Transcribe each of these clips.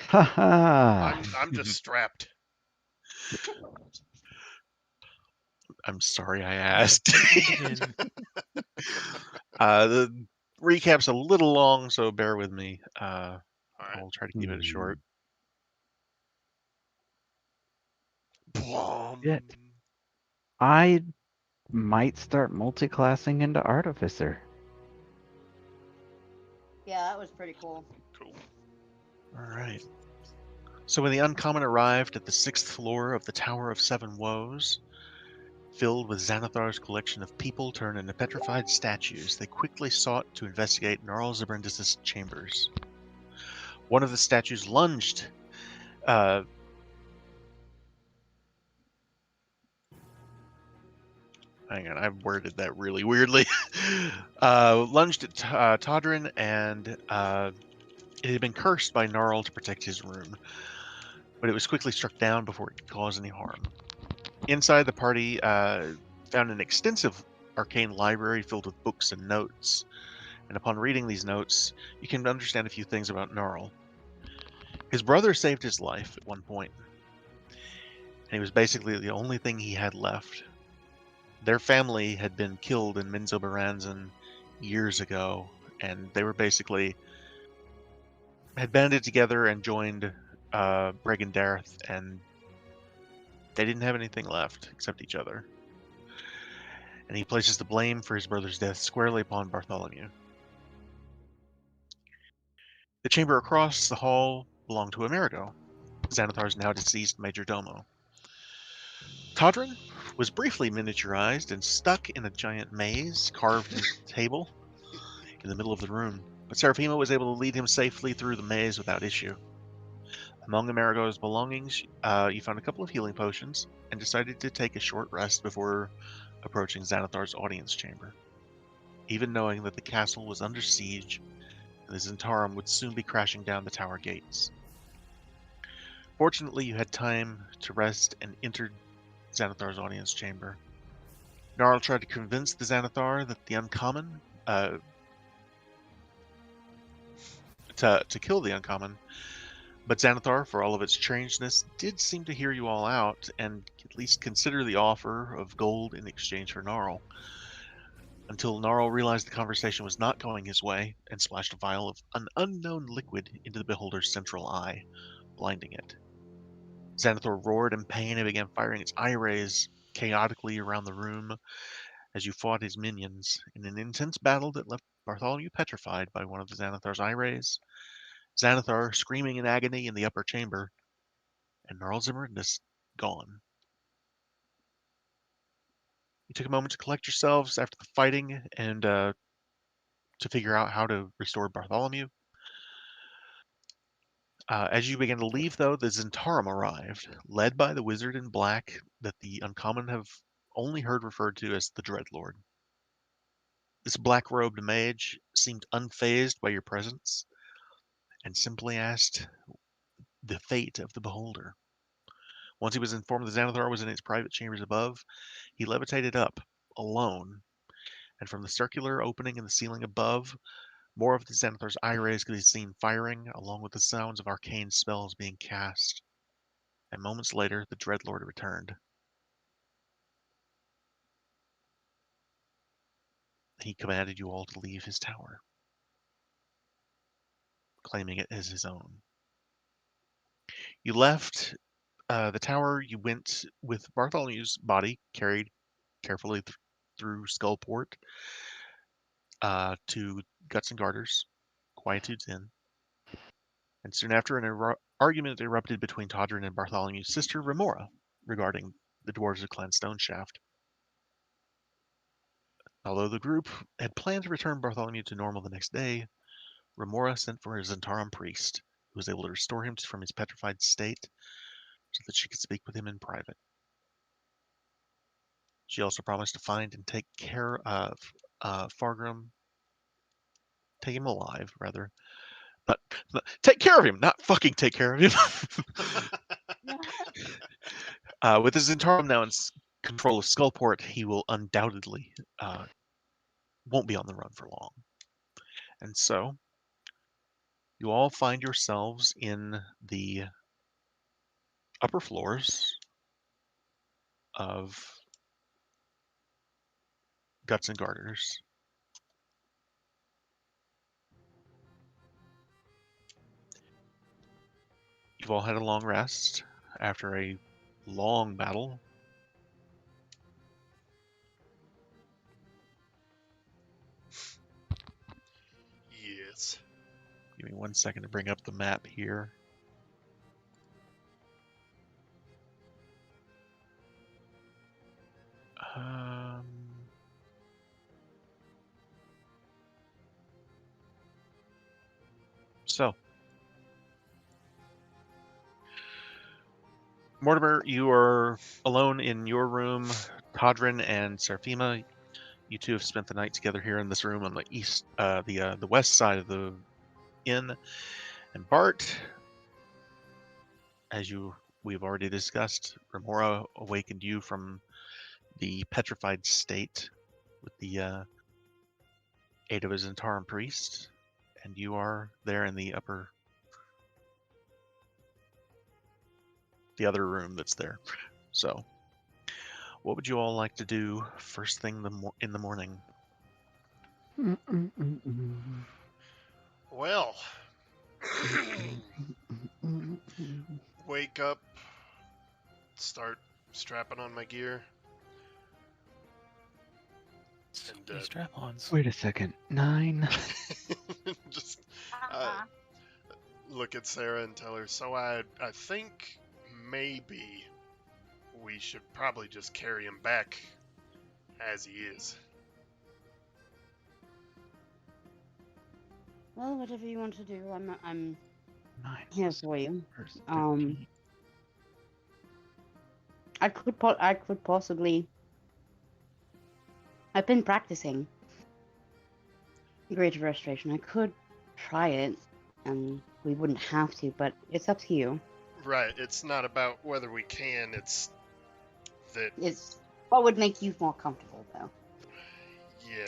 Ha ha! I'm just strapped. I'm sorry I asked. Again. The recap's a little long, so bear with me. All right. I'll try to keep it short. Shit. I might start multi-classing into Artificer. Yeah, that was pretty cool. Cool. All right. So when the Uncommon arrived at the 6th floor of the Tower of Seven Woes, filled with Xanathar's collection of people turned into petrified statues, they quickly sought to investigate Gnarl Zabrindis' chambers. One of the statues lunged. Hang on, I worded that really weirdly. Lunged at Todrin, and it had been cursed by Gnarl to protect his room, but it was quickly struck down before it could cause any harm. Inside, the party found an extensive arcane library filled with books and notes, and upon reading these notes, you can understand a few things about Gnarl. His brother saved his life at one point, and he was basically the only thing he had left. Their family had been killed in Minzo Baranzan years ago, and they were basically had banded together and joined Bregan Dareth, and they didn't have anything left except each other. And he places the blame for his brother's death squarely upon Bartholomew. The chamber across the hall belonged to Amerigo, Xanathar's now deceased major domo. Todrin was briefly miniaturized and stuck in a giant maze carved into the table in the middle of the room, but Seraphima was able to lead him safely through the maze without issue. Among Amerigo's belongings, you found a couple of healing potions and decided to take a short rest before approaching Xanathar's audience chamber, even knowing that the castle was under siege and the Zentarum would soon be crashing down the tower gates. Fortunately, you had time to rest and entered Xanathar's audience chamber. Gnarl tried to convince the Xanathar that the Uncommon, to kill the Uncommon, but Xanathar, for all of its strangeness, did seem to hear you all out and at least consider the offer of gold in exchange for Gnarl. Until Gnarl realized the conversation was not going his way and splashed a vial of an unknown liquid into the beholder's central eye, blinding it. Xanathar roared in pain and began firing its eye rays chaotically around the room as you fought his minions in an intense battle that left Bartholomew petrified by one of the Xanathar's eye rays, Xanathar screaming in agony in the upper chamber, and Gnarl Zabrindis gone. You took a moment to collect yourselves after the fighting and to figure out how to restore Bartholomew. As you began to leave, though, the Zentarum arrived, led by the wizard in black that the Uncommon have only heard referred to as the Dreadlord. This black-robed mage seemed unfazed by your presence and simply asked the fate of the beholder. Once he was informed the Xanathar was in its private chambers above, he levitated up, alone, and from the circular opening in the ceiling above, more of the Xanathar's eye rays could be seen firing, along with the sounds of arcane spells being cast. And moments later, the Dreadlord returned. He commanded you all to leave his tower, claiming it as his own. You left the tower. You went with Bartholomew's body carried carefully through Skullport to Guts and Garters, Quietude's Inn. And soon after, an argument erupted between Todrin and Bartholomew's sister, Remora, regarding the dwarves of Clan Stoneshaft. Although the group had planned to return Bartholomew to normal the next day, Remora sent for a Zentarum priest, who was able to restore him from his petrified state so that she could speak with him in private. She also promised to find and take care of Fargrim, take him alive, rather. But take care of him, not fucking take care of him. With his Zentarum now in control of Skullport, he will undoubtedly won't be on the run for long. And so, You all find yourselves in the upper floors of Guts and Garters. You've all had a long rest after a long battle. Yes. Give me 1 second to bring up the map here. Um, so, Mortimer, you are alone in your room. Todrin and Seraphima, you two have spent the night together here in this room on the the west side of the inn. And Bart, as we've already discussed, Remora awakened you from the petrified state with the aid of his Antaran priest, and you are there in the other room that's there. So, what would you all like to do first thing in the morning? Well, wake up, start strapping on my gear, and Strap-ons. Wait a second. 9. just look at Sarah and tell her. So I think maybe we should probably just carry him back as he is. Well, whatever you want to do, I'm 9. here for you. First, Um, 13. I could possibly. I've been practicing Greater Restoration. I could try it, and we wouldn't have to, but it's up to you. Right. It's not about whether we can. It's that. It's what would make you more comfortable, though. Yeah.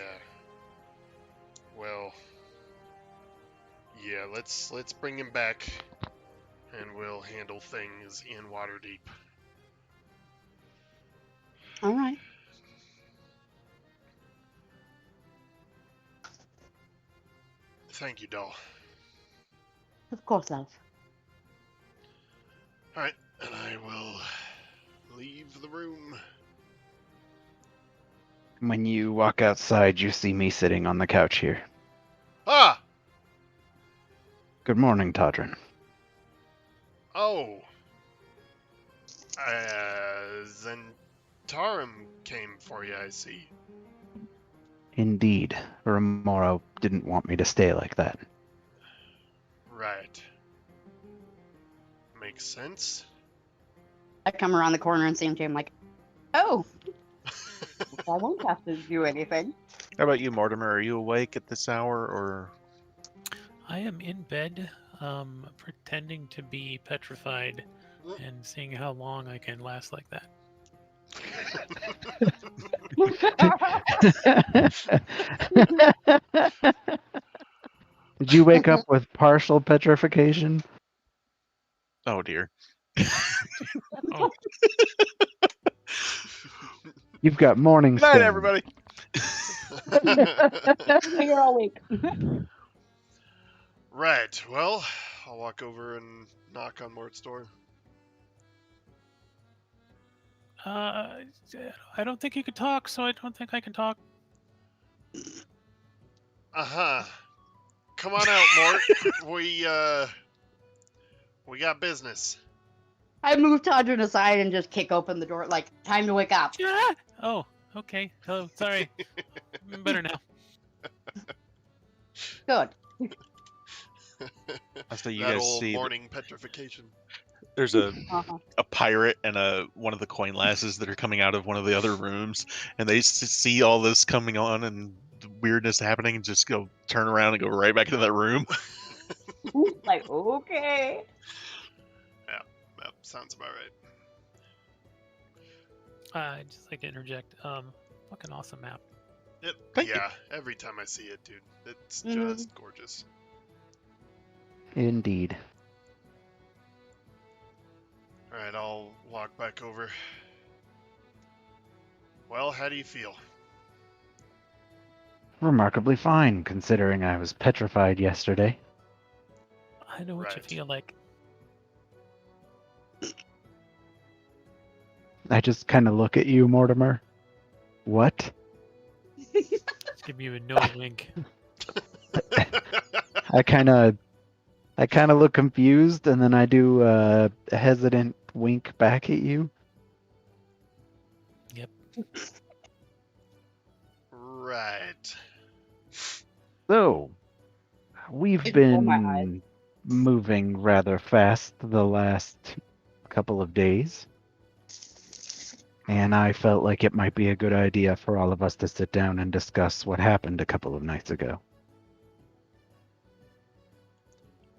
Well. Yeah. Let's bring him back, and we'll handle things in Waterdeep. All right. Thank you, doll. Of course, love. All right, and I will leave the room. When you walk outside, you see me sitting on the couch here. Ah! Good morning, Todrin. Oh. Zentarum came for you, I see. Indeed, Remora didn't want me to stay like that. Right. Makes sense. I come around the corner and see him. I'm like, oh, I won't have to do anything. How about you, Mortimer? Are you awake at this hour, or? I am in bed, pretending to be petrified and seeing how long I can last like that. Did you wake up with partial petrification? Oh dear. Oh, You've got morning Good night, skin. everybody. You're awake. Right, well, I'll walk over and knock on Mort's door. I don't think you could talk, so I don't think I can talk. Uh-huh. Come on out, Mort. We got business. I move Todrin aside and just kick open the door, like, time to wake up. Ah! Oh, okay. Oh, sorry. I'm better now. Good. So you that guys old see morning petrification. there's a Uh-huh. pirate and one of the coin lasses that are coming out of one of the other rooms, and they see all this coming on and the weirdness happening, and just go turn around and go right back into that room. Like, okay. That sounds about right. I'd just like to interject. Fucking awesome map. Thank you. Yeah, every time I see it, dude, it's Mhm. just gorgeous. Indeed. Alright, I'll walk back over. Well, how do you feel? Remarkably fine, considering I was petrified yesterday. I know what you Right. feel like. I just kind of look at you, Mortimer. What? Just give you a no wink. I kind of look confused, and then I do a hesitant wink back at you. Yep. Right. So, we've Just roll my eyes. been moving rather fast the last couple of days, and I felt like it might be a good idea for all of us to sit down and discuss what happened a couple of nights ago.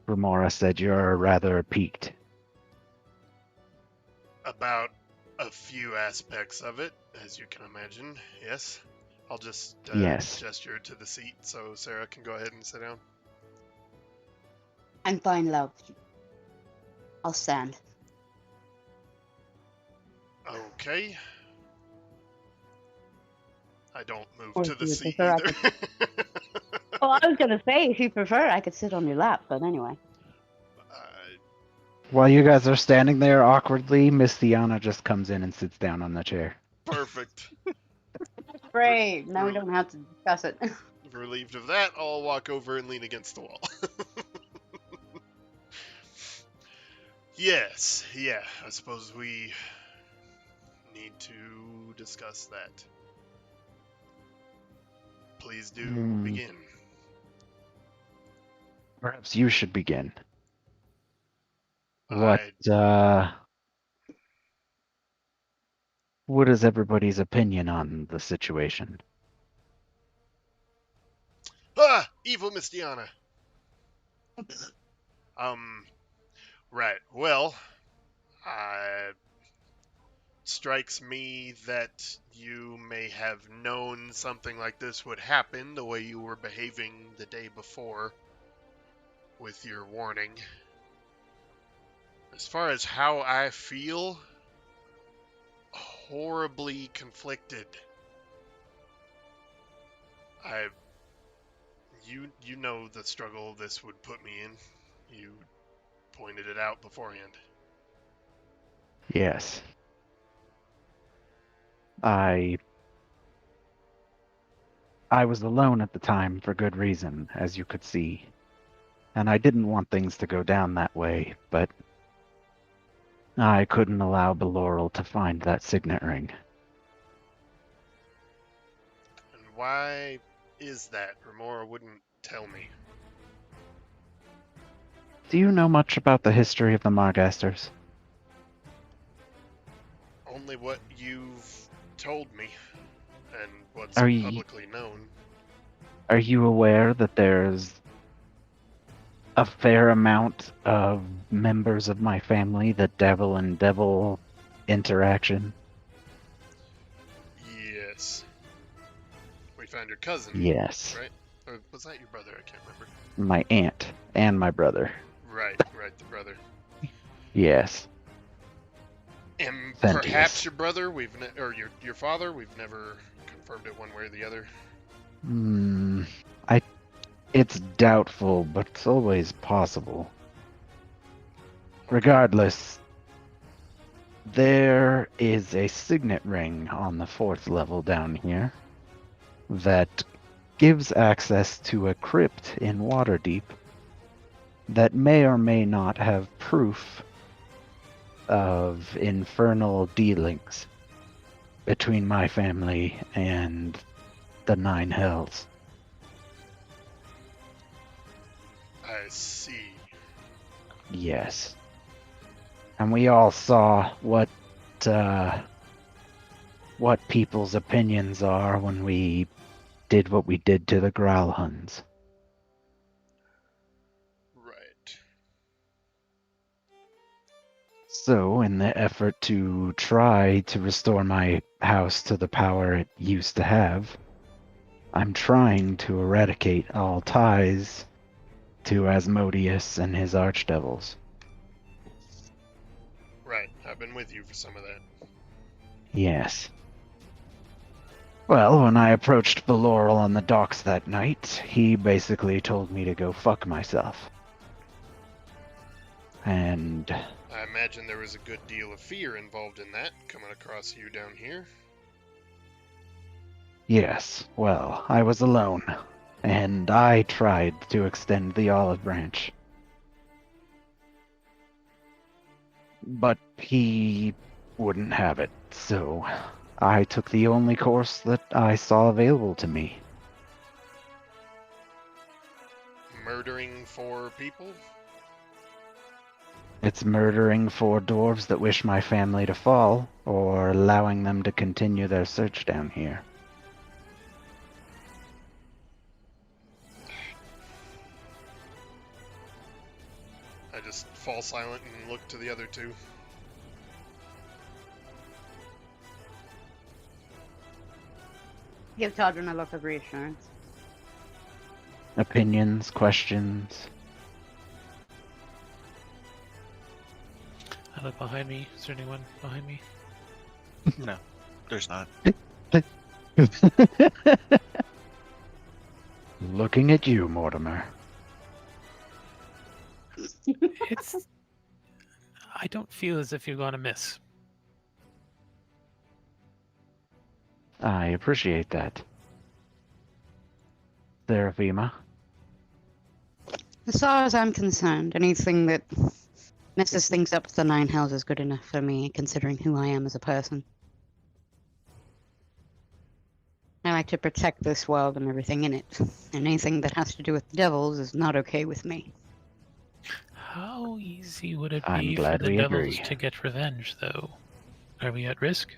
Remora said you're rather piqued. About a few aspects of it, as you can imagine, yes. I'll just Yes. gesture to the seat so Sarah can go ahead and sit down. I'm fine, love. I'll stand. Okay. I don't move Or to if the you seat prefer, I either. Well, I was gonna say, if you prefer, I could sit on your lap, but anyway. While you guys are standing there awkwardly, Miss Theana just comes in and sits down on the chair. Perfect. Great. Now we don't have to discuss it. Relieved of that, I'll walk over and lean against the wall. Yes, yeah, I suppose we need to discuss that. Please do begin. Perhaps you should begin. I- What is everybody's opinion on the situation? Evil Miss Diana. Right, well, strikes me that you may have known something like this would happen the way you were behaving the day before with your warning. As far as how I feel, horribly conflicted. You know the struggle this would put me in. You pointed it out beforehand. Yes. I was alone at the time for good reason, as you could see. And I didn't want things to go down that way, but I couldn't allow Belaurel to find that signet ring. And why is that? Remora wouldn't tell me. Do you know much about the history of the Margasters? Only what you've told me, and what's Are you- publicly known. Are you aware that there's a fair amount of members of my family that devil and devil interaction? Yes. We found your cousin. Yes. Right? Or was that your brother? I can't remember. My aunt and my brother. Right, the brother. Yes. And Fendius. perhaps your brother, or your father, we've never confirmed it one way or the other. It's doubtful, but it's always possible. Regardless, there is a signet ring on the 4th level down here that gives access to a crypt in Waterdeep that may or may not have proof of infernal dealings between my family and the Nine Hells. I see. Yes. And we all saw what people's opinions are when we did what we did to the Growlhuns. Right. So, in the effort to try to restore my house to the power it used to have, I'm trying to eradicate all ties to Asmodeus and his archdevils. Right, I've been with you for some of that. Yes. Well, when I approached the Laurel on the docks that night, he basically told me to go fuck myself. And I imagine there was a good deal of fear involved in that, coming across you down here. yes, well, I was alone, and I tried to extend the olive branch. But he wouldn't have it, so I took the only course that I saw available to me. Murdering 4 people? It's murdering 4 dwarves that wish my family to fall, or allowing them to continue their search down here. I just fall silent and look to the other 2. Give Todrin a look of reassurance. Opinions, questions. I look behind me. Is there anyone behind me? No, there's not. Looking at you, Mortimer. It's. I don't feel as if you're going to miss. I appreciate that. Seraphima? As far as I'm concerned, anything that messes things up with the 9 hells is good enough for me, considering who I am as a person. I like to protect this world and everything in it, and anything that has to do with the devils is not okay with me. How easy would it I'm be for glad the we devils agree. to get revenge, though? Are we at risk?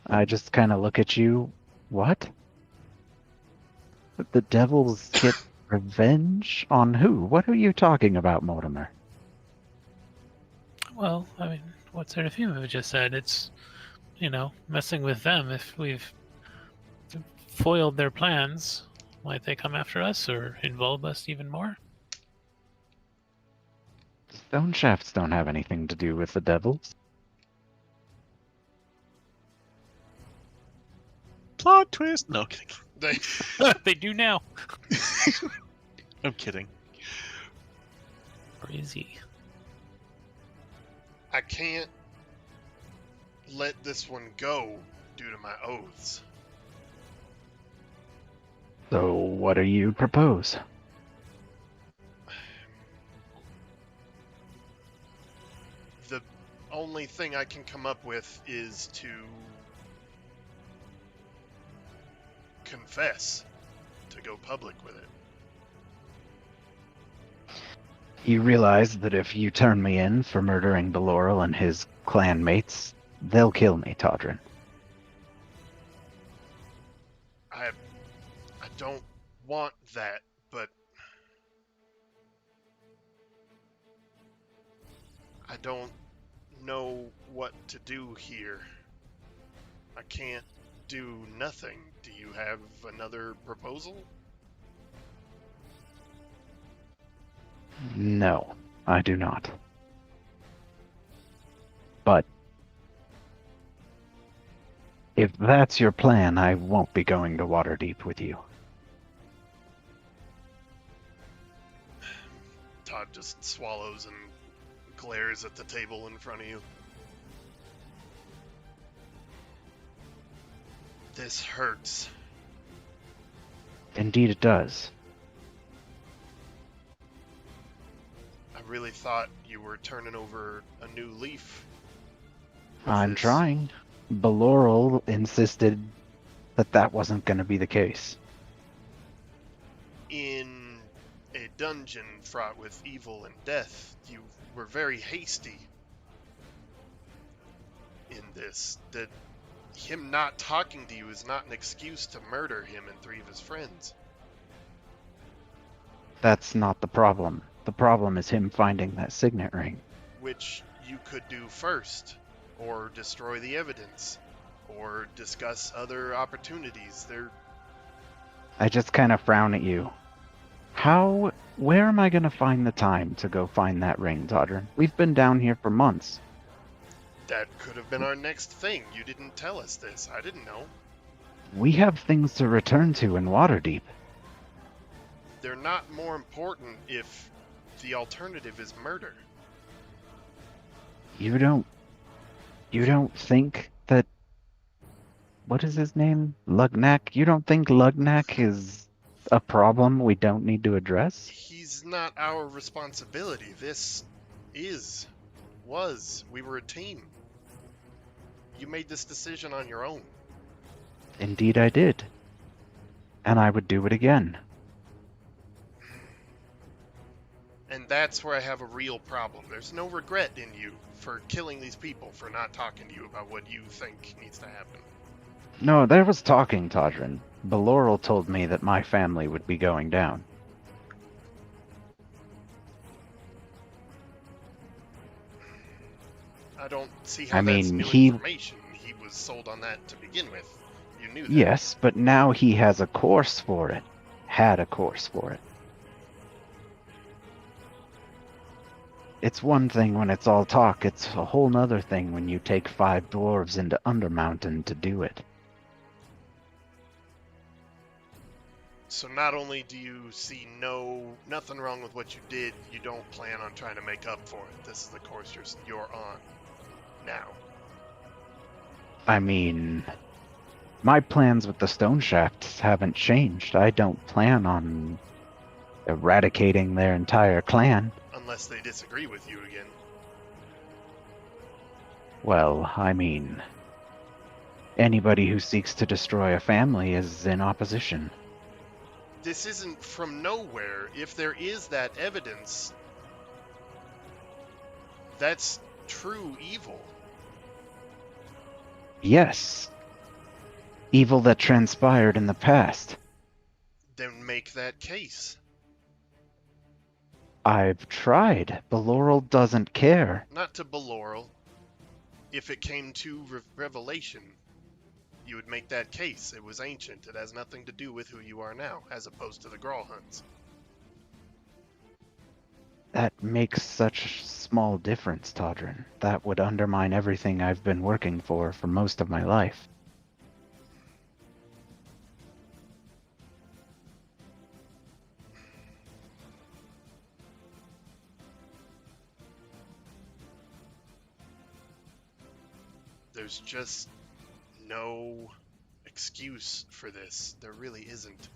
I just kind of look at you. What? The devils get revenge? On who? What are you talking about, Mortimer? Well, I mean, what Seraphima just said, it's, messing with them. If we've foiled their plans, might they come after us or involve us even more? Stone shafts don't have anything to do with the devils. Plot twist. No, kidding. They, They do now. I'm kidding. Or is he? I can't let this one go due to my oaths. So what do you propose? The only thing I can come up with is to confess, to go public with it. You realize that if you turn me in for murdering Belorel and his clan mates, they'll kill me, Todrin. I don't want that, but I don't know what to do here. I can't do nothing. Do you have another proposal? No, I do not. But if that's your plan, I won't be going to Waterdeep with you. Todd just swallows and glares at the table in front of you. This hurts. Indeed it does. I really thought you were turning over a new leaf. with I'm this. trying. Belorel insisted that that wasn't going to be the case. In a dungeon fraught with evil and death, you were very hasty in this. That him not talking to you is not an excuse to murder him and 3 of his friends. That's not the problem. The problem is him finding that signet ring. Which you could do first, or destroy the evidence, or discuss other opportunities. I just kind of frown at you. Where am I gonna find the time to go find that ring, Todrin? We've been down here for months. That could have been our next thing. You didn't tell us this. I didn't know. We have things to return to in Waterdeep. They're not more important if the alternative is murder. You don't think that, what is his name? Lugnak? You don't think Lugnak is a problem we don't need to address? He's not our responsibility. This was. We were a team. You made this decision on your own. Indeed I did. And I would do it again. And that's where I have a real problem. There's no regret in you for killing these people, for not talking to you about what you think needs to happen. No, there was talking, Todrin. Baloral told me that my family would be going down. I don't see how I that's mean, new he- information. He was sold on that to begin with. You knew that. Yes, but now he has a course for it. Had a course for it. It's one thing when it's all talk, it's a whole nother thing when you take 5 dwarves into Undermountain to do it. So not only do you see nothing wrong with what you did, you don't plan on trying to make up for it. This is the course you're on now. I mean, my plans with the stone shafts haven't changed. I don't plan on eradicating their entire clan. Unless they disagree with you again. Well, I mean, anybody who seeks to destroy a family is in opposition. This isn't from nowhere. If there is that evidence, that's true evil. Yes. Evil that transpired in the past. Then make that case. I've tried. Baloral doesn't care. Not to Baloral. If it came to revelation, you would make that case. It was ancient. It has nothing to do with who you are now, as opposed to the Grallhuns. That makes such small difference, Todrin. That would undermine everything I've been working for most of my life. There's just no excuse for this. There really isn't.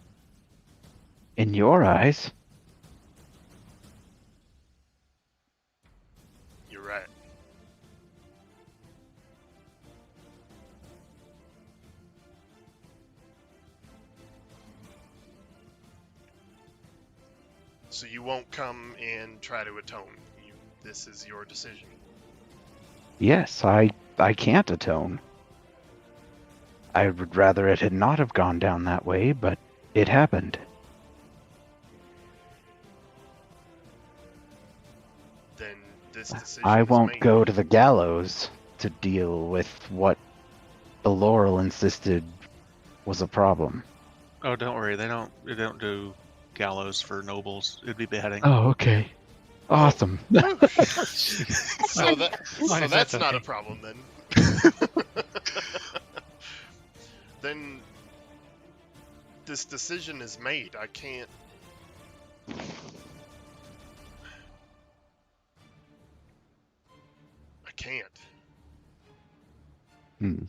In your eyes, You're right. So you won't come and try to atone. This is your decision. yes, I can't atone. I would rather it had not have gone down that way, but it happened. Then this decision I is won't made. go to the gallows to deal with what Baloral insisted was a problem. Oh, don't worry. They don't do gallows for nobles. It'd be beheading. Oh, okay. Awesome. So Fine, that's that's not a okay. problem then. Then this decision is made. I can't. I can't. Hmm.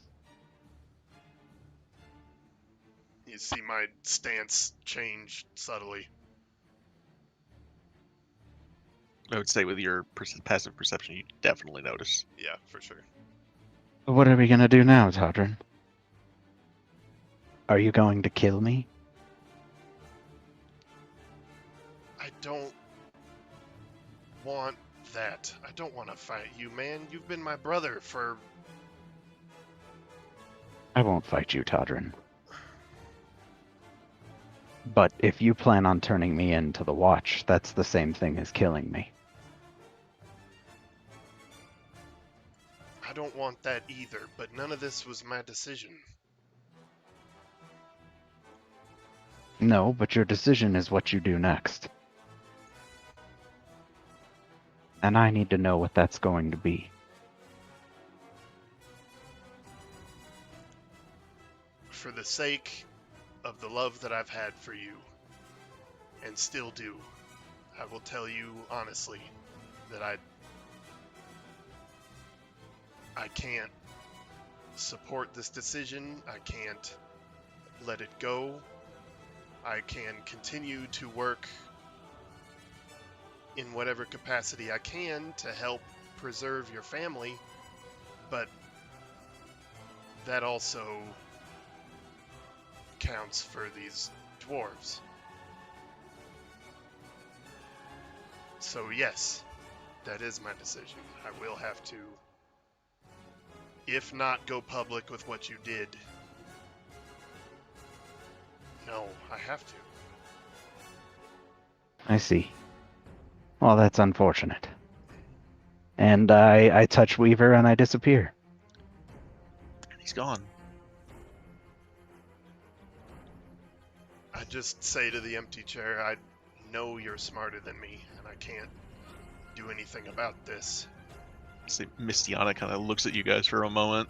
You see my stance change subtly. I would say with your passive perception, you definitely notice. Yeah, for sure. What are we gonna do now, Todrin? Are you going to kill me? I don't want that. I don't want to fight you, man. You've been my brother for... I won't fight you, Todrin. But if you plan on turning me in to the Watch, that's the same thing as killing me. I don't want that either, but none of this was my decision. No, but your decision is what you do next. And I need to know what that's going to be. For the sake of the love that I've had for you, and still do, I will tell you honestly that I can't support this decision. I can't let it go. I can continue to work in whatever capacity I can to help preserve your family, but that also counts for these dwarves. So yes, that is my decision. I will have to, if not go public with what you did. No, I have to. I see. Well, that's unfortunate. And I touch Weaver and I disappear. And he's gone. I just say to the empty chair, I know you're smarter than me, and I can't do anything about this. See, Mistiana kind of looks at you guys for a moment.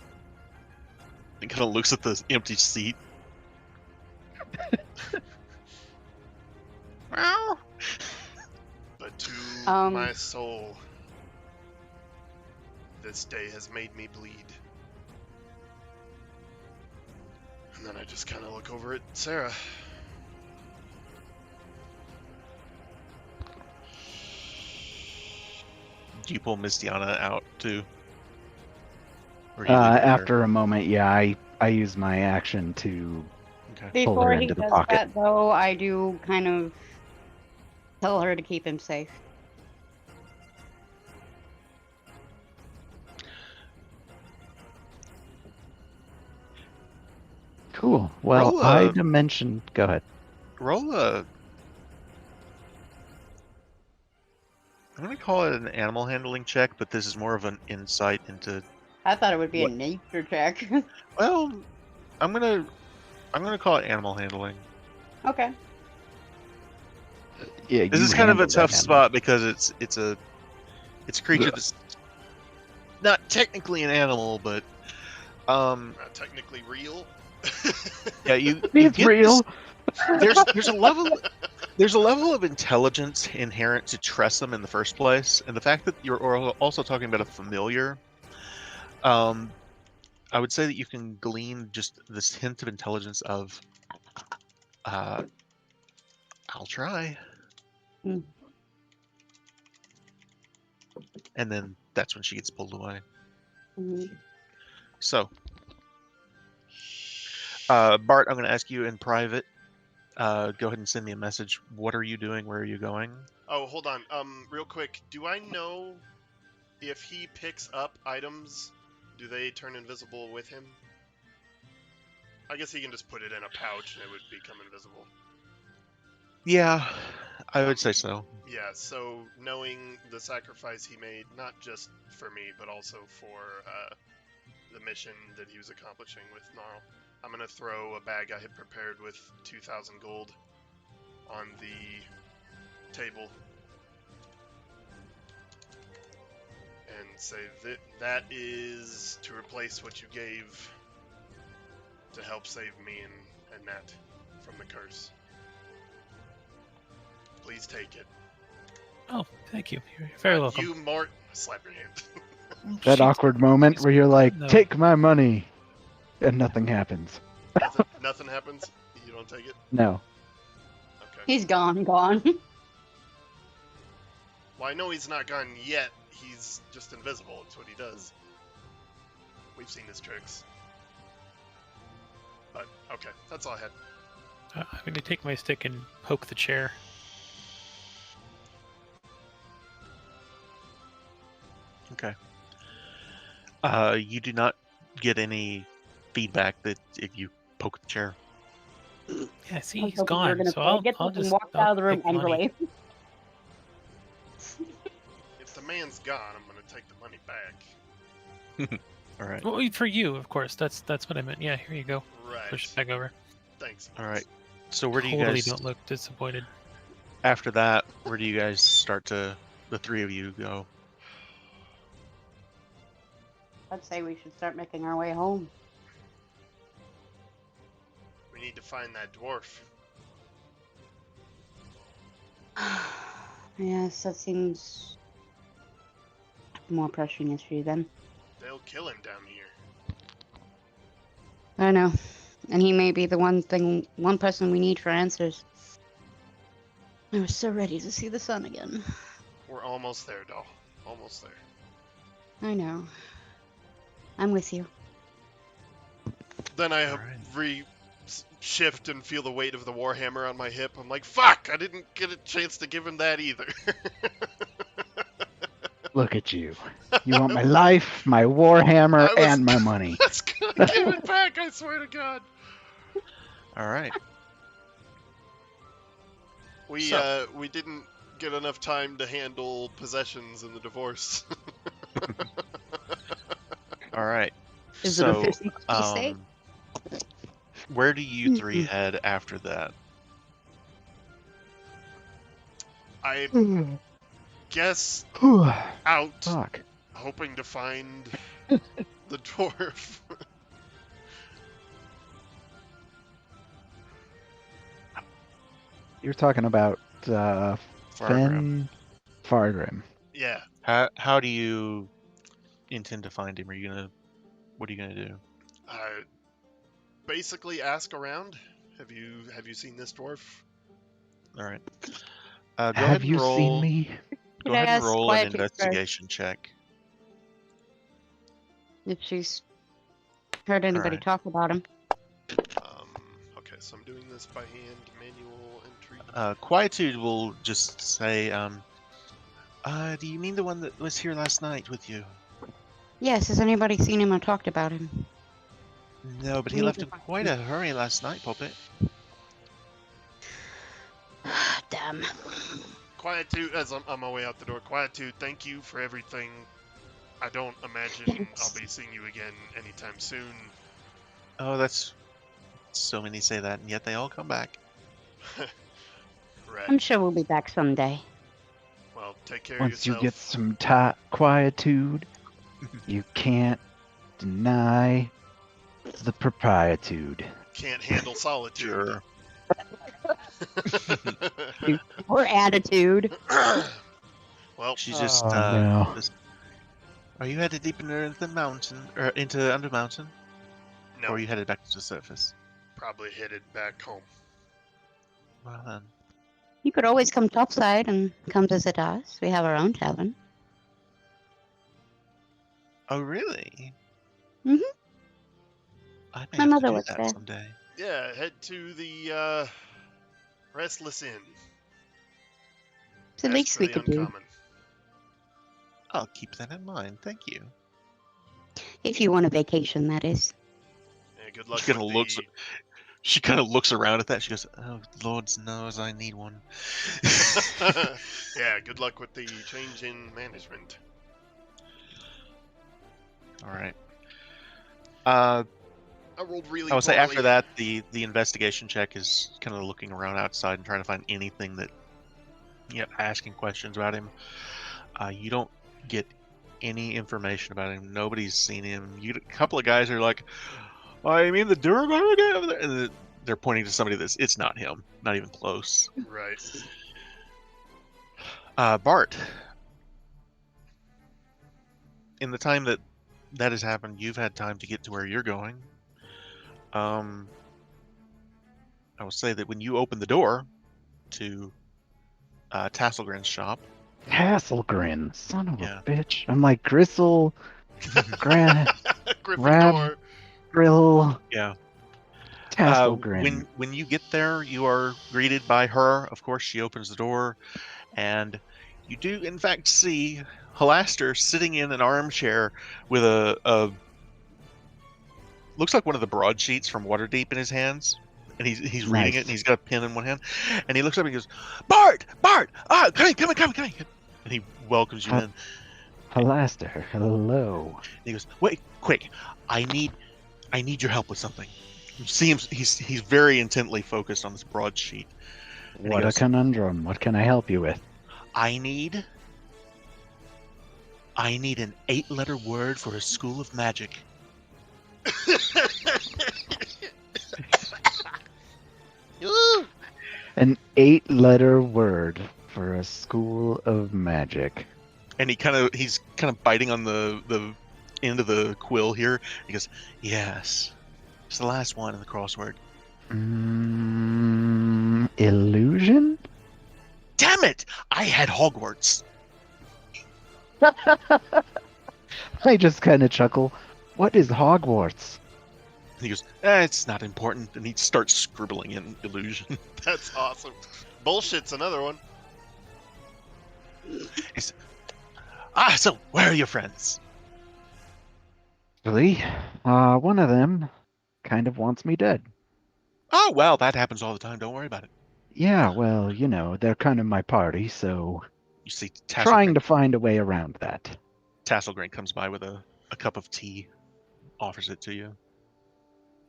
And kind of looks at the empty seat. But to Um. my soul, this day has made me bleed. And then I just kind of look over at Sarah. Do you pull Mistiana out too? Or you leave her there? After a moment, yeah, I use my action to Okay. Pull Before her he into the does pocket. that, though, I do kind of tell her to keep him safe. Cool. Well, Roll I a- dimension. Go ahead. Roll a. I'm gonna call it an animal handling check, but this is more of an insight into. I thought it would be What? a nature check. Well, I'm gonna call it animal handling. Okay. Yeah, This you is kind of a handle that tough animal. spot because it's a creature that's not technically an animal, but Not technically real. yeah, you It's get real. there's a level of intelligence inherent to trust them in the first place, and the fact that you're also talking about a familiar, I would say that you can glean just this hint of intelligence of, I'll try, Mm. and then that's when she gets pulled away. Mhm. So, Bart, I'm going to ask you in private. Go ahead and send me a message. What are you doing? Where are you going? Oh, hold on. Real quick, do I know if he picks up items, do they turn invisible with him? I guess he can just put it in a pouch and it would become invisible. Yeah, I would say so. Yeah, so knowing the sacrifice he made, not just for me, but also for the mission that he was accomplishing with Gnarl, I'm going to throw a bag I had prepared with 2,000 gold on the table and say that that is to replace what you gave to help save me and Nat from the curse. Please take it. Oh, thank you. You're very welcome. You, Mort, slap your hand. That She- awkward moment where you're like, No. "Take my money," and nothing happens. Nothing happens? You don't take it? No. Okay. He's gone. Well, I know he's not gone yet. He's just invisible. It's what he does. We've seen his tricks. But, okay. That's all I had. I'm going to take my stick and poke the chair. Okay. You do not get any feedback that if you poke the chair. Yeah, see, I was he's hoping you were gone. gonna So say, I'll "Get this," and just walked out of the room take money. angrily. If the man's gone, I'm going to take the money back. All right. Well, for you, of course. That's what I meant. Yeah, here you go. Push Right. it back over. Thanks. All right. So where do you totally guys, don't look disappointed. after that, where do you guys start to, the three of you go? I'd say we should start making our way home. We need to find that dwarf. Yes, that seems a more pressing issue then. They'll kill him down here. I know. And he may be the one person we need for answers. I was so ready to see the sun again. We're almost there, doll. Almost there. I know. I'm with you. Then I Alright. shift and feel the weight of the warhammer on my hip. I'm like, fuck! I didn't get a chance to give him that either. Look at you. You want my life, my warhammer, I was- and my money. I was gonna give it back, I swear to God. All right. We didn't get enough time to handle possessions in the divorce. All right. Is it a So, 50-50 state? where do you three head after that? I guess out, Fuck. hoping to find the dwarf. You're talking about Fargrim. Fen Fargrim. Yeah. How do you intend to find him? What are you gonna do? Basically ask around. Have you seen this dwarf? All right. Go ahead Have and you roll. seen me? Go Could I ahead and ask roll an Quietude first? investigation check. If she's heard anybody Alright. talk about him. Okay, so I'm doing this by hand, manual entry. Quietude will just say, do you mean the one that was here last night with you? Yes, has anybody seen him or talked about him? No, but he We need left to in find quite a hurry last night, Puppet. Damn. Quietude, as I'm on my way out the door. Quietude, thank you for everything. I don't imagine I'll be seeing you again anytime soon. Oh, that's... So many say that, and yet they all come back. I'm Right. sure we'll be back someday. Well, take care Once of you yourself. get some quietude, you can't deny the propriety. Can't handle solitude. Sure. Or attitude. Well, She just, Oh, no. Are you headed deep into the mountain, or into Under Mountain? no, Or are you headed back to the surface? probably headed back home. Well then. You could always come topside and come visit us. We have our own tavern. Oh, really? Mhm. I may My have mother to do was that there. someday. Yeah, head to the Restless Inn. It's the Ask least for we the could do. uncommon. I'll keep that in mind. Thank you. If you want a vacation, that is. Yeah, good luck She kind with of looks. the... She kind of looks around at that. She goes, "Oh, Lord knows I need one." Yeah, good luck with the change in management. All right. I rolled really I would say after poorly. that, the investigation check is kind of looking around outside and trying to find anything that, asking questions about him. You don't get any information about him. Nobody's seen him. A couple of guys are like, "Oh, you mean the Durgar guy over there?" And they're pointing to somebody it's not him, not even close. Right. Bart, in the time that has happened, you've had time to get to where you're going. I will say that when you open the door to Tasselgren's shop, Hasselgrin, son of Yeah. a bitch. I'm like Gristle, Gran, Gryffindor. Grill, yeah. Tasselgrin. When you get there, you are greeted by her. Of course, she opens the door, and you do in fact see Halaster sitting in an armchair with a looks like one of the broadsheets from Waterdeep in his hands, and he's reading it, Nice. and he's got a pen in one hand, and he looks up and he goes, "Bart, come in," and he welcomes you Huh. in. Halaster, hello. And he goes, "Wait, quick! I need your help with something." You see him. He's very intently focused on this broadsheet. And he What a goes, conundrum. What can I help you with? I need an 8-letter word for a school of magic. Ooh. An 8-letter word for a school of magic. And he's kind of biting on the end of the quill here. He goes, yes. It's the last one in the crossword. Illusion? Damn it! I had Hogwarts. I just kind of chuckle. What is Hogwarts? And he goes, it's not important. And he starts scribbling in illusion. That's awesome. Bullshit's another one. So where are your friends? Actually, one of them kind of wants me dead. Oh, well, that happens all the time. Don't worry about it. Yeah, well, you know, they're kind of my party, so You see trying to find a way around that. Tasselgrain comes by with a cup of tea, offers it to you.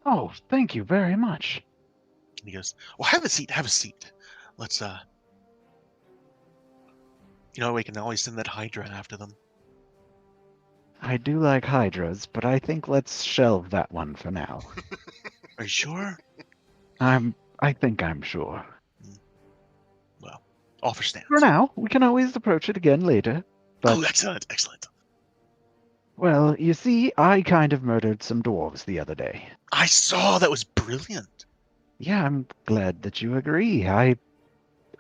Oh, thank you very much. And he goes, well, have a seat. Let's, we can always send that Hydra after them. I do like hydras, but I think let's shelve that one for now. Are you sure? I think I'm sure. Well, offer stands. For now, we can always approach it again later. But, Oh, excellent. well, you see, I kind of murdered some dwarves the other day. I saw that was brilliant. Yeah, I'm glad that you agree. I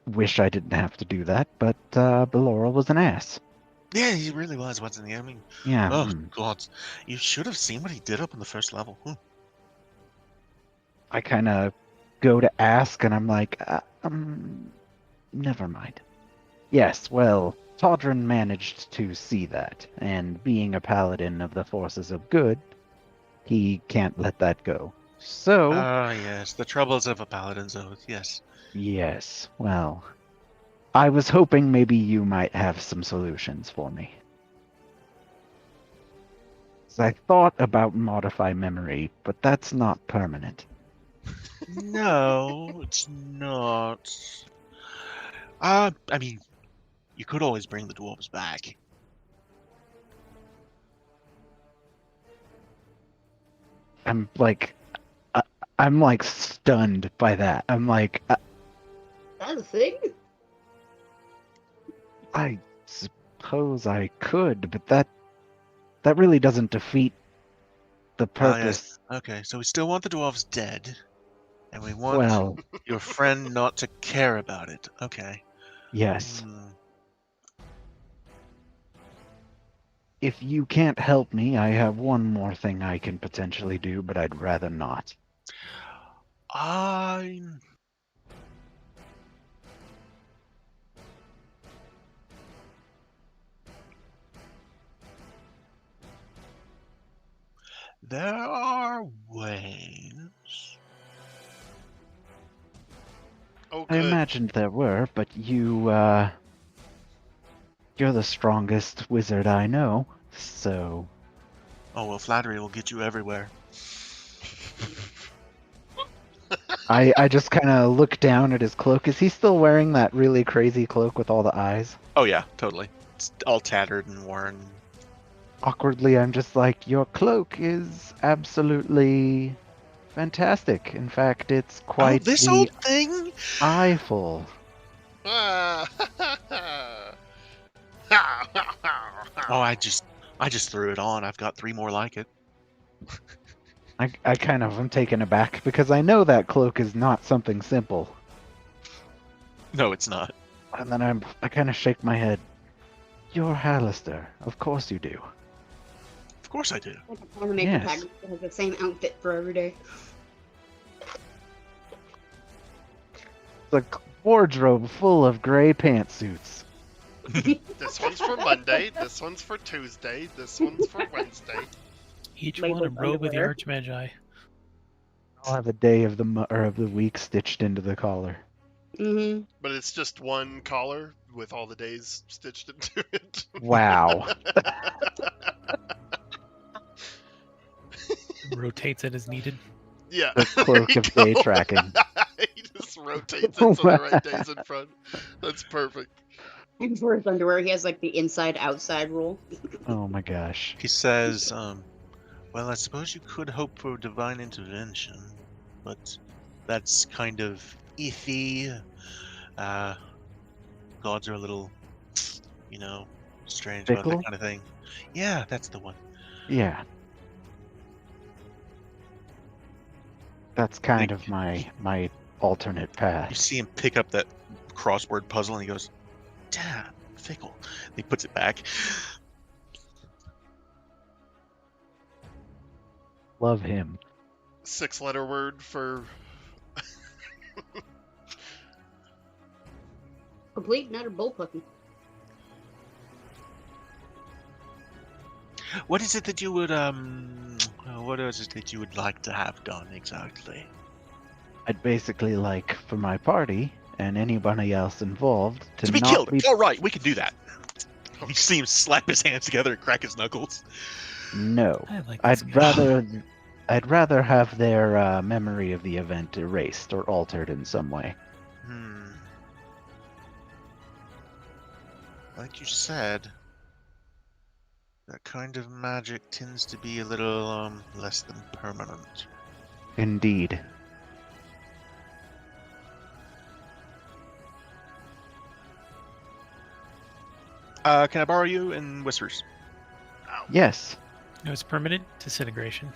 wish I didn't have to do that, but Ballora was an ass. Yeah, he really was, wasn't he? I mean, Yeah. oh, God. You should have seen what he did up in the first level. I kind of go to ask, and I'm like, never mind. Yes, well, Todrin managed to see that, and being a paladin of the forces of good, he can't let that go. So... yes, the troubles of a paladin's oath, yes. Yes, well, I was hoping maybe you might have some solutions for me. So I thought about modify memory, but that's not permanent. No, it's not. I mean, you could always bring the dwarves back. I'm like stunned by that. I'm like, That's a thing? I suppose I could, but that really doesn't defeat the purpose. Yes. Okay, so we still want the dwarves dead, and we want Well, your friend not to care about it. Okay. yes. If you can't help me, I have one more thing I can potentially do, but I'd rather not. There are ways. Oh, I good. imagined there were, but you're the strongest wizard I know, so... Oh, well, flattery will get you everywhere. I just kind of look down at his cloak. Is he still wearing that really crazy cloak with all the eyes? Oh, yeah, totally. It's all tattered and worn. Awkwardly, I'm just like, your cloak is absolutely fantastic. In fact, it's quite this the old thing? eyeful. Ah, Oh, I just threw it on. I've got 3 more like it. I kind of am taken aback because I know that cloak is not something simple. No, it's not. And then I kind of shake my head. You're Hallister. Of course you do. Of course I do. Like a anime Yes. protagonist that has the same outfit for every day. The wardrobe full of gray pantsuits. this one's for Monday. This one's for Tuesday. This one's for Wednesday. Each Labeled one a robe of the underwear. Archmagi. I'll have a day of the week stitched into the collar. Mm-hmm. But it's just one collar with all the days stitched into it. Wow. Rotates it as needed. Yeah. The cloak There of you day go. tracking. He just rotates it so the right day's in front. That's perfect. And for his underwear, he has like the inside-outside rule. Oh my gosh. He says, well, I suppose you could hope for divine intervention, but that's kind of iffy. Gods are a little, strange about that Fickle? kind of thing. Yeah, that's the one. Yeah. That's kind of my alternate You path. see him pick up that crossword puzzle and he goes, damn, fickle. And he puts it back. Love him. 6-letter word for Complete, not a bullpucky. What is it that you would, what is it that you would like to have done exactly? I'd basically like for my party and anybody else involved to To be not killed. be. All right, we can do that. You see him slap his hands together and crack his knuckles. No. I like this I'd guy. rather have their memory of the event erased or altered in some way. Like you said, that kind of magic tends to be a little, less than permanent. Indeed. Can I borrow you in Whispers? Yes. It was permanent disintegration.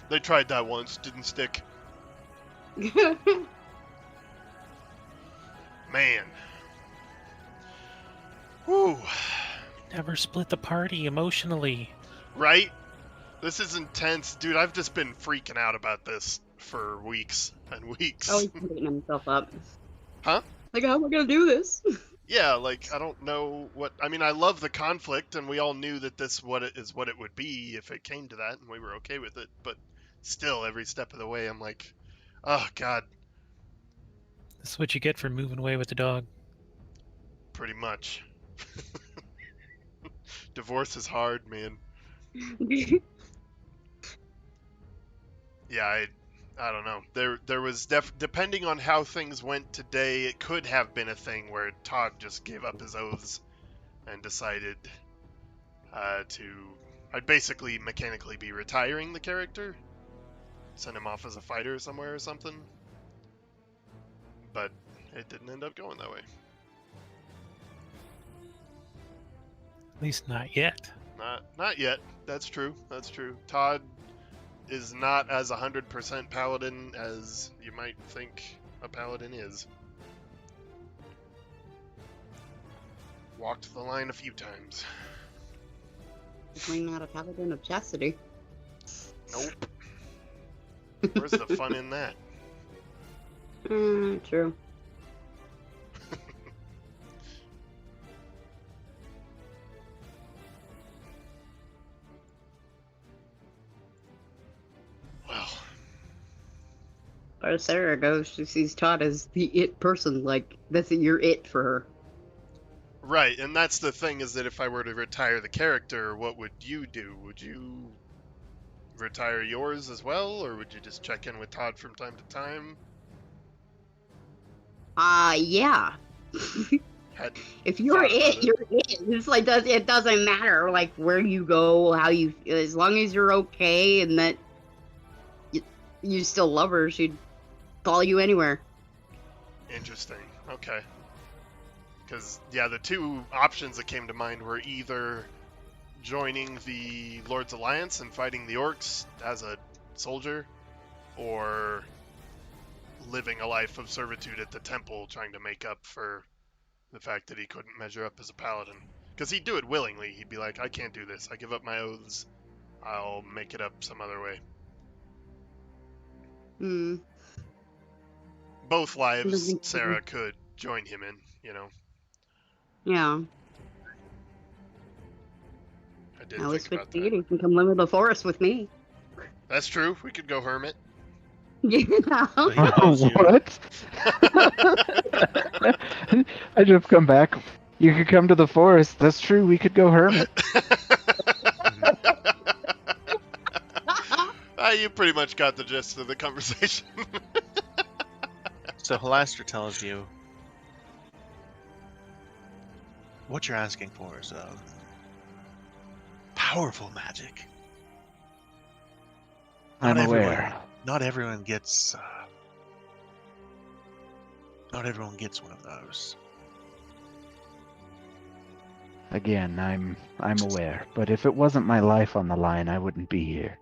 They tried that once, didn't stick. Man. Whew. Never split the party emotionally. Right? This is intense. Dude, I've just been freaking out about this for weeks and weeks. Oh, he's beating himself up. Huh? Like, how am I gonna do this? Yeah, like, I don't know what... I mean, I love the conflict, and we all knew that this what it would be if it came to that, and we were okay with it, but still, every step of the way, I'm like, oh, God, This is what you get for moving away with the dog. pretty much. Divorce is hard, man. Yeah, I don't know. There was depending on how things went today, it could have been a thing where Todd just gave up his oaths and decided I'd basically mechanically be retiring the character, send him off as a fighter somewhere or something. But it didn't end up going that way. At least not yet. Not yet. That's true. That's true. Todd is not as 100% paladin as you might think a paladin is. Walked the line a few times. Definitely not a paladin of chastity. Nope. Where's the fun in that? True. Well, As Sarah goes, she sees Todd as the it person. Like, that's your it for her. right, and that's the thing, is that if I were to retire the character, what would you do? Would you retire yours as well, or would you just check in with Todd from time to time? Yeah. Hadn't If you're thought about it, it. you're it. It's like, it doesn't matter, like, where you go, how you, as long as you're okay and that you still love her, she'd follow you anywhere. Interesting. Okay. Because, yeah, the two options that came to mind were either joining the Lord's Alliance and fighting the orcs as a soldier, or living a life of servitude at the temple, trying to make up for the fact that he couldn't measure up as a paladin. Because he'd do it willingly. He'd be like, I can't do this. I give up my oaths. I'll make it up some other way. Hmm. Both lives Doesn't- Sarah could join him in, you know. Yeah. I did I always think switch about to you. that. You can come live in the forest with me. That's true. We could go hermit. Yeah. He loves you. What? I just come back. You could come to the forest. That's true. We could go hermit. You pretty much got the gist of the conversation. So Halaster tells you what you're asking for is powerful magic. I'm Not aware. everyone- Not everyone gets. Not everyone gets one of those. Again, I'm aware. But if it wasn't my life on the line, I wouldn't be here.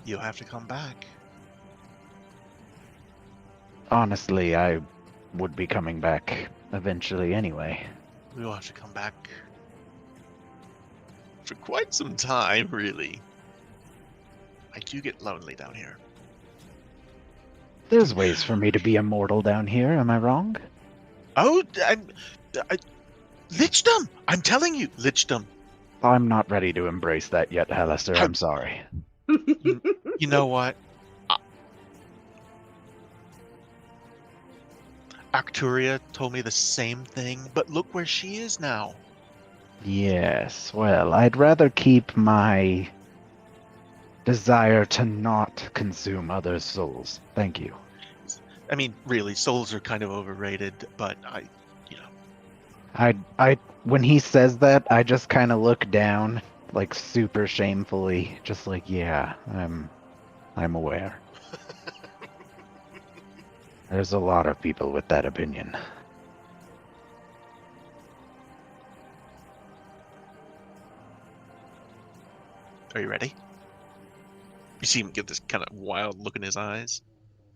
You'll have to come back. Honestly, I would be coming back eventually anyway. We will have to come back for quite some time, really. I do get lonely down here. There's ways for me to be immortal down here, am I wrong? Oh, Lichdom! I'm telling you, Lichdom. I'm not ready to embrace that yet, Halaster. I'm sorry. You know what? Arcturia told me the same thing, but look where she is now. Yes, well, I'd rather keep my desire to not consume others' souls. Thank you. I mean, really, souls are kind of overrated, but When he says that, I just kind of look down, like super shamefully, just like, yeah, I'm aware. There's a lot of people with that opinion. Are you ready? You see him get this kind of wild look in his eyes.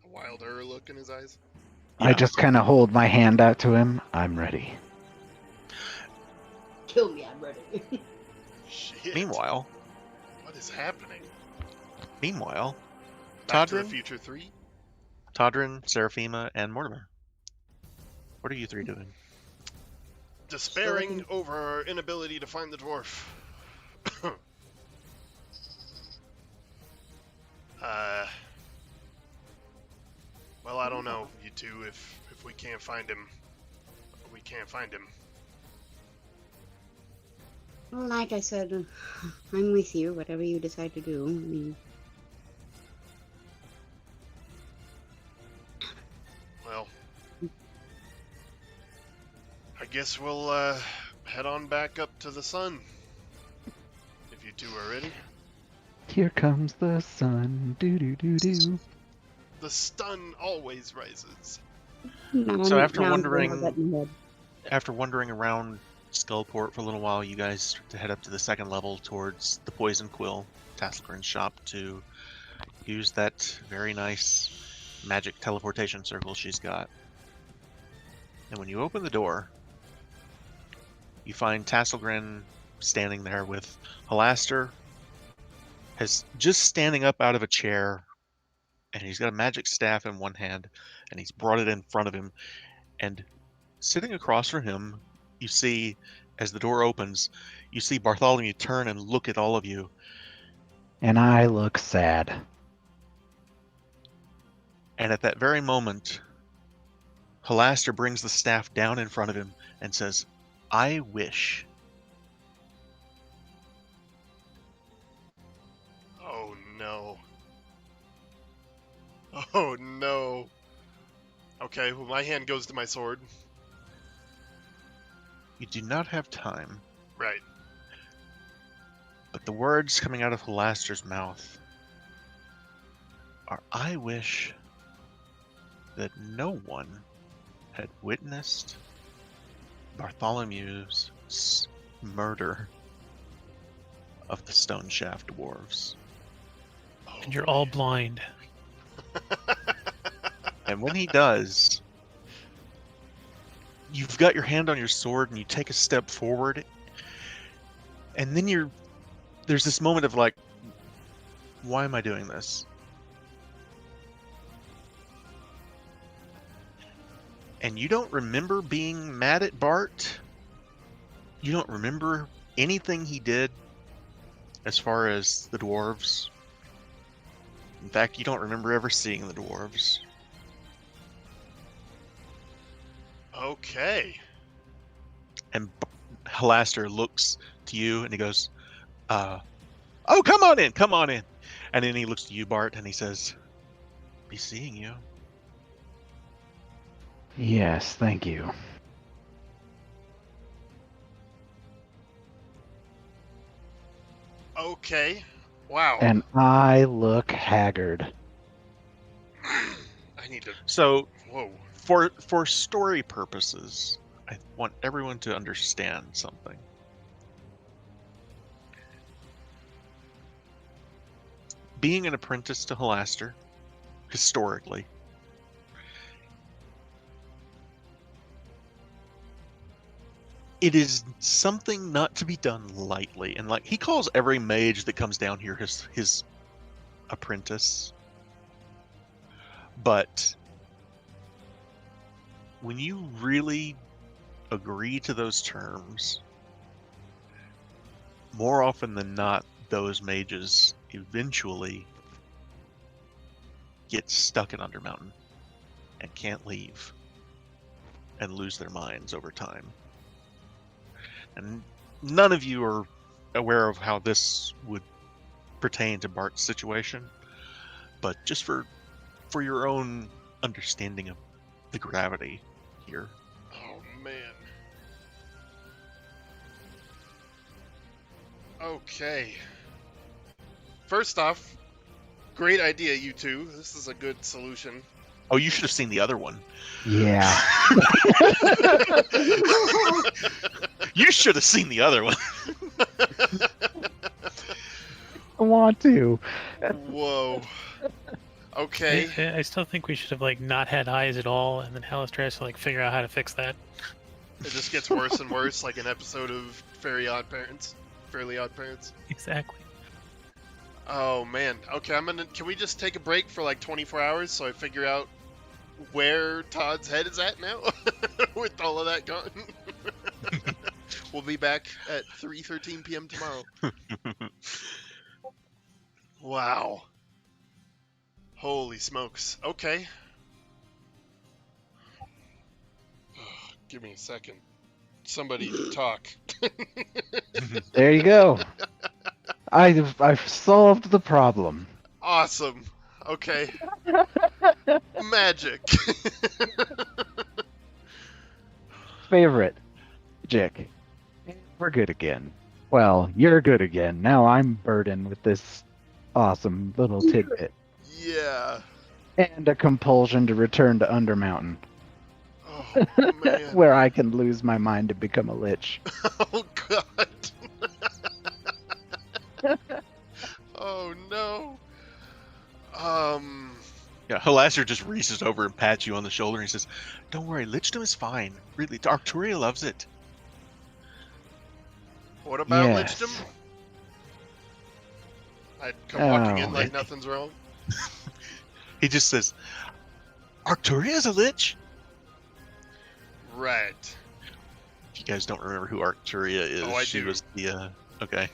A wilder look in his eyes. I Yeah. just kind of hold my hand out to him. I'm ready. Kill me, I'm ready. Shit. Meanwhile, What is happening? Back to the Todrin, Future 3? Todrin, Seraphima, and Mortimer. What are you three doing? Despairing over our inability to find the dwarf. Well, I don't know, you two. If we can't find him, we can't find him. Well, like I said, I'm with you. Whatever you decide to do. I mean, Well, I guess we'll head on back up to the sun. If you two are ready. Here comes the sun. Do do do do. The stun always rises. So after now I'm wondering- gonna get in bed. After wandering around Skullport for a little while, you guys start to head up to the second level towards the Poison Quill, Tasselgrin's shop, to use that very nice magic teleportation circle she's got. And when you open the door, you find Tasselgrin standing there with Halaster, has just standing up out of a chair, and he's got a magic staff in one hand, and he's brought it in front of him, and sitting across from him, you see, as the door opens, you see Bartholomew turn and look at all of you. And I look sad. And at that very moment, Halaster brings the staff down in front of him and says, "I wish." Oh no. Oh no. Okay, well my hand goes to my sword. You do not have time, Right. but the words coming out of Halaster's mouth are, "I wish that no one had witnessed Bartholomew's murder of the Stone Shaft dwarves." Oh, And you're all blind. And when he does, you've got your hand on your sword and you take a step forward, and then there's this moment of like, why am I doing this? And you don't remember being mad at Bart. You don't remember anything he did as far as the dwarves. In fact, you don't remember ever seeing the dwarves. Okay. And Halaster looks to you and he goes, "Oh, come on in, come on in." And then he looks to you, Bart, and he says, "Be seeing you." Yes, thank you. Okay. Wow. And I look haggard. I need to. So, Whoa. for story purposes, I want everyone to understand something. Being an apprentice to Halaster, historically, it is something not to be done lightly. And like he calls every mage that comes down here his apprentice. But when you really agree to those terms, more often than not, those mages eventually get stuck in Undermountain and can't leave and lose their minds over time. And none of you are aware of how this would pertain to Bart's situation, but just for your own understanding of the gravity here. Oh, man. Okay. First off, great idea, you two. This is a good solution. Oh, you should have seen the other one. Yeah. You should have seen the other one. I want to. Whoa. Okay. I still think we should have like not had eyes at all, and then Halaster has to like figure out how to fix that. It just gets worse and worse, like an episode of Fairly Odd Parents. Exactly. Oh man. Okay, can we just take a break for like 24 hours so I figure out where Todd's head is at now? With all of that gone. We'll be back at 3:13 p.m. tomorrow. Wow. Holy smokes. Okay. Give me a second. Somebody talk. There you go. I've solved the problem. Awesome. Okay. Magic. Favorite. Jick. We're good again. Well, you're good again. Now I'm burdened with this awesome little tidbit. Yeah. And a compulsion to return to Undermountain, Oh, man. where I can lose my mind to become a lich. Oh, God. Oh, no. Yeah, Halaster just reaches over and pats you on the shoulder and he says, "Don't worry, lichdom is fine. Really, Arcturia loves it." What about Yes. lichdom? I'd come walking in Oh. like nothing's wrong. He just says, "Arcturia is a lich?" Right. If you guys don't remember who Arcturia is, Oh, I she do. was the, okay.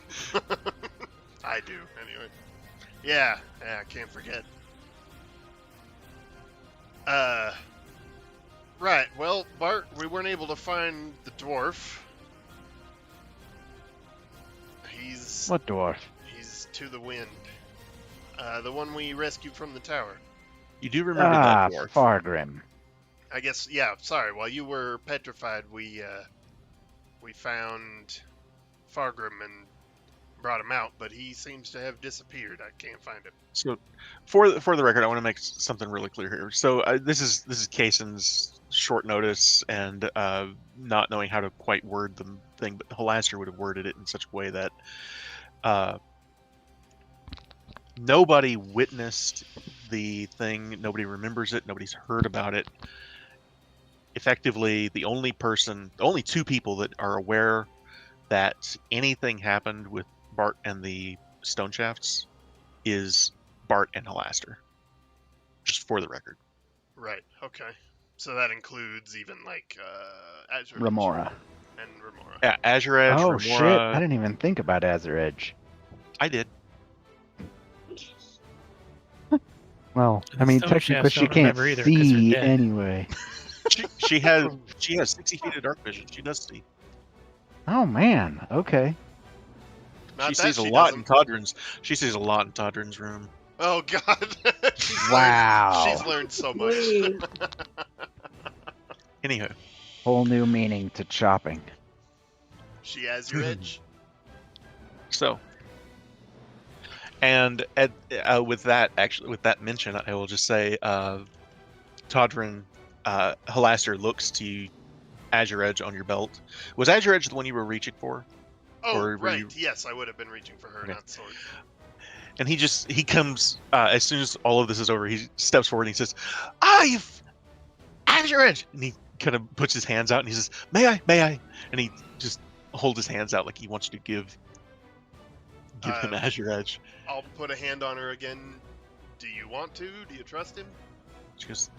I do, anyway. Yeah, I can't forget. Right, well, Bart, we weren't able to find the dwarf. He's What dwarf? to the wind. The one we rescued from the tower. You do remember that dwarf. Fargrim. I guess, yeah, sorry, while you were petrified, we found Fargrim and brought him out, but he seems to have disappeared. I can't find him. So, for the record, I want to make something really clear here. So, this is Kaysen's short notice and not knowing how to quite word the thing, but Halaster would have worded it in such a way that nobody witnessed the thing, nobody remembers it, nobody's heard about it. Effectively, the only two people that are aware that anything happened with Bart and the stone shafts is Bart and Halaster. Just for the record. Right, okay. So that includes even, like, Azure Remora. and Remora. Yeah, Azure Edge, Oh Remora. shit! I didn't even think about Azure Edge. I did. Well, And I mean, Stone technically Shafts she don't can't remember either 'cause they're see dead. anyway. She has 60 feet of dark vision. She does see. Oh man. Okay. Not She that sees a she lot in doesn't. Todrin's. She sees a lot in Todrin's room. Oh God. Wow. She's learned so much. Wait. Anywho, Whole new meaning to chopping. She has your edge. so, and with that mention, I will just say, Todrin, Halaster looks to Azure Edge on your belt. Was Azure Edge the one you were reaching for? Oh, Or were right. you- Yes, I would have been reaching for her, Okay. not sword. And he comes as soon as all of this is over. He steps forward and he says, you've Azure Edge!" And he kind of puts his hands out and he says, "May I?" And he just holds his hands out like he wants you to give him Azure Edge. I'll put a hand on her again. Do you want to? Do you trust him? She goes,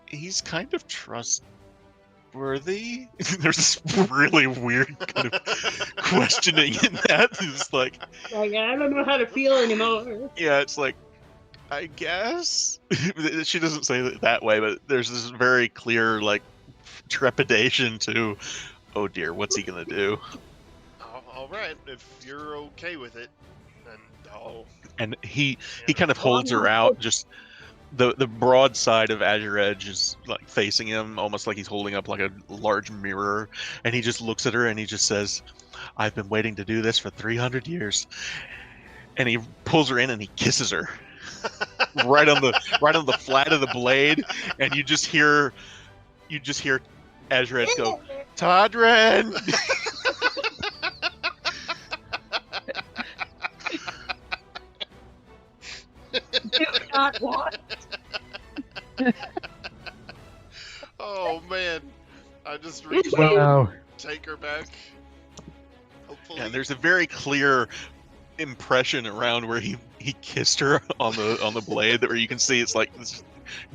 he's kind of trustworthy. There's this really weird kind of questioning in that. It's like, Like, I don't know how to feel anymore. yeah, it's like, I guess. She doesn't say it that way, but there's this very clear, like, trepidation to, oh dear, what's he gonna do? All right, if you're okay with it, then I'll. And he you kind of know. holds her out. Just the broad side of Azure Edge is like facing him, almost like he's holding up like a large mirror. And he just looks at her and he just says, "I've been waiting to do this for 300 years." And he pulls her in and he kisses her right on the flat of the blade. And you just hear Azure Edge go, "Todrin!" Do not want. Oh man, I just reached Well, out, take her back. Hopefully. And there's a very clear impression around where he kissed her on the blade, that where you can see it's like this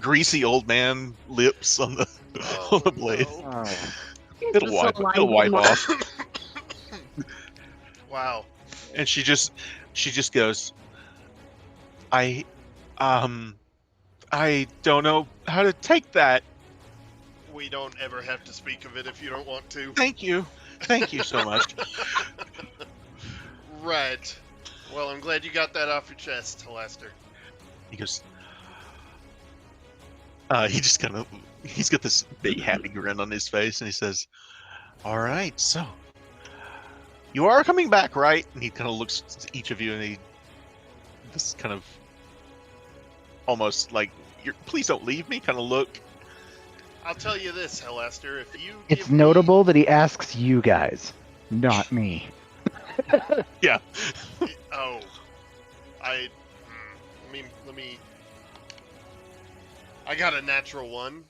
greasy old man lips on the on the blade. no. oh. It'll wipe off. Wow. And she just goes, I don't know how to take that. We don't ever have to speak of it if you don't want to. Thank you so much. Right. Well, I'm glad you got that off your chest, Halaster. He goes, he's got this big happy grin on his face, and he says, "All right, so you are coming back, right?" And he kind of looks at each of you, and he this kind of almost like, please don't leave me kind of look. I'll tell you this, Halaster, if you It's give me- notable that he asks you guys, not me. Yeah. Oh. Let me... I got a natural one.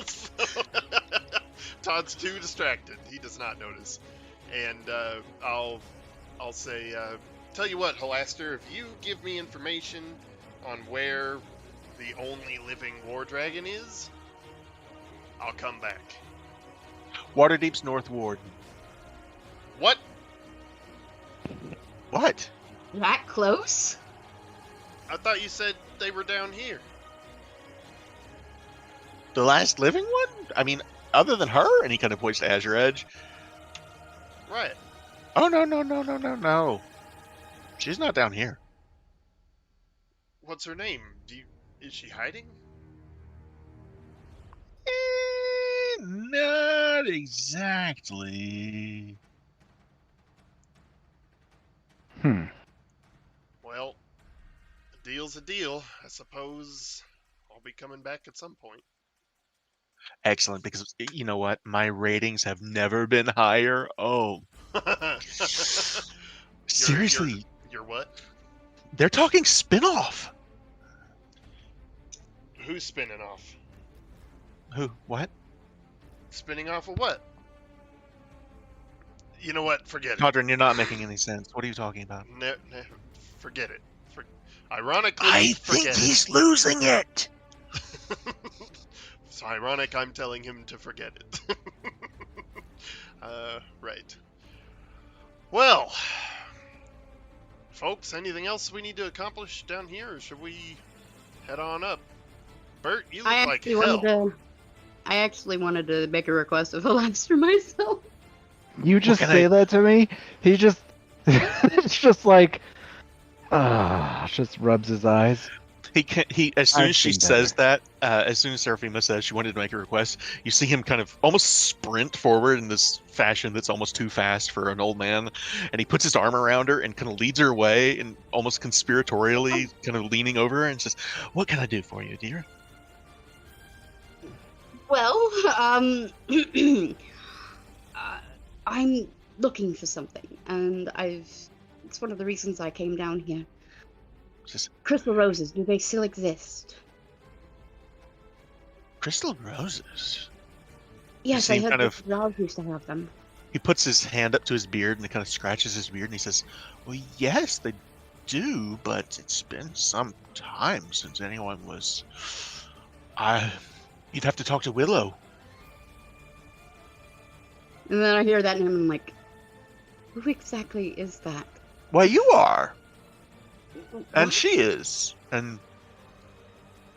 So, Todd's too distracted. He does not notice. And I'll say, tell you what, Halaster, if you give me information on where the only living war dragon is, I'll come back. Waterdeep's North Ward. What? What? That close? I thought you said they were down here. The last living one? I mean, other than her? And he kind of points to Azure Edge. Right. Oh, no. She's not down here. What's her name? Is she hiding? Not exactly. Well, a deal's a deal. I suppose I'll be coming back at some point. Excellent, because you know what? My ratings have never been higher. Oh, seriously. You're what? They're talking spin-off. Who's spinning off? Who? What? Spinning off of what? You know what? Forget it. Todrin, you're not making any sense. What are you talking about? Forget it. Ironically, I forget think it. he's losing it. It's ironic I'm telling him to forget it. Right. Well, Folks, anything else we need to accomplish down here, or should we head on up? Bert, you look like hell. I actually wanted to make a request of a lobster myself. You just can say I- that to me? He just... it's just like... just rubs his eyes. He as soon I've as she seen says that, as soon as Seraphima says she wanted to make a request, you see him kind of almost sprint forward in this fashion that's almost too fast for an old man, and he puts his arm around her and kind of leads her away, and almost conspiratorially kind of leaning over her and says, "What can I do for you, dear?" Well, I'm looking for something, and it's one of the reasons I came down here. Just Crystal roses, do they still exist? crystal roses. Yes, see I him heard kind the of- dogs used to have them. He puts his hand up to his beard and he kind of scratches his beard and he says, "Well, yes, they do, but it's been some time since anyone was. You'd have to talk to Willow." And then I hear that name and I'm like, who exactly is that? Well, you are, and What? she is, and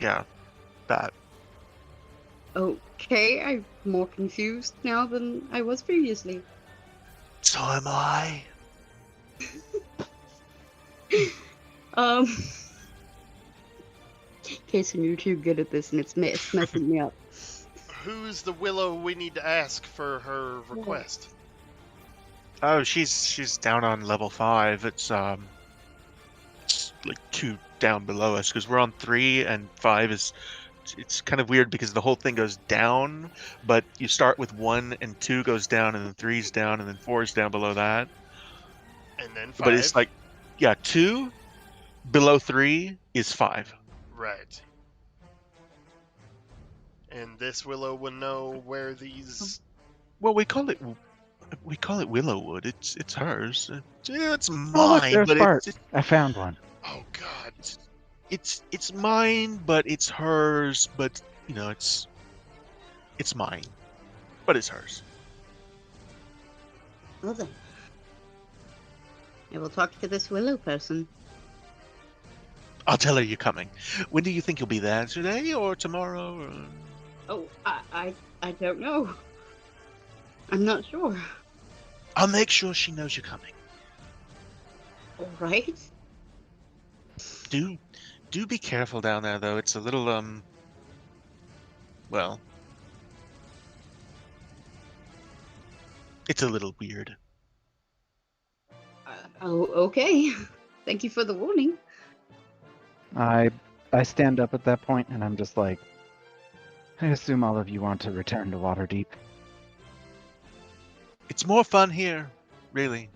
yeah, that. Okay, I'm more confused now than I was previously. So am I. Casey, you're too good at this and it's messing me up. Who's the Willow we need to ask for her request? Oh, she's down on level 5. It's like 2 down below us because we're on 3 and 5 is. It's kind of weird because the whole thing goes down, but you start with 1 and 2 goes down, and then 3's down, and then 4's down below that. And then 5. But it's like, yeah, 2 below 3 is 5. Right. And this Willow will know where these... Well, we call it Willowwood. It's hers. It's mine, Oh, look, there's but Bart. it's I found one. Oh, God. it's mine, but it's hers. But you know, it's mine, but it's hers. Well then. I will talk to this Willow person. I'll tell her you're coming. When do you think you'll be there? Today or tomorrow? Or... Oh, I don't know. I'm not sure. I'll make sure she knows you're coming. All right. Do be careful down there, though. It's a little well, it's a little weird. Oh, okay. Thank you for the warning. I stand up at that point and I'm just like, I assume all of you want to return to Waterdeep. It's more fun here, really.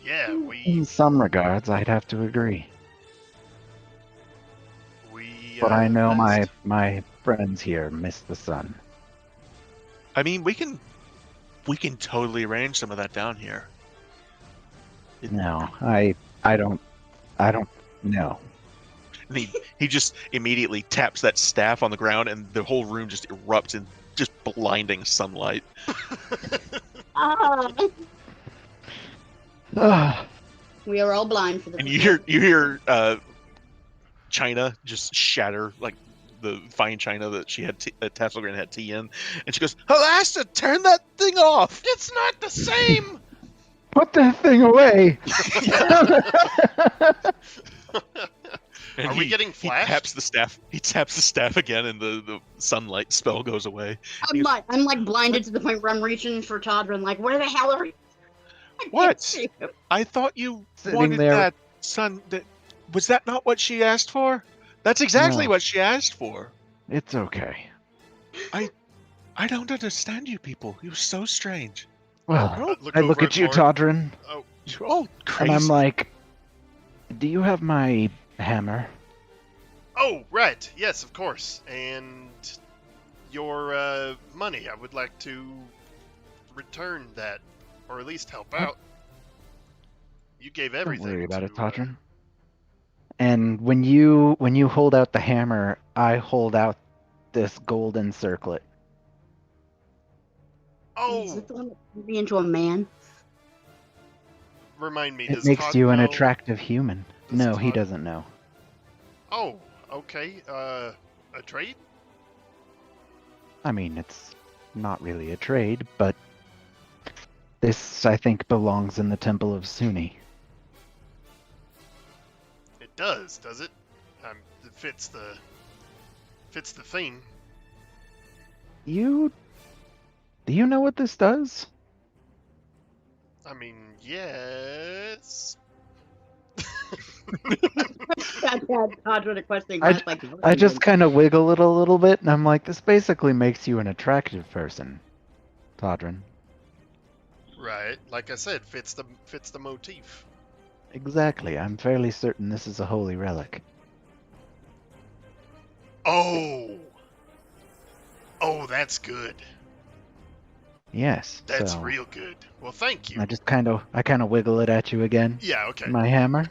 Yeah, In some regards, I'd have to agree. But I know my friends here miss the sun. I mean, we can totally arrange some of that down here. No, I don't know. And he just immediately taps that staff on the ground, and the whole room just erupts in just blinding sunlight. We are all blind for the. And you hear China just shatter, like the fine china that she had that Tasselgren had tea in, and she goes, "Alasta, turn that thing off! It's not the same! Put that thing away! And Are we getting flashed? He taps the staff again, and the sunlight spell goes away. I'm like blinded to the point where I'm reaching for Todrin, like, where the hell are you? What? I thought you Sitting wanted there. that sun. Was that not what she asked for? That's exactly No. what she asked for. It's okay. I don't understand you people. You're so strange. Well, Look I look over at you, Bart. Todrin, Oh, You're all crazy. and I'm like, do you have my hammer? oh, right. Yes, of course. And your money. I would like to return that, or at least help out. You gave everything. Don't worry about it, to, Todrin. And when you hold out the hammer, I hold out this golden circlet. Is Oh, it the one that turned me into a man? remind me. It Does makes Todd you an know? attractive human. Does No, he Todd- doesn't know. Oh, okay. A trade? I mean, it's not really a trade, but this, I think, belongs in the Temple of Suni. It does it? It fits the theme. Do you know what this does? I mean, yes. Todd with a question. I- not like I just kind of wiggle it a little bit, and I'm like, this basically makes you an attractive person, Todrin. Right. Like I said, fits the motif. Exactly. I'm fairly certain this is a holy relic. Oh. Oh, that's good. Yes. That's so real good. Well, thank you. I kind of wiggle it at you again. Yeah. Okay. My hammer.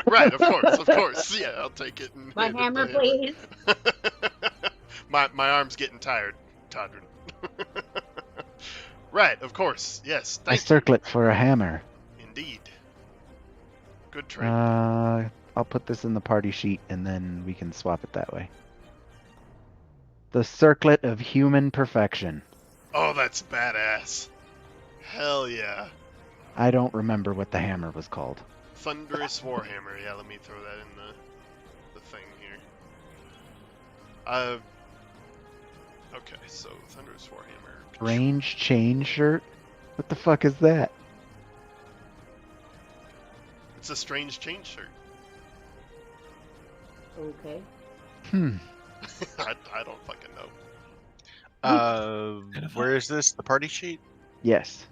Right. Of course. Yeah, I'll take it. And My hand it hammer, the please. my arm's getting tired, Todrin. Right. Of course. Yes. I Thank circle it for a hammer. you. Indeed. Good trade. I'll put this in the party sheet, and then we can swap it that way. The circlet of human perfection. Oh, that's badass. Hell yeah. I don't remember what the hammer was called. Thunderous Warhammer. Yeah, let me throw that in the thing here. Okay, so Thunderous Warhammer. Range chain shirt? What the fuck is that? It's a strange chain shirt. Okay. I don't fucking know. Where is this? The party sheet? Yes.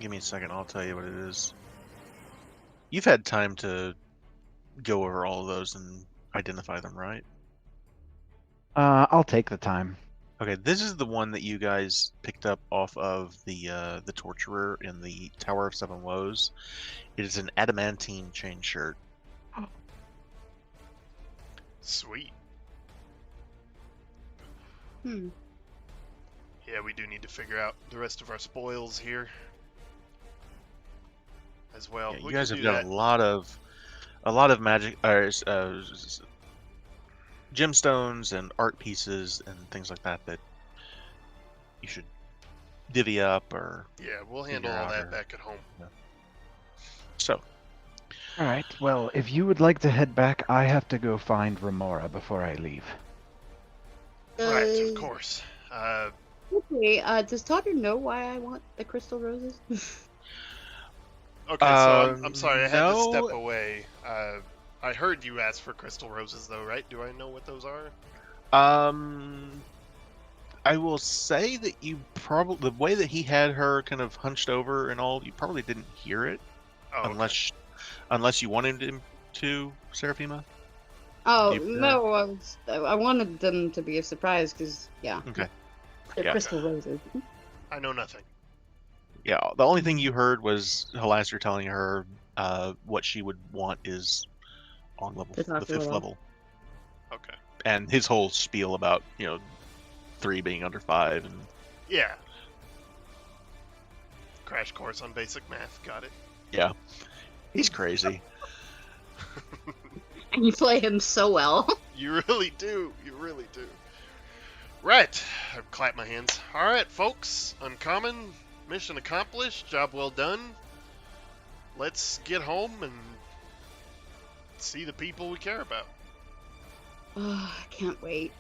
Give me a second. I'll tell you what it is. You've had time to go over all of those and identify them, right? I'll take the time. Okay, this is the one that you guys picked up off of the torturer in the Tower of Seven Woes. It is an adamantine chain shirt. Sweet. Hmm. Yeah, we do need to figure out the rest of our spoils here as well. Yeah, We you guys can have do got that. a lot of magic, gemstones and art pieces and things like that that you should divvy up or. Yeah, we'll handle figure all out that or- back at home. So, Alright, well, if you would like to head back, I have to go find Remora before I leave. Right, of course. Okay, does Todd know why I want the crystal roses? Okay, so I'm sorry, I had to no. step away. I heard you ask for crystal roses, though, right? Do I know what those are? I will say that you probably the way that he had her kind of hunched over and all, you probably didn't hear it Oh, okay. unless you wanted him to, Seraphima. Oh, You- no, I wanted them to be a surprise, because, yeah, Okay. they're Yeah. crystal roses. I know nothing. Yeah, the only thing you heard was Halaster telling her what she would want is on level The the top 5th level. level, Okay. and his whole spiel about 3 being under 5 and Yeah. Crash course on basic math. Got it. yeah, he's crazy. And you play him so well. You really do. You really do. Right. I clap my hands. All right, folks. Uncommon. Mission accomplished. Job well done. Let's get home and see the people we care about. Oh, I can't wait.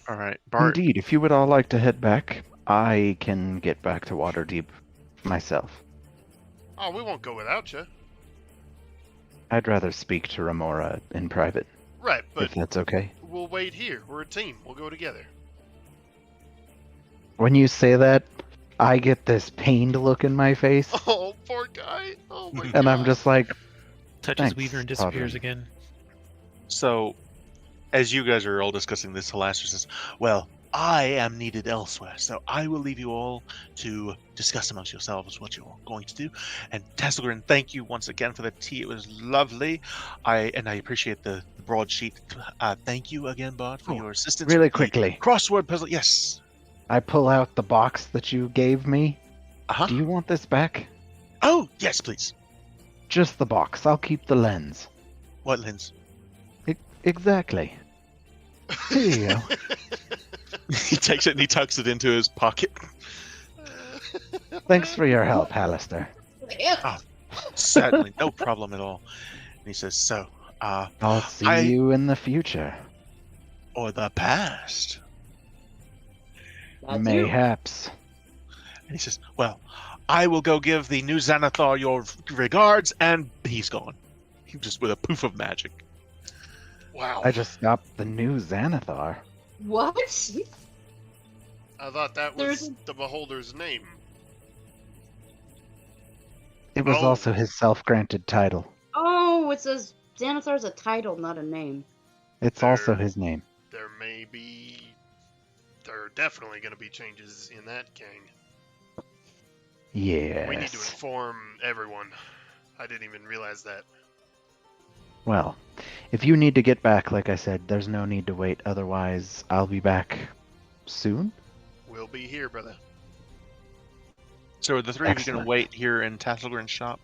All right, Bart. Indeed, if you would all like to head back, I can get back to Waterdeep myself. Oh, we won't go without you. I'd rather speak to Remora in private, Right, but if that's okay. we'll wait here. We're a team. We'll go together. When you say that, I get this pained look in my face, Oh, poor guy. Oh my god. and I'm just like, Touches Thanks, Weaver and disappears Todrin. again. So, as you guys are all discussing this, Halaster says, "Well, I am needed elsewhere, so I will leave you all to discuss amongst yourselves what you're going to do." And Tasselgrin, thank you once again for the tea. It was lovely. I appreciate the broadsheet. Thank you again, Bart, for Oh, your assistance. really with the quickly. Crossword puzzle. Yes. I pull out the box that you gave me. Uh huh. Do you want this back? Oh, yes, please. Just the box. I'll keep the lens. What lens? Exactly. Here you go. He takes it and he tucks it into his pocket. Thanks for your help, Hallister. Oh, certainly, no problem at all. And he says, "So, I'll see I- you in the future. or the past." That's you. Mayhaps. And he says, "Well, I will go give the new Xanathar your regards," and he's gone. He just with a poof of magic. Wow. I just got the new Xanathar. What? I thought that was There's- the beholder's name. It was Oh. also his self-granted title. Oh, it says Xanathar's a title, not a name. It's also his name. There are definitely going to be changes in that gang. Yes. We need to inform everyone. I didn't even realize that. Well, if you need to get back, like I said, there's no need to wait. Otherwise, I'll be back soon. We'll be here, brother. So are the three of you Excellent. going to wait here in Tasselgren's shop?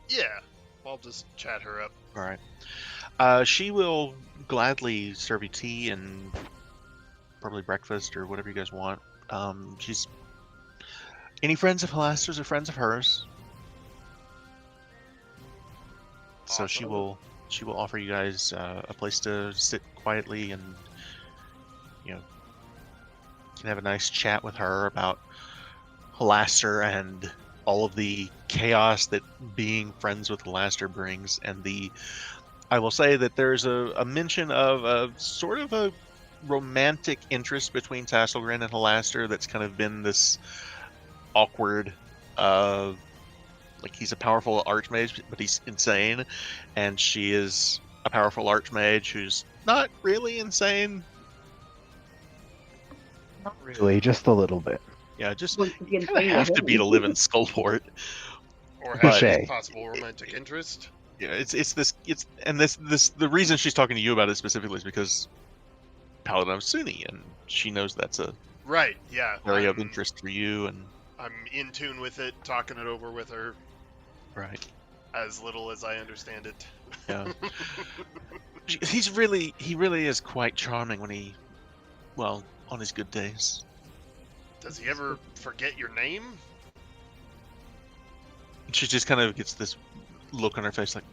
Yeah. I'll just chat her up. All right. She will gladly serve you tea and probably breakfast or whatever you guys want. She's any friends of Halaster's are friends of hers. So she Awesome. will offer you guys a place to sit quietly and can have a nice chat with her about Halaster and all of the chaos that being friends with Halaster brings. And I will say that there's a mention of a sort of a romantic interest between Tasselgren and Halaster that's kind of been this awkward, like he's a powerful archmage, but he's insane, and she is a powerful archmage who's not really insane. Not really, just a little bit. Yeah, just Once you get kind of have to be to live in Skullport. Or But- has Touche. a possible romantic interest. Yeah, this the reason she's talking to you about it specifically is because Paladin of Sunni, and she knows that's a Right, yeah. area of I'm- interest for you, and I'm in tune with it, talking it over with her right. as little as I understand it. Yeah. he really is quite charming when on his good days. Does he ever forget your name? She just kind of gets this look on her face like,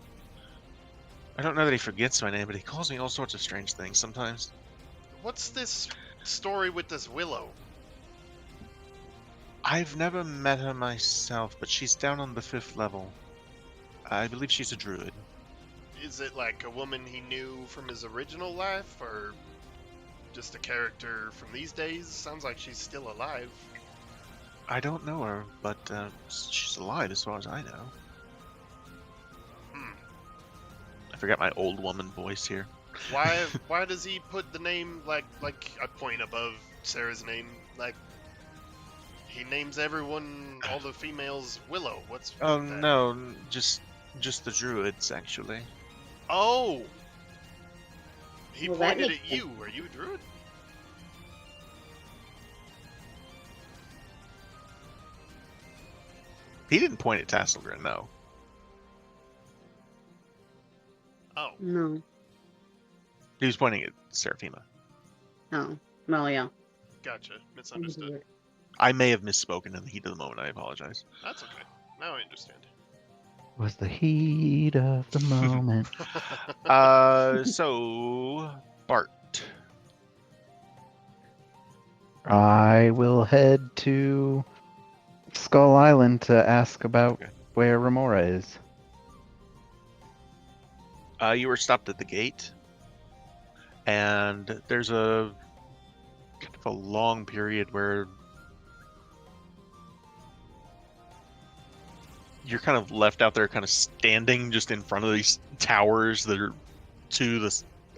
I don't know that he forgets my name, but he calls me all sorts of strange things sometimes. What's this story with this Willow? I've never met her myself, but she's down on the 5th level. I believe she's a druid. Is it like a woman he knew from his original life, or just a character from these days? Sounds like she's still alive. I don't know her, but she's alive as far as I know. Hmm. I forgot my old woman voice here. Why does he put the name like a point above Sarah's name? Like he names everyone, all the females, Willow. What's Oh with that? no, just the druids actually. Oh, he Well, that pointed makes at you. Are you a druid? He didn't point at Tasselgren, no. Oh, No. He was pointing at Seraphima. Oh. Well, yeah. gotcha. Misunderstood. I may have misspoken in the heat of the moment. I apologize. That's okay. Now I understand. Was the heat of the moment. So Bart. I will head to Skull Island to ask about Okay. where Remora is. You were stopped at the gate, and there's a kind of a long period where you're kind of left out there, kind of standing just in front of these towers that are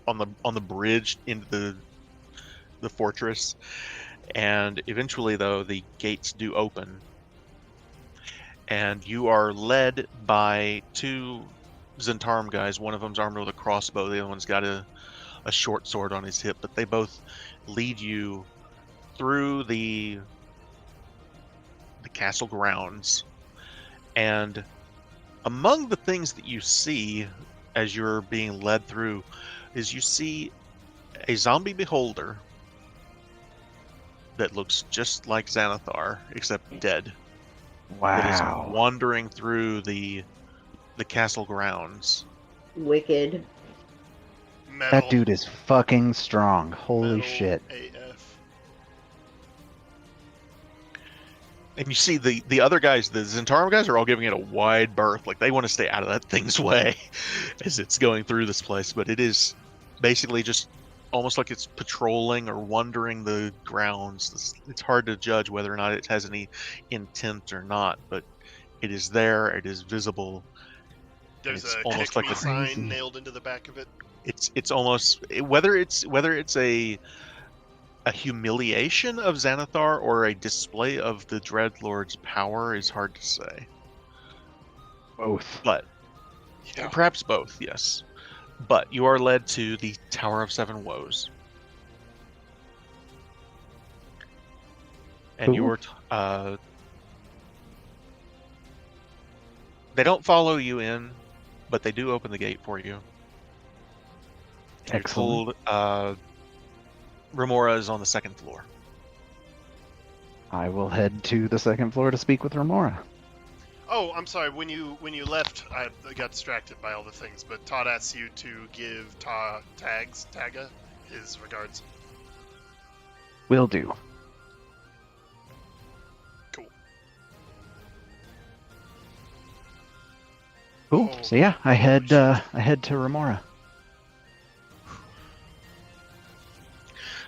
on the bridge into the fortress. And eventually, though, the gates do open, and you are led by two Zentarum guys. One of them's armed with a crossbow, the other one's got a short sword on his hip, but they both lead you through the castle grounds, and Among the things that you see as you're being led through is you see a zombie beholder that looks just like Xanathar, except dead. That is Wow. wandering through the castle grounds. Wicked. Metal. That dude is fucking strong. Holy Metal shit. AF. And you see the other guys, the Zentarum guys, are all giving it a wide berth. Like, they want to stay out of that thing's way as it's going through this place. But it is basically just almost like it's patrolling or wandering the grounds. It's hard to judge whether or not it has any intent or not, but it is there. It is visible. There's it's a almost kick like me a- sign Crazy. nailed into the back of it. It's almost whether it's a humiliation of Xanathar or a display of the Dreadlord's power is hard to say. Both. But Yeah. perhaps both, yes. But you are led to the Tower of Seven Woes. And you Cool. are they don't follow you in, but they do open the gate for you. And you're Excellent. told Remora is on the second floor. I will head to the second floor to speak with Remora. Oh, I'm sorry. When you left, I got distracted by all the things. But Todd asked you to give Taga his regards. Will do. Cool. Cool. Oh, So yeah, I holy shit. I head to Remora.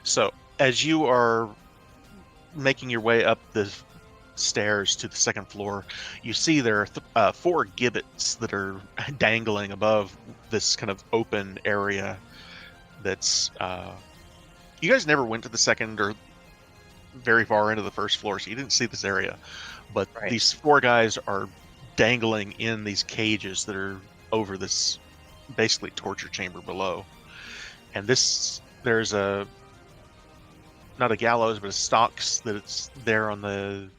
So as you are making your way up the stairs to the second floor, you see there are 4 gibbets that are dangling above this kind of open area. That's you guys never went to the second or very far into the first floor, so you didn't see this area. But Right. these 4 guys are dangling in these cages that are over this basically torture chamber below. And there's a not a gallows, but a stocks that's there on the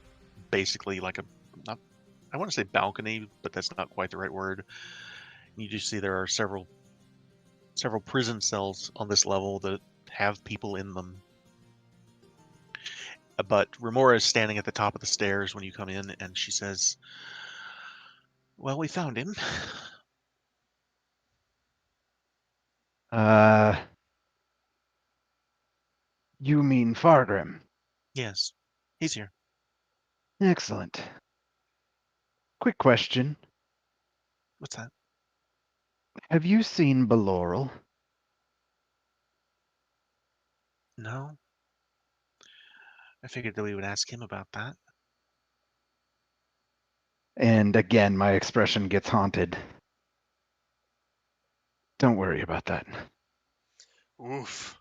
basically like I want to say balcony, but that's not quite the right word. You just see there are several prison cells on this level that have people in them. But Remora is standing at the top of the stairs when you come in, and she says, "Well, we found him." Uh, you mean Fargrim? Yes, he's here. Excellent. Quick question. What's that? Have you seen Baloral? No. I figured that we would ask him about that. And again, my expression gets haunted. Don't worry about that. Oof.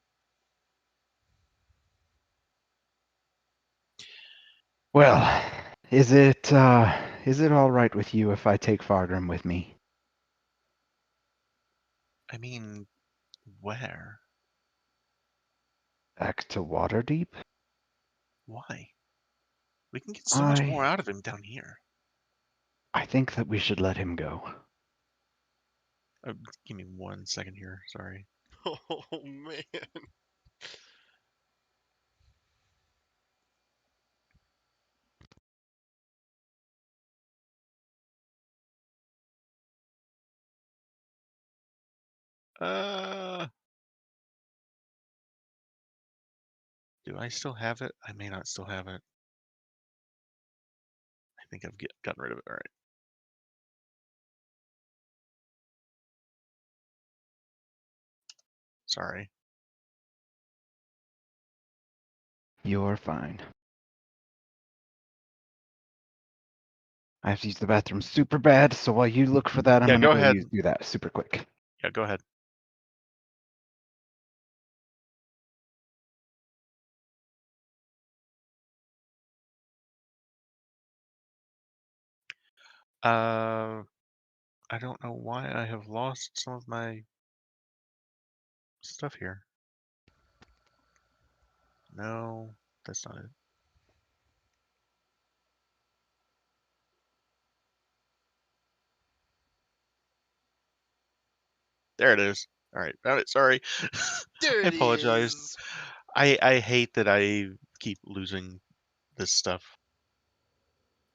Well, is it all right with you if I take Fargrim with me? I mean, where? Back to Waterdeep? Why? We can get so much more I out of him down here. think that we should let him go. Give me 1 second here. Sorry. Oh man. Do I still have it? I may not still have it. I think I've gotten rid of it. All right. Sorry. You're fine. I have to use the bathroom super bad, so while you look for that, I'm Yeah, gonna go go ahead. do that super quick. Yeah, go ahead. I don't know why I have lost some of my stuff here. No, that's not it. There it is. All right, found it. Sorry. There I it apologize. is. I hate that I keep losing this stuff.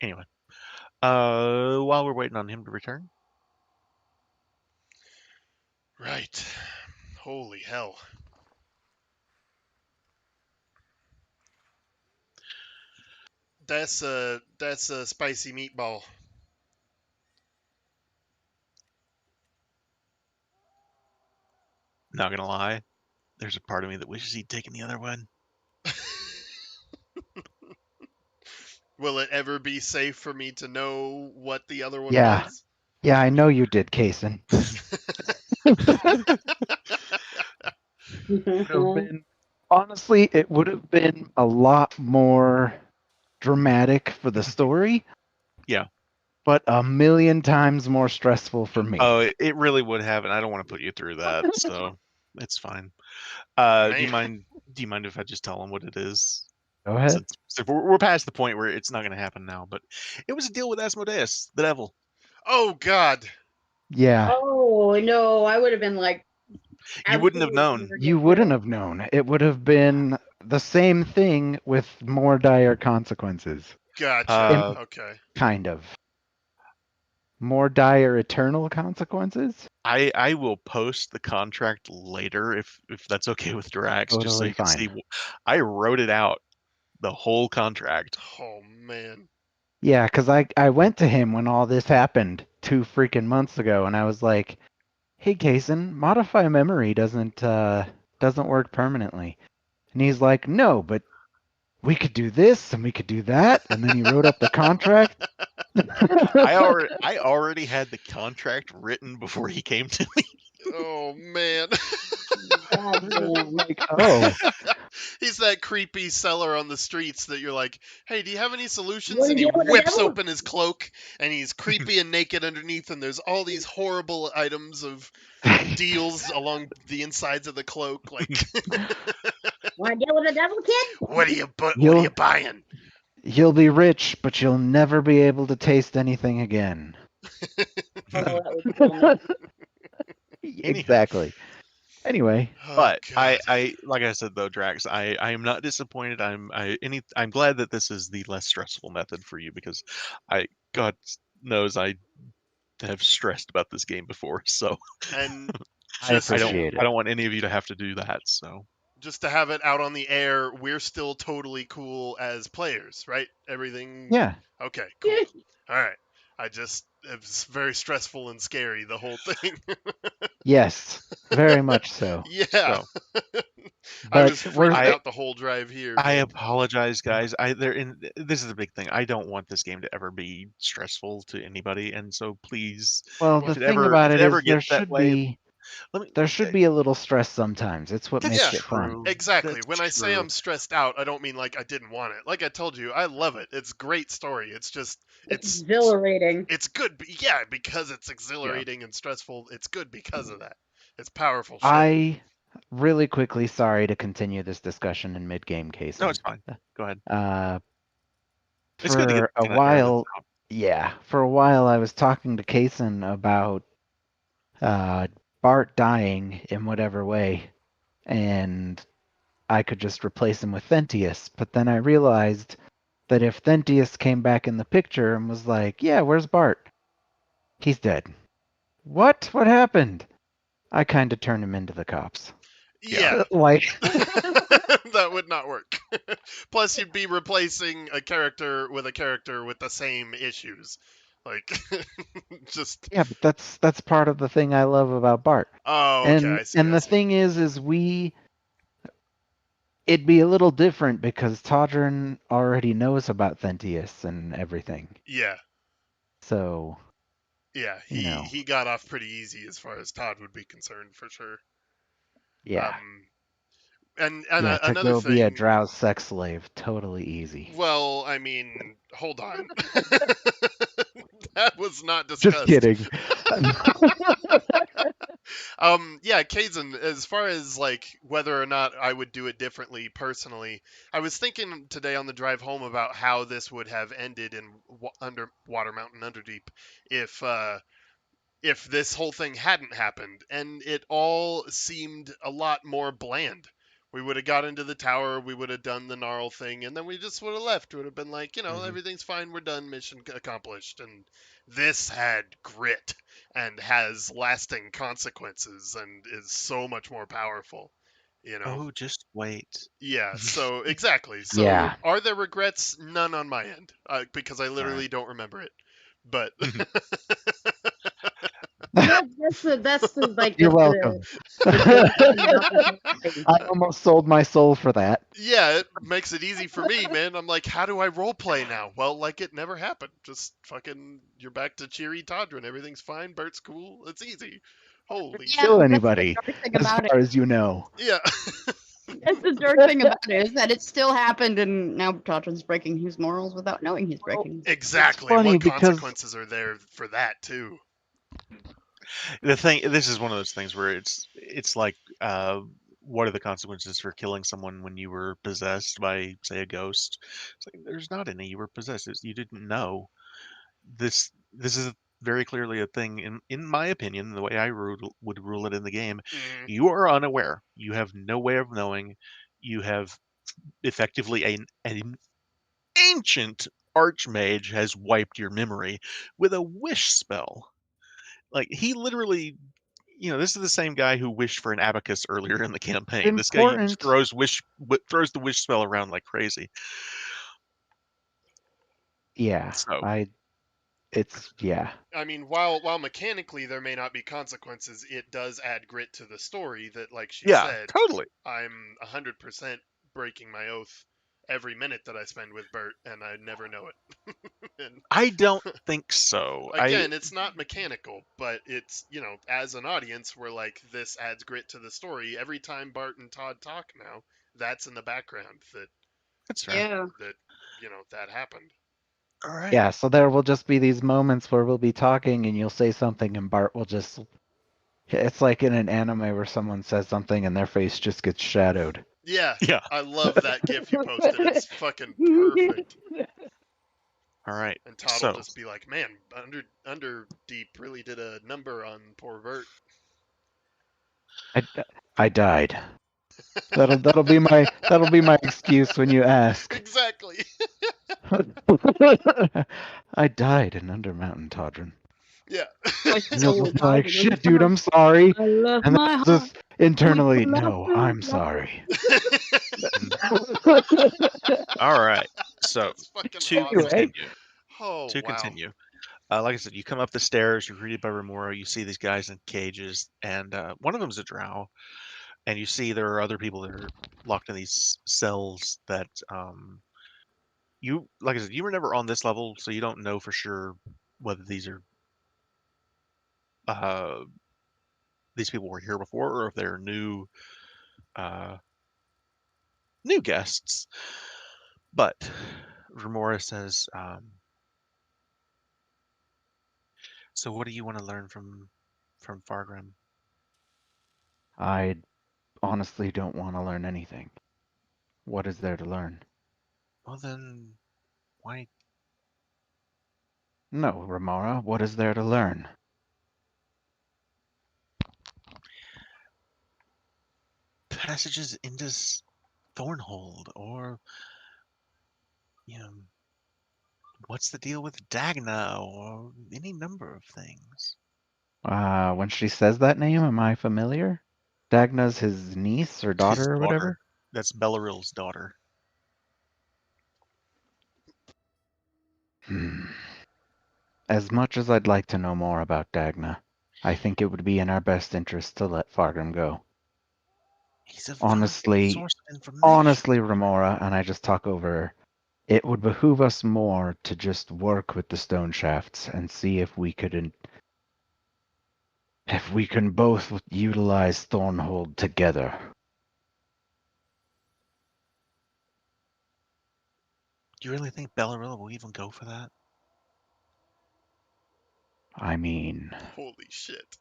Anyway, while we're waiting on him to return, Right. Holy hell. That's a spicy meatball. not gonna lie, there's a part of me that wishes he'd taken the other one. Will it ever be safe for me to know what the other one Yeah. was? Yeah, I know you did, Kaysen. Honestly, it would have been a lot more dramatic for the story. Yeah. But a million times more stressful for me. Oh, it really would have, and I don't want to put you through that, so it's fine. Do you Man. mind? Do you mind if I just tell him what it is? Go ahead. Since we're past the point where it's not going to happen now, but it was a deal with Asmodeus, the devil. Oh God. Yeah. Oh no, I would have been like, You wouldn't have absolutely known. never You get wouldn't through. have known. It would have been the same thing with more dire consequences. Gotcha. Okay. Kind of. More dire eternal consequences? I will post the contract later if that's okay with Drax, just so Totally you can see. fine. I wrote it out, the whole contract. Oh man. Yeah, because I went to him when all this happened 2 freaking months ago, and I was like, hey, Kaysen, modify memory doesn't work permanently. And he's like, no, but we could do this and we could do that. And then he wrote up the contract. I already had the contract written before he came to me. Oh man. God damn. Like, oh, He's that creepy seller on the streets that you're like, hey, do you have any solutions? Wanna And he deal with the whips devil? open his cloak and he's creepy and naked underneath, and there's all these horrible items of deals along the insides of the cloak. Like, Wanna deal with the devil, kid? what are you You'll- buying? you'll be rich, but you'll never be able to taste anything again. Oh, that would kill me. Exactly. Anyway, Oh, But God. I like I said though, Drax, I am not disappointed. I'm glad that this is the less stressful method for you because God knows I have stressed about this game before, so And I just appreciate I it. don't want any of you to have to do that. So just to have it out on the air, we're still totally cool as players, right? Everything. Yeah. Okay, cool. All right. it was very stressful and scary, the whole thing. Yes. Very much so. Yeah. So, I But was freaking I- out the whole drive here. I but- apologize, guys. This is a big thing. I don't want this game to ever be stressful to anybody, and so please, well, Well, the if thing about if it it ever is there gets that should way, be let me. there should be a little stress sometimes. It's what That's makes Yeah. it fun. true. Exactly. That's When I say true. I'm stressed out, I don't mean like I didn't want it. Like I told you, I love it. It's a great story. It's just It's exhilarating. it's good. Yeah, because it's exhilarating and stressful. It's good because of that. It's powerful shit. I really quickly, sorry to continue this discussion in mid-game case. No, it's fine. Go ahead. It's For good to get a kinda air this while, out. yeah, for a while I was talking to Kaysen about Bart dying in whatever way, and I could just replace him with Thentius. But then I realized that if Thentius came back in the picture and was like, yeah, where's Bart? He's dead. What? What happened? I kind of turned him into the cops. Yeah. Like, That would not work. Plus, you'd be replacing a character with the same issues. Like, just. yeah, but that's part of the thing I love about Bart. Oh, okay. I see. And I the see. thing is it'd be a little different because Todrin already knows about Thentius and everything. Yeah. So, Yeah. You know. He got off pretty easy as far as Todd would be concerned, for sure. yeah. And Yeah, to another go thing. be a Drow's sex slave, totally easy. Well, I mean, hold on. That was not discussed. Just kidding. Yeah, Kaizen, as far as like whether or not I would do it differently personally, I was thinking today on the drive home about how this would have ended in under Water Mountain Underdeep if if this whole thing hadn't happened, and it all seemed a lot more bland. We would have got into the tower, we would have done the gnarl thing, and then we just would have left. It would have been like, everything's fine, we're done, mission accomplished. And this had grit and has lasting consequences and is so much more powerful. Oh, just wait. Yeah, so exactly. So Yeah. are there regrets? None on my end, because I literally right. don't remember it. But That's the like. You're that's welcome. the thing about this whole thing. I almost sold my soul for that. yeah, it makes it easy for me, man. I'm like, how do I role play now? Well, like it never happened. Just fucking, you're back to cheery Todrin. Everything's fine. Bert's cool. It's easy. Holy Yeah, Kill shit. that's the anybody, dark thing as about it. far as you know. Yeah. That's the dark thing about it is that it still happened, and now Totten's breaking his morals without knowing he's breaking. Exactly. funny What because- consequences are there for that too? This is one of those things where it's like, what are the consequences for killing someone when you were possessed by, say, a ghost? It's like, there's not any. You were possessed. You didn't know. This is very clearly a thing, in my opinion, the way I would rule it in the game. Mhm. You are unaware. You have no way of knowing. You have effectively an ancient archmage has wiped your memory with a wish spell. Like, he literally, this is the same guy who wished for an abacus earlier in the campaign. This guy Important. throws the wish spell around like crazy. Yeah. So Yeah. I mean, while mechanically there may not be consequences, it does add grit to the story that, like she yeah, said, totally. I'm 100% breaking my oath every minute that I spend with Bert, and I never know it. And I don't think so. again, it's not mechanical, but it's, as an audience, we're like, this adds grit to the story. Every time Bart and Todd talk now, that's in the background That's fair. Yeah. that happened. All right. Yeah, so there will just be these moments where we'll be talking and you'll say something and Bart will just... It's like in an anime where someone says something and their face just gets shadowed. Yeah, Yeah. I love that GIF you posted. It's fucking perfect. All right. And Todd So will just be like, "Man, Underdeep really did a number on poor Bert." I died. That'll be my excuse when you ask. Exactly. I died in Undermountain Todrin. Yeah. And you'll just be like, shit, dude, I'm sorry. I love And my then heart. just internally, with the no, laughter, I'm laughter. sorry. all right. So That's fucking to awesome. continue. Oh, To wow. continue. Like I said, you come up the stairs, you're greeted by Remora, you see these guys in cages, and one of them's a drow, and you see there are other people that are locked in these cells that, like I said, you were never on this level, so you don't know for sure whether these people were here before or if they're new guests. But Remora says, so what do you want to learn from Fargrim? I honestly don't want to learn anything. What is there to learn? Well then, why? No, Remora, what is there to learn? Passages into Thornhold, or what's the deal with Dagna, or any number of things. When she says that name, am I familiar? Dagna's his niece or daughter His or whatever? daughter. That's Belaril's daughter. As much as I'd like to know more about Dagna, I think it would be in our best interest to let Fargrim go. He's a Honestly, source of information. honestly, Remora, and I just talk over her, it would behoove us more to just work with the stone shafts and see if we can both utilize Thornhold together. Do you really think Bellarilla will even go for that? I mean, Holy shit.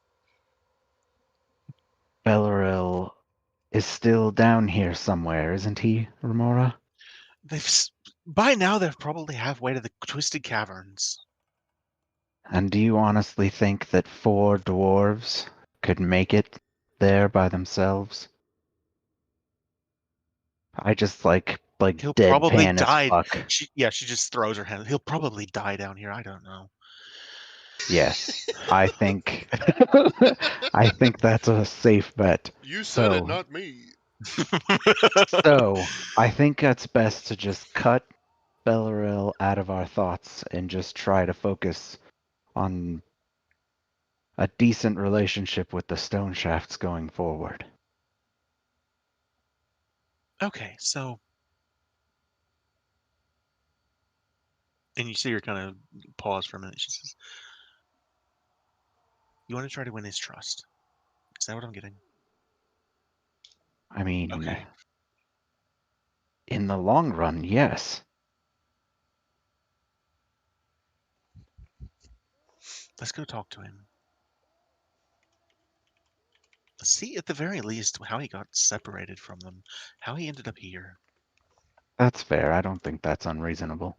Bellaril is still down here somewhere, isn't he, Remora? By now they're probably halfway to the Twisted Caverns. And do you honestly think that 4 dwarves could make it there by themselves? I just like He'll probably deadpan as die. fuck. She just throws her hand. He'll probably die down here. I don't know. Yes, I think I think that's a safe bet. You said it, So, not me. so I think it's best to just cut Bellaril out of our thoughts and just try to focus on a decent relationship with the stone shafts going forward. Okay, so, and you see her kind of pause for a minute. She says, "You want to try to win his trust? Is that what I'm getting?" I mean, Okay. in the long run, yes. Let's go talk to him. Let's see, at the very least, how he got separated from them, how he ended up here. That's fair. I don't think that's unreasonable.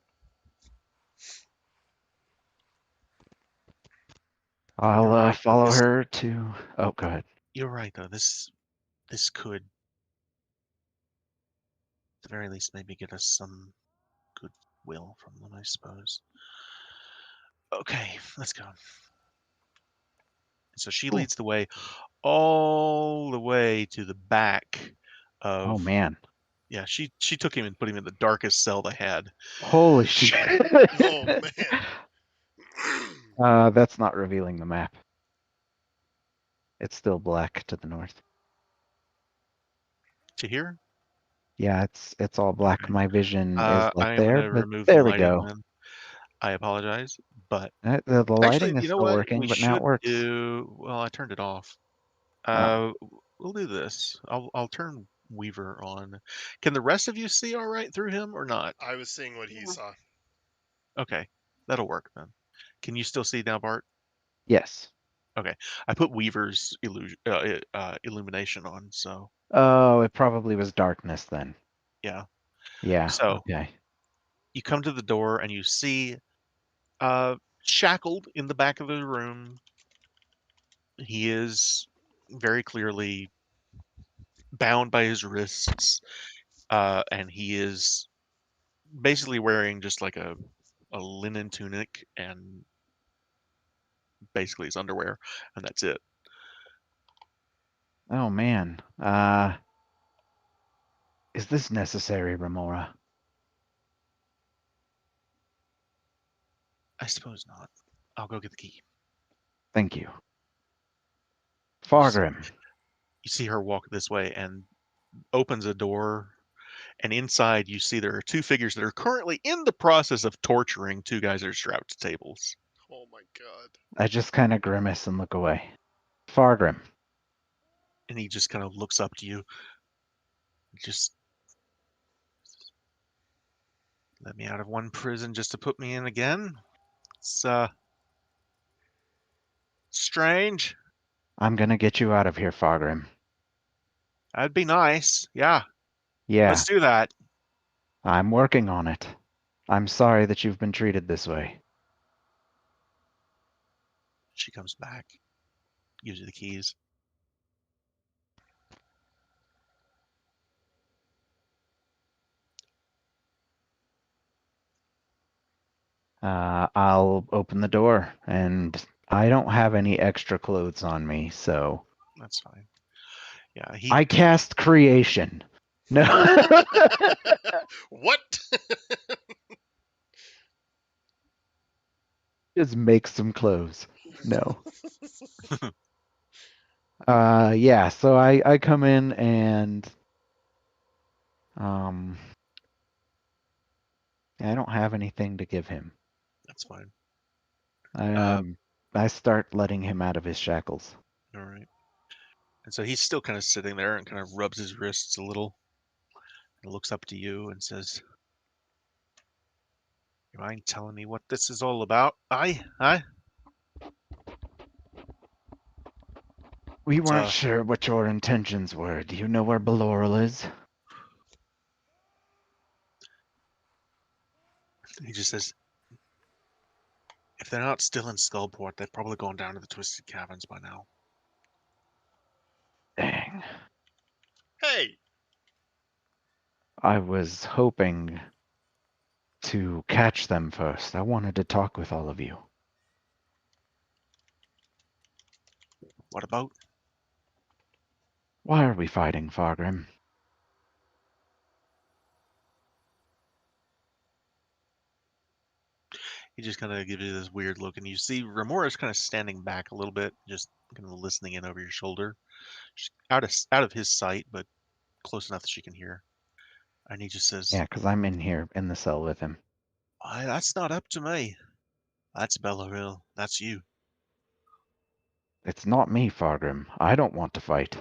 I'll You're right. follow her to. Oh, go ahead. You're right, though. This could, at the very least, maybe get us some goodwill from them, I suppose. Okay, let's go. So she Cool. leads the way all the way to the back of. Oh man. Yeah, she took him and put him in the darkest cell they had. Holy shit. Oh man. That's not revealing the map. It's still black to the north. To here? Yeah, it's all black. Okay. My vision is like I am there, gonna but remove the there we lighting go. then. I apologize, but The actually, lighting is you know still what? working, We but now it should works. do. Well, I turned it off. Oh, We'll do this. I'll turn Weaver on. Can the rest of you see all right through him or not? I was seeing what he Yeah. saw. Okay, that'll work then. Can you still see now, Bart? yes. Okay, I put Weaver's illumination on, so Oh, it probably was darkness then. yeah. Yeah, So okay. you come to the door and you see, shackled in the back of the room. He is very clearly bound by his wrists, and he is basically wearing just like a linen tunic and basically his underwear, and that's it. Oh man. Is this necessary, Remora? I suppose not. I'll go get the key. Thank you. You see, Fargrim. you see her walk this way and opens a door, and inside you see there are 2 figures that are currently in the process of torturing 2 guys that are strapped to tables. Oh my god. I just kind of grimace and look away. Fargrim. And he just kind of looks up to you. Just let me out of one prison just to put me in again. It's strange. I'm gonna get you out of here, Fargrim. That'd be nice. Yeah, Yeah, let's do that. I'm working on it. I'm sorry that you've been treated this way. She comes back, gives you the keys. I'll open the door, and I don't have any extra clothes on me, so That's fine. Yeah, he I cast creation. No. What? Just make some clothes. No. Yeah, so I come in and I don't have anything to give him. That's fine. I start letting him out of his shackles. All right. And so he's still kind of sitting there and kind of rubs his wrists a little and looks up to you and says, "You mind telling me what this is all about? Aye? We weren't Uh, sure what your intentions were. Do you know where Beloril is? He just says, If they're not still in Skullport, they've probably gone down to the Twisted Caverns by now. Dang. Hey, I was hoping to catch them first. I wanted to talk with all of you. What about? Why are we fighting, Fargrim? He just kind of gives you this weird look, and you see Remora's kind of standing back a little bit, just kind of listening in over your shoulder, just out of his sight, but close enough that she can hear. And he just says, Yeah, because I'm in here in the cell with him. That's not up to me. That's Bellaril. That's you. It's not me, Fargrim. I don't want to fight.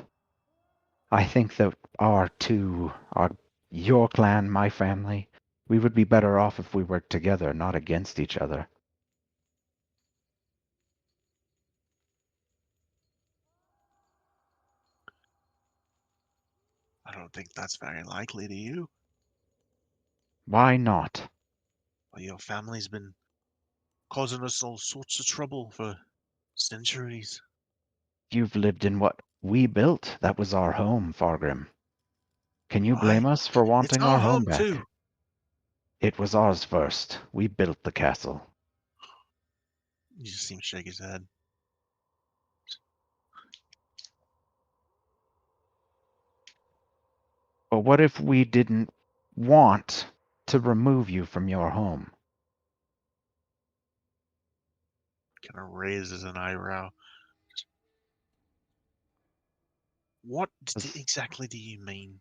I think that your clan, my family, we would be better off if we worked together, not against each other. I don't think that's very likely to you. Why not? Well, your family's been causing us all sorts of trouble for centuries. You've lived in what we built. That was our home, Fargrim. Can you blame us for It's wanting our our home home, back? too. It was ours first. We built the castle. He just seems to shake his head. But what if we didn't want to remove you from your home? Kind of raises an eyebrow. What exactly do you mean?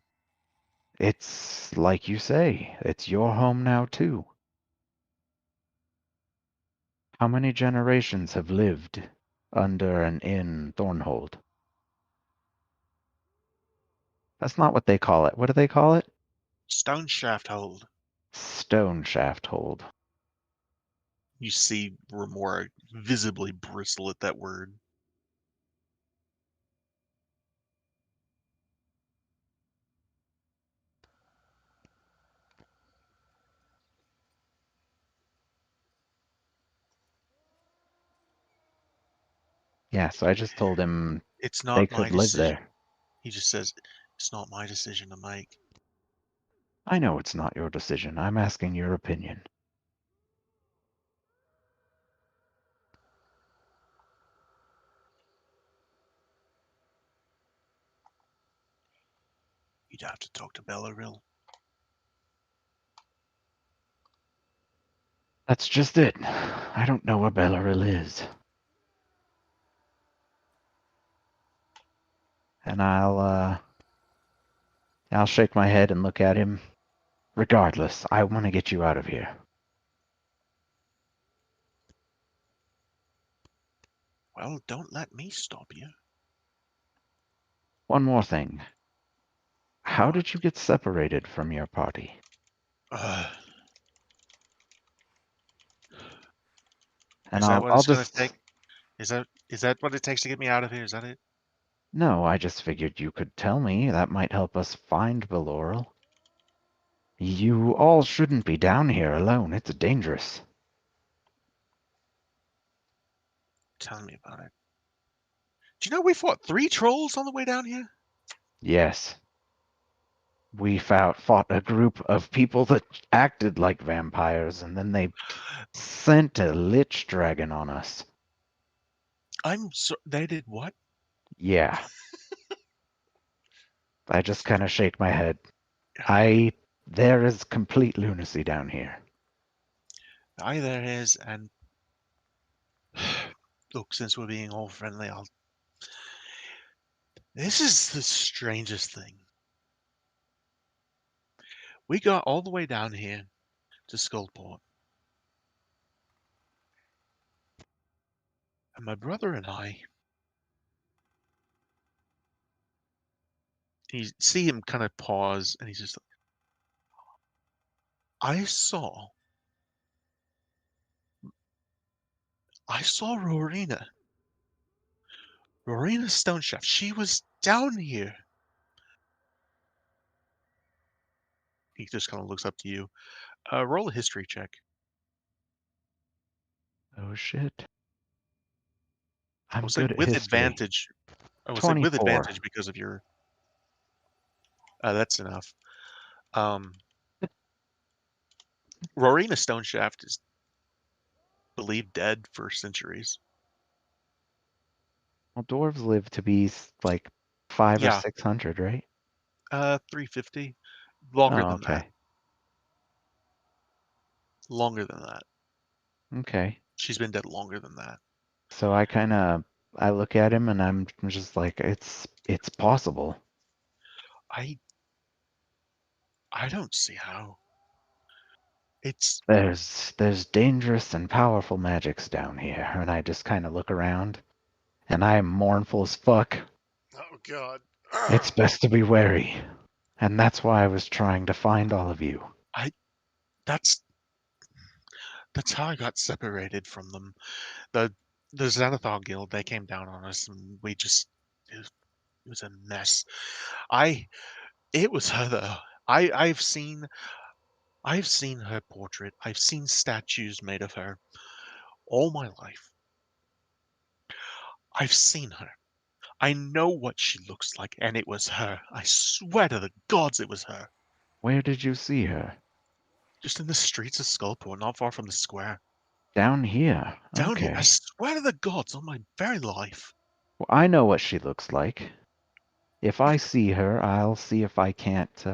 It's like you say, it's your home now too. How many generations have lived under and in Thornhold? That's not what they call it. What do they call it? Stone shaft hold. Stone shaft hold. You see Remora visibly bristle at that word. Yeah, so I just told him It's they not my could live decision. there. He just says, it's not my decision to make. I know it's not your decision. I'm asking your opinion. You'd have to talk to Bellaril. That's just it. I don't know where Bellaril is. And I'll shake my head and look at him. Regardless, I want to get you out of here. Well, don't let me stop you. One more thing. How What? did you get separated from your party? And Is that what I'll it's going to just... take? Is that what it takes to get me out of here? Is that it? No, I just figured you could tell me. That might help us find Belorel. You all shouldn't be down here alone. It's dangerous. Tell me about it. Do you know we fought 3 trolls on the way down here? Yes. We fought a group of people that acted like vampires, and then they sent a lich dragon on us. They did what? Yeah. I just kind of shake my head. There is complete lunacy down here. Aye, there is, and look, since we're being all friendly, this is the strangest thing. We got all the way down here to Skullport. And my brother and I, you see him kind of pause, and he's just like, I saw Rorina Stoneshaft. She was down here. He just kind of looks up to you. Roll a history check. Oh shit. I I'm will say good at with history. advantage. I will say with 24. advantage because of your. That's enough. Rorina Stoneshaft is believed dead for centuries. Well, dwarves live to be like 500 or Yeah. 600, right? 350. Longer Oh, than that. okay. Longer than that. Okay. She's been dead longer than that. So I look at him and I'm just like, it's possible. I don't see how. It's There's dangerous and powerful magics down here, and I just kind of look around, and I am mournful as fuck. Oh God. It's best to be wary, and that's why I was trying to find all of you. that's how I got separated from them. The Xanathar Guild, they came down on us, and we just it was a mess. It was her though. I've seen her portrait. I've seen statues made of her all my life. I've seen her. I know what she looks like, and it was her. I swear to the gods it was her. Where did you see her? Just in the streets of Skullport, not far from the square. Down here. Down here, I Okay. swear to the gods on my very life. Well, I know what she looks like. If I see her, I'll see if I can't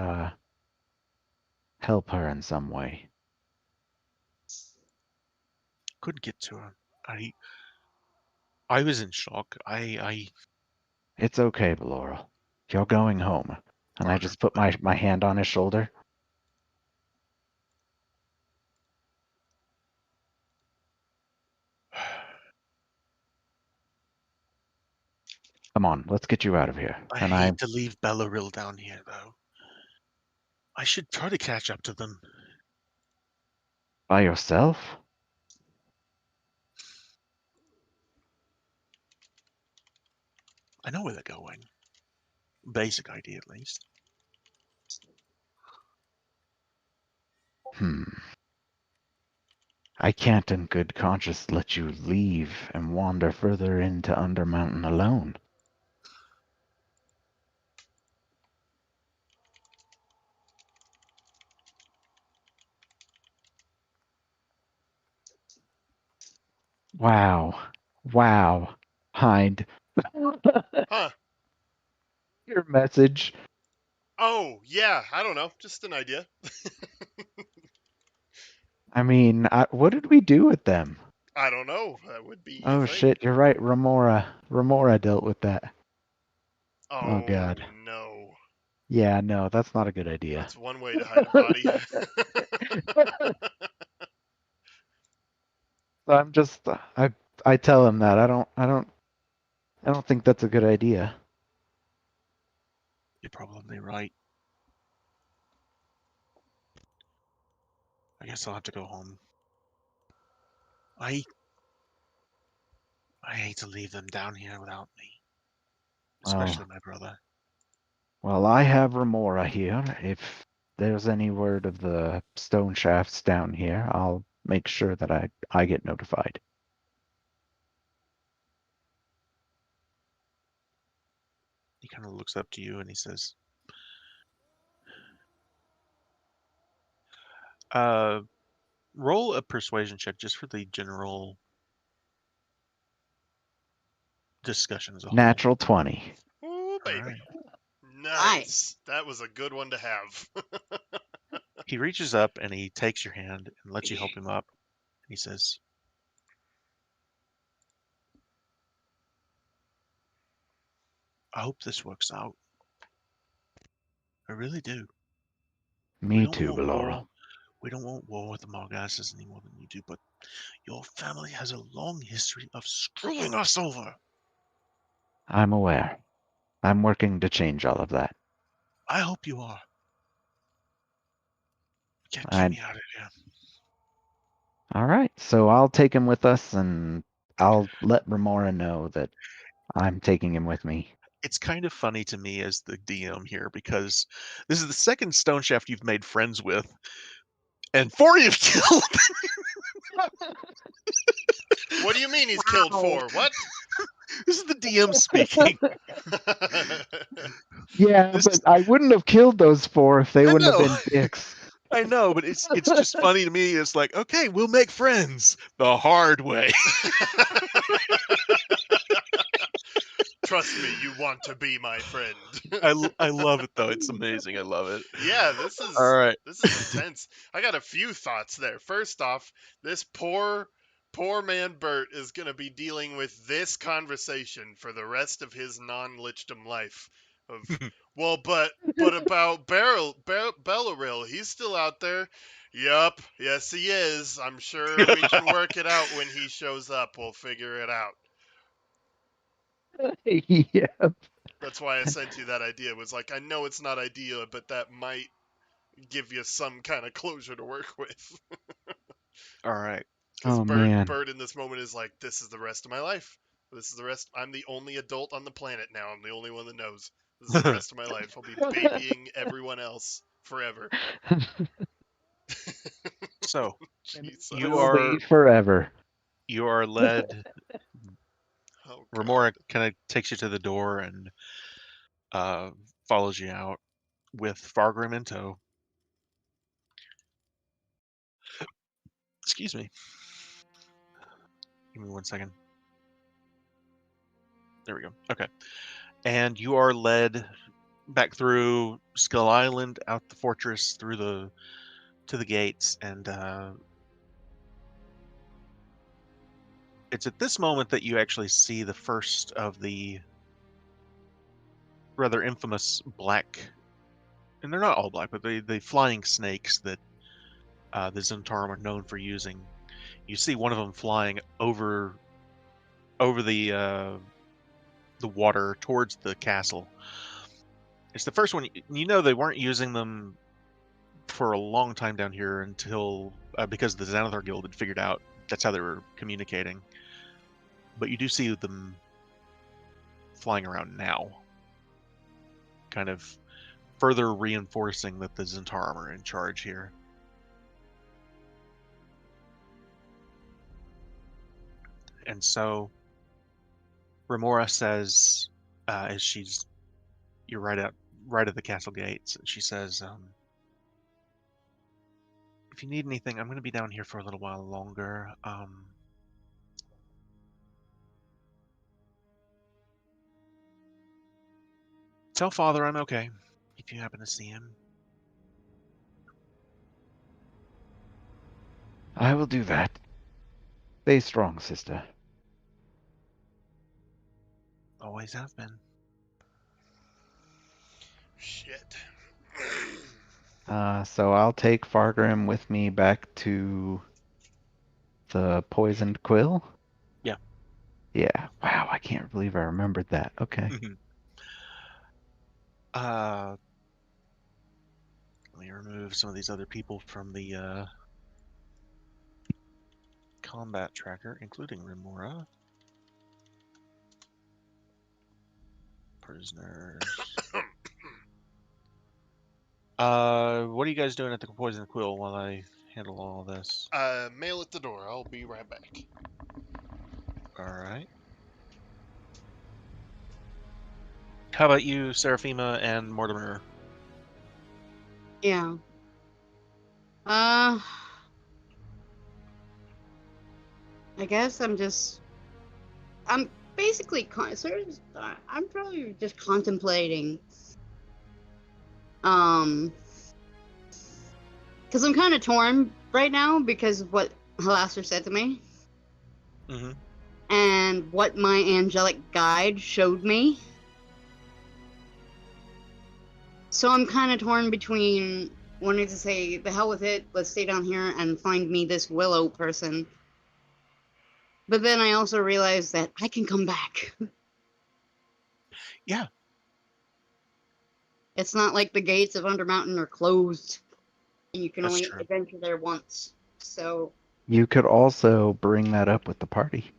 help her in some way. Couldn't get to her. I was in shock. It's okay, Baloral. You're going home. And I just put my hand on his shoulder. Come on, let's get you out of here. I And hate to leave Bellaril down here, though. I should try to catch up to them. By yourself? I know where they're going. Basic idea, at least. I can't in good conscience let you leave and wander further into Undermountain alone. Wow. Wow. Hind. Huh. Your message. Oh, yeah. I don't know. Just an idea. I mean, what did we do with them? I don't know. That would be Oh a thing. shit, you're right. Remora dealt with that. Oh Oh, god. no. Yeah, no, that's not a good idea. That's one way to hide a body. So I'm just I tell him that I don't think that's a good idea. You're probably right. I guess I'll have to go home. I hate to leave them down here without me. Especially my brother. Well, I have Remora here. If there's any word of the stone shafts down here, I'll make sure that I get notified. He kind of looks up to you and he says, roll a persuasion check just for the general discussion as a whole. Natural 20. Ooh, baby. Alright. Nice. That was a good one to have. He reaches up and he takes your hand and lets you help him up. He says, I hope this works out. I really do. Me too, Baloral. We don't want war with the Margasses any more than you do, but your family has a long history of screwing us over. I'm aware. I'm working to change all of that. I hope you are. Get me out of here. All right, so I'll take him with us, and I'll let Remora know that I'm taking him with me. It's kind of funny to me as the DM here because this is the second stone shaft you've made friends with, And 4 you've killed. What do you mean he's killed Wow. 4? What? This is the DM speaking. Yeah, This but is- I wouldn't have killed those 4 if they I wouldn't have know. been dicks. I know, but it's just funny to me. It's like, okay, we'll make friends the hard way. Trust me, you want to be my friend. I love it though. It's amazing. I love it. Yeah, All right. this is intense. I got a few thoughts there. First off, this poor man Bert is going to be dealing with this conversation for the rest of his non-lichdom life of well, but about Bellaril, he's still out there. Yup, yes he is. I'm sure we can work it out when he shows up. We'll figure it out. Yeah. That's why I sent you that idea. It was like, I know it's not ideal, but that might give you some kind of closure to work with. All right. Because Oh, man. Bert in this moment is like, this is the rest of my life. This is the rest. I'm the only adult on the planet now. I'm the only one that knows. This is the rest of my life. I'll be babying everyone else forever. So Jesus. You are- forever. you are led. Oh, God. Remora kind of takes you to the door and follows you out with Fargrim in tow. Excuse me. Give me 1 second. There we go. Okay. And you are led back through Skull Island, out the fortress, through to the gates, and it's at this moment that you actually see the first of the rather infamous black, and they're not all black, but the flying snakes that the Zentarum are known for using. You see one of them flying over the water towards the castle. It's the first one. You know they weren't using them for a long time down here until because the Xanathar Guild had figured out that's how they were communicating. But you do see them flying around now, kind of further reinforcing that the Zentarum are in charge here. And so Remora says, as you're right at the castle gates, and she says, if you need anything, I'm going to be down here for a little while longer. Tell Father I'm okay, if you happen to see him. I will do that. Stay strong, sister. Always have been. Shit. So I'll take Fargrim with me back to the poisoned quill. Yeah. Yeah. Wow, I can't believe I remembered that. Okay. Let me remove some of these other people from the combat tracker, including Remora. Prisoners. What are you guys doing at the Poison Quill while I handle all this? Mail at the door. I'll be right back. All right. How about you, Seraphima and Mortimer? Yeah. I guess I'm basically I'm probably just contemplating. Because I'm kind of torn right now because of what Halaster said to me Mm-hmm. and what my angelic guide showed me. So I'm kind of torn between wanting to say, the hell with it, let's stay down here and find me this Willow person. But then I also realized that I can come back. Yeah. It's not like the gates of Undermountain are closed and you can That's only true. adventure there once. So, You could also bring that up with the party.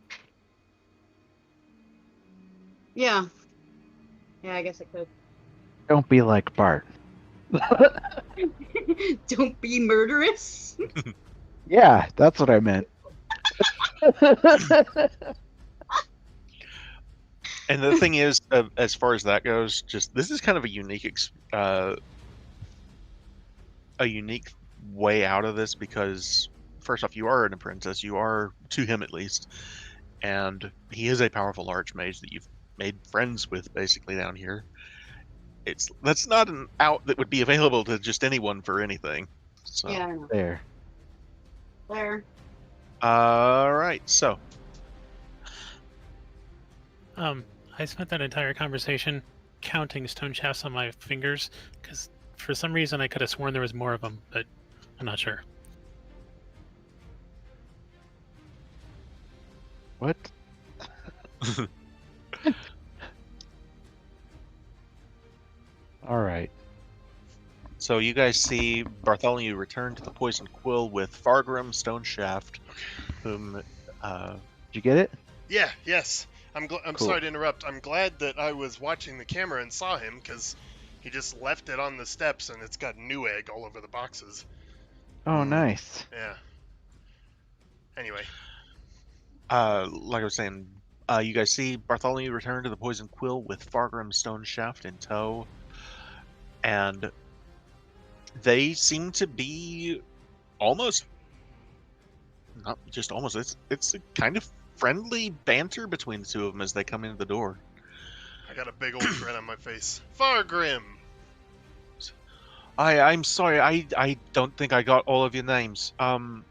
yeah. Yeah, I guess I could. Don't be like Bart. Don't be murderous. Yeah, that's what I meant. And the thing is, as far as that goes, just this is kind of a unique way out of this because, first off, you are an apprentice. You are, to him at least, and he is a powerful archmage that you've made friends with basically down here. That's not an out that would be available to just anyone for anything. So. Yeah, I know. There. There. All right, so I spent that entire conversation counting stone shafts on my fingers because for some reason I could have sworn there was more of them, but I'm not sure. What? All right. So you guys see Bartholomew return to the Poison Quill with Fargrim Stoneshaft, whom Did you get it? Yeah, yes. I'm Cool. sorry to interrupt. I'm glad that I was watching the camera and saw him because he just left it on the steps and it's got new egg all over the boxes. Oh, nice. Yeah. Anyway, like I was saying, you guys see Bartholomew return to the Poison Quill with Fargrim Stoneshaft in tow, and they seem to be almost, not just almost, it's a kind of friendly banter between the two of them as they come into the door. I got a big old grin on my face. Fargrim! I'm sorry, I don't think I got all of your names. Fargrim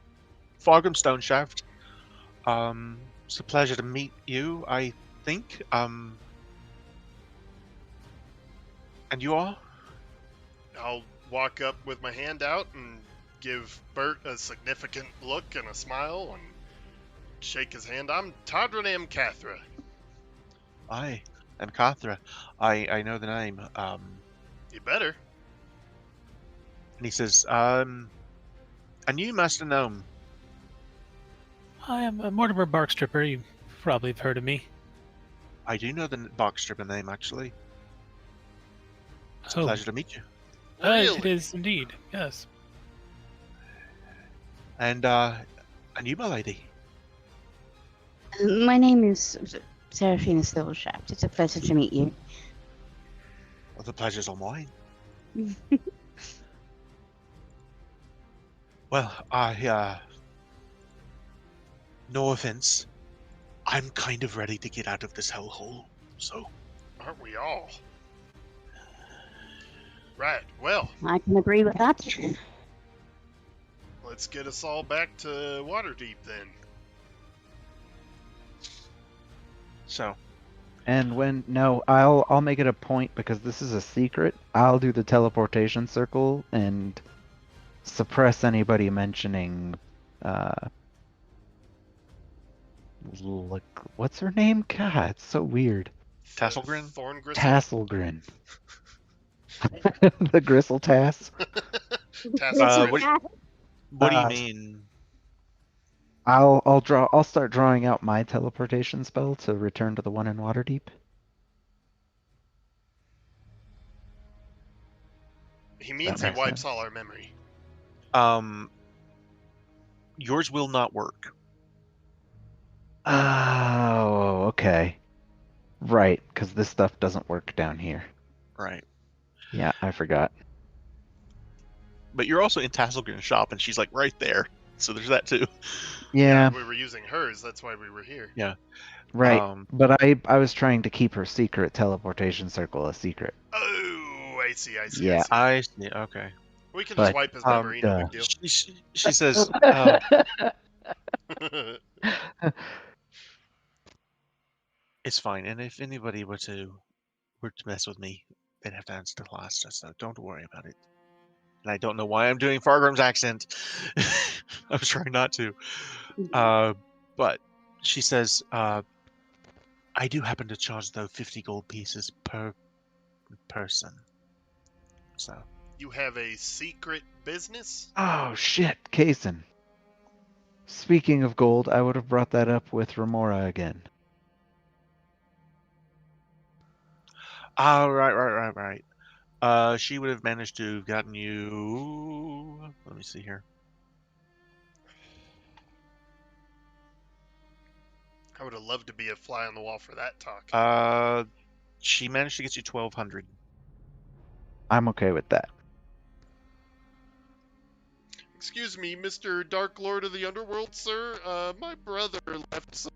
Stoneshaft. It's a pleasure to meet you, I think. And you are? I'll walk up with my hand out and give Bert a significant look and a smile and shake his hand. I'm Todrin M. Cathra. I am Kathra. I know the name. You better. And he says, and you, Master Gnome. I am Mortimer Barkstripper. You probably have heard of me. I do know the box stripper name, actually. It's a Oh. pleasure to meet you. It Really? is indeed. Yes. And you, my lady. My name is Seraphina Stillshaft. It's a pleasure to meet you. Well, the pleasure's all mine. Well, no offense. I'm kind of ready to get out of this hellhole, so... Aren't we all? Right, well, I can agree with that. let's get us all back to Waterdeep then. So, And I'll make it a point because this is a secret. I'll do the teleportation circle and suppress anybody mentioning look, what's her name? God, it's so weird. Tasselgrin? Thorngristle? Tasselgrin. The gristle tass. Tasselgrin. what do you Uh, mean? I'll start drawing out my teleportation spell to return to the one in Waterdeep. He means That he makes wipes sense. all our memory. Yours will not work. Oh, okay. Right, because this stuff doesn't work down here. Right. Yeah, I forgot. But you're also in Tasselgrin's shop, and she's like right there. So there's that too. Yeah, We were using hers, that's why we were here. right. But I was trying to keep her secret teleportation circle a secret. Oh, I see. Yeah. I see. Okay. We can But, just wipe his memory, no big deal. She says, it's fine. And if anybody were to mess with me, they'd have to answer to Lasta, so don't worry about it. And I don't know why I'm doing Fargrim's accent. I was trying not to. But she says, I do happen to charge, though, 50 gold pieces per person. So. You have a secret business? Oh shit, Kaysen. Speaking of gold, I would have brought that up with Remora again. Right. She would have managed to have gotten you. Let me see here. I would have loved to be a fly on the wall for that talk. She managed to get you 1,200. I'm okay with that. Excuse me, Mr. Dark Lord of the Underworld, sir. My brother left some.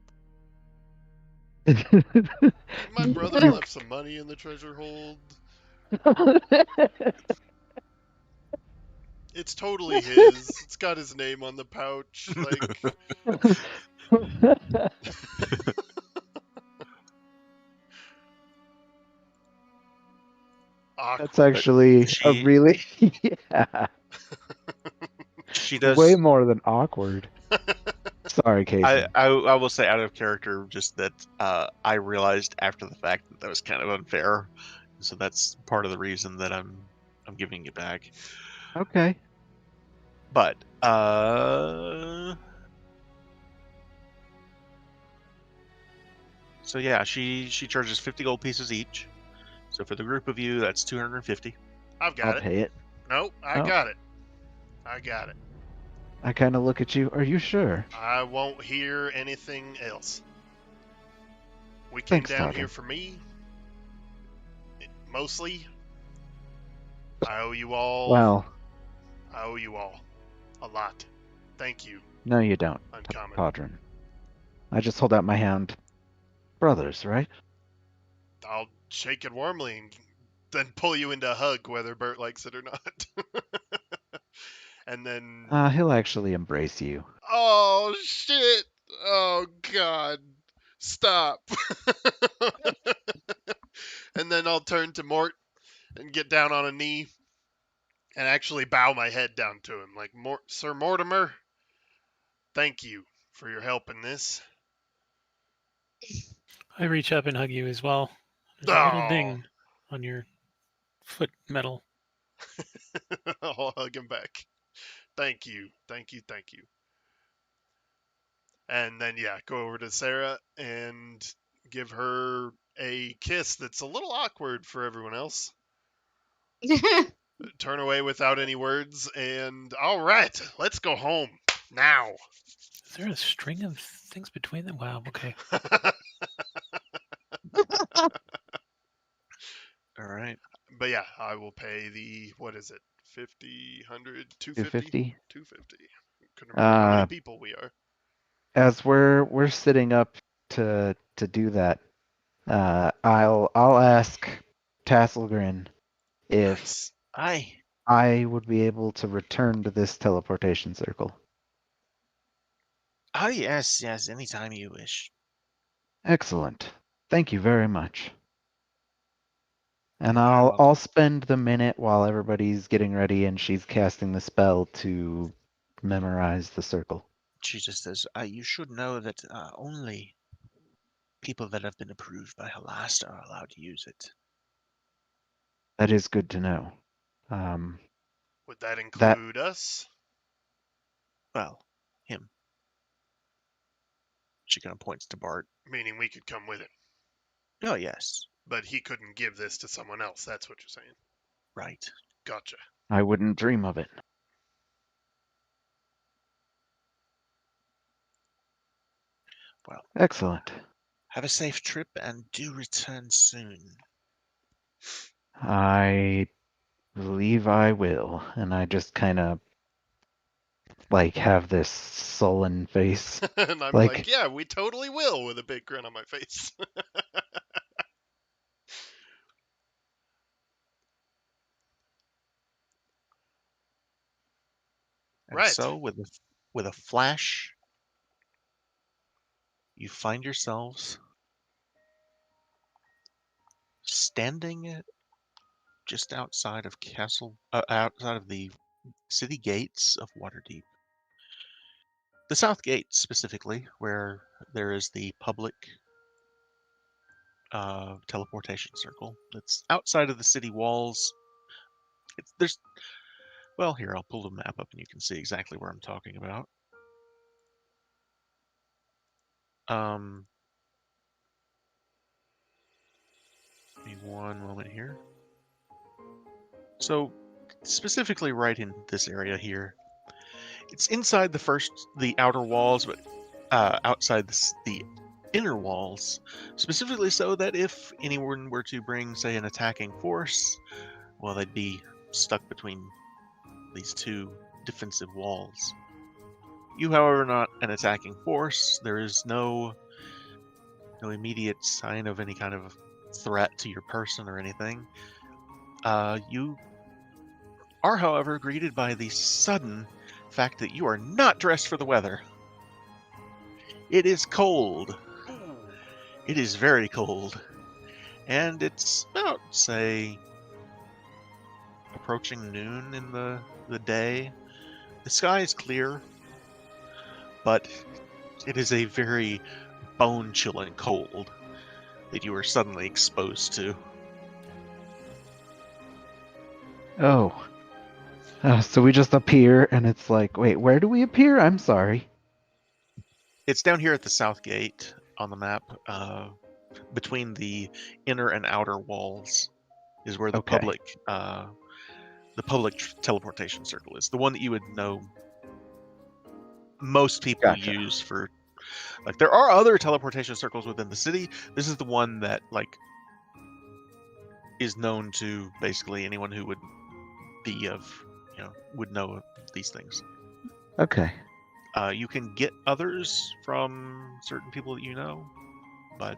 My brother You- left some money in the treasure hold. It's totally his. It's got his name on the pouch. Like, That's awkward. actually a She really yeah, she way does. more than awkward. Sorry, Casey. I will say out of character, just that I realized after the fact that that was kind of unfair, so that's part of the reason that I'm giving it back. Okay. But so yeah, she charges 50 gold pieces each. So for the group of you, that's 250. I've I'll got it. pay it. Nope, I Oh. got it. I got it. I kind of look at you. Are you sure? I won't hear anything else. We came Thanks, down Todd. here for me. Mostly. I owe you all. Well, I owe you all. A lot. Thank you, no, you don't, Uncommon. Podrin. I just hold out my hand. Brothers, right? I'll shake it warmly and then pull you into a hug, whether Bert likes it or not. And then. He'll actually embrace you. Oh, shit! Oh, God. Stop. And then I'll turn to Mort and get down on a knee and actually bow my head down to him. Like, Sir Mortimer, thank you for your help in this. I reach up and hug you as well. There's a little Oh, ding on your foot metal. I'll hug him back. Thank you. Thank you. Thank you. And then, yeah, go over to Sarah and give her a kiss that's a little awkward for everyone else. Turn away without any words, and all right, let's go home now. Is there a string of things between them? Wow, okay. All right. But yeah, I will pay the, what is it, 50, 100, 250? 250. 250. Couldn't remember how many Uh, people we are. as we're sitting up to do that, I'll ask Tasselgrin if Nice. Aye. I would be able to return to this teleportation circle. Oh yes, yes. Anytime you wish. Excellent. Thank you very much. And You're very I'll welcome. spend the minute while everybody's getting ready and she's casting the spell to memorize the circle. She just says, "You should know that only people that have been approved by Halast are allowed to use it." That is good to know. Would that That include us? Well, him. She kind of points to Bart. Meaning we could come with him. Oh yes, But he couldn't give this to someone else. That's what you're saying. right. Gotcha. I wouldn't dream of it. Well, Excellent. have a safe trip and do return soon. I believe I will. And I just kind of like have this sullen face. And I'm like, Like, yeah, we totally will, with a big grin on my face. And Right. so, with a flash, you find yourselves standing just outside of outside of the city gates of Waterdeep. The south gate specifically, where there is the public teleportation circle. That's outside of the city walls. Well, here, I'll pull the map up and you can see exactly where I'm talking about. Um, Give me one moment here. So, specifically right in this area here, it's inside the outer walls, but outside the inner walls, specifically so that if anyone were to bring, say, an attacking force, well, they'd be stuck between these two defensive walls. You, however, are not an attacking force. There is no immediate sign of any kind of threat to your person or anything. You are, however, greeted by the sudden fact that you are not dressed for the weather. It is cold. It is very cold. And it's about, say, approaching noon in the day. The sky is clear, but it is a very bone-chilling cold that you are suddenly exposed to. Oh. So we just appear, and it's like, wait, where do we appear? I'm sorry. It's down here at the south gate on the map, between the inner and outer walls, is where the Okay. public teleportation circle is. The one that you would know most people Gotcha. use for, like, there are other teleportation circles within the city. This is the one that, like, is known to basically anyone who would be of, would know these things. Okay. You can get others from certain people that you know, but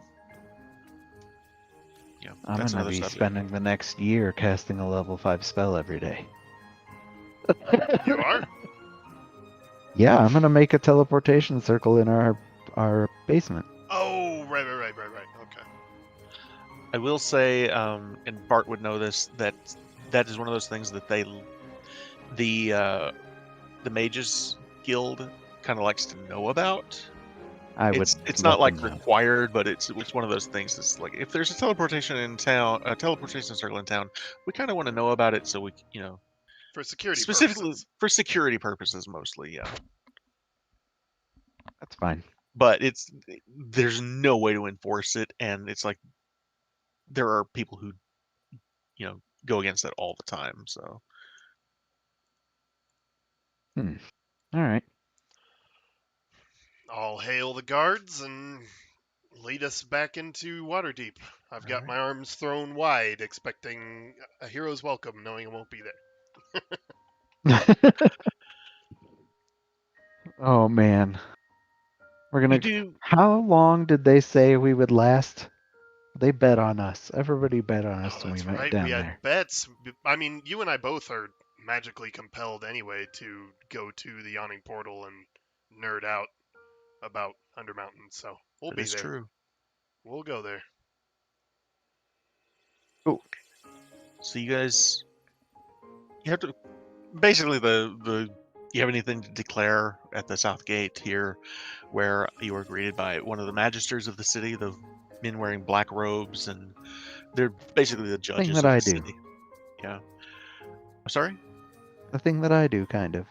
I'm that's gonna another be subject. spending the next year casting a level 5 spell every day. You are? Yeah, I'm gonna make a teleportation circle in our basement. Oh, right. Okay. I will say, and Bart would know this, that is one of those things that the Mages Guild kind of likes to know about. It's let not like them know. required, but it's one of those things that's like, if there's a teleportation circle in town, we kind of want to know about it, so we, For security specifically purposes. for security purposes mostly, yeah. That's fine. But there's no way to enforce it, and it's like there are people who go against it all the time. So All right. All hail the guards and lead us back into Waterdeep. I've got Alright. my arms thrown wide, expecting a hero's welcome, knowing it won't be there. Oh man. We're you gonna. do. How long did they say we would last? They bet on us. Everybody bet on us Oh, when we that's went right. down We had there. bets. I mean, you and I both are magically compelled anyway to go to the yawning portal and nerd out about Undermountain. So we'll That be is there. true. We'll go there. So you guys, you have to basically you have anything to declare at the south gate here, where you are greeted by one of the magisters of the city, the men wearing black robes, and they're basically the judges Thing of that the I do. city. Yeah. I'm sorry? The thing that I do, kind of.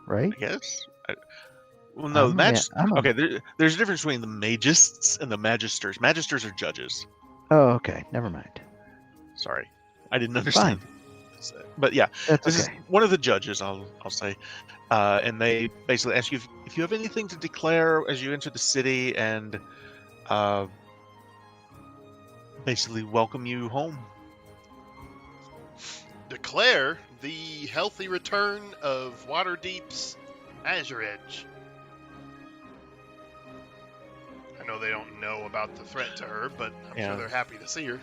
Right? I guess. Well, no, the okay, there's a difference between the magists and the magisters. Magisters are judges. Oh, okay. Never mind. Sorry, I didn't understand. But yeah, That's this okay. is one of the judges. I'll say, and they basically ask you if you have anything to declare as you enter the city, and basically welcome you home. Declare the healthy return of Waterdeep's Azure Edge. I know they don't know about the threat to her, but I'm sure they're happy to see her.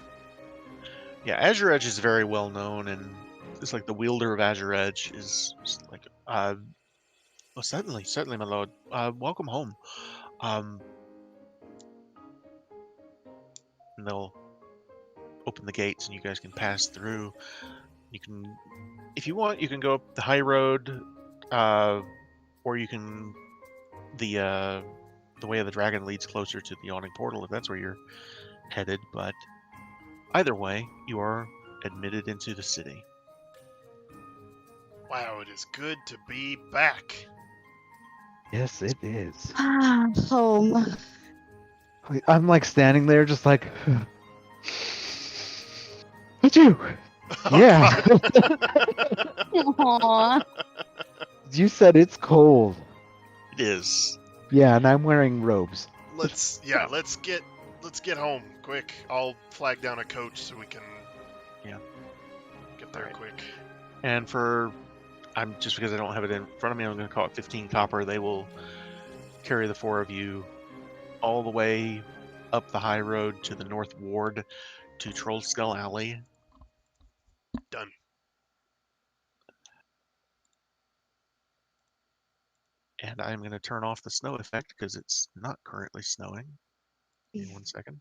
Yeah, Azure Edge is very well known, and it's like the wielder of Azure Edge is like, well, certainly, my lord. Welcome home. And they'll open the gates, and you guys can pass through. You can, if you want, you can go up the high road, or you can the way of the dragon leads closer to the yawning portal if that's where you're headed. But either way, you are admitted into the city. Wow, it is good to be back. Yes, it is. Home. I'm like standing there just like I do. Oh, Yeah. God. Aww. You said it's cold. It is. Yeah, and I'm wearing robes. let's get home quick. I'll flag down a coach so we can Yeah. get there Alright. quick. And I'm just because I don't have it in front of me, I'm going to call it 15 copper. They will carry the four of you all the way up the high road to the North Ward to Troll Skull Alley. Done. And I'm going to turn off the snow effect because it's not currently snowing. Give me 1 second.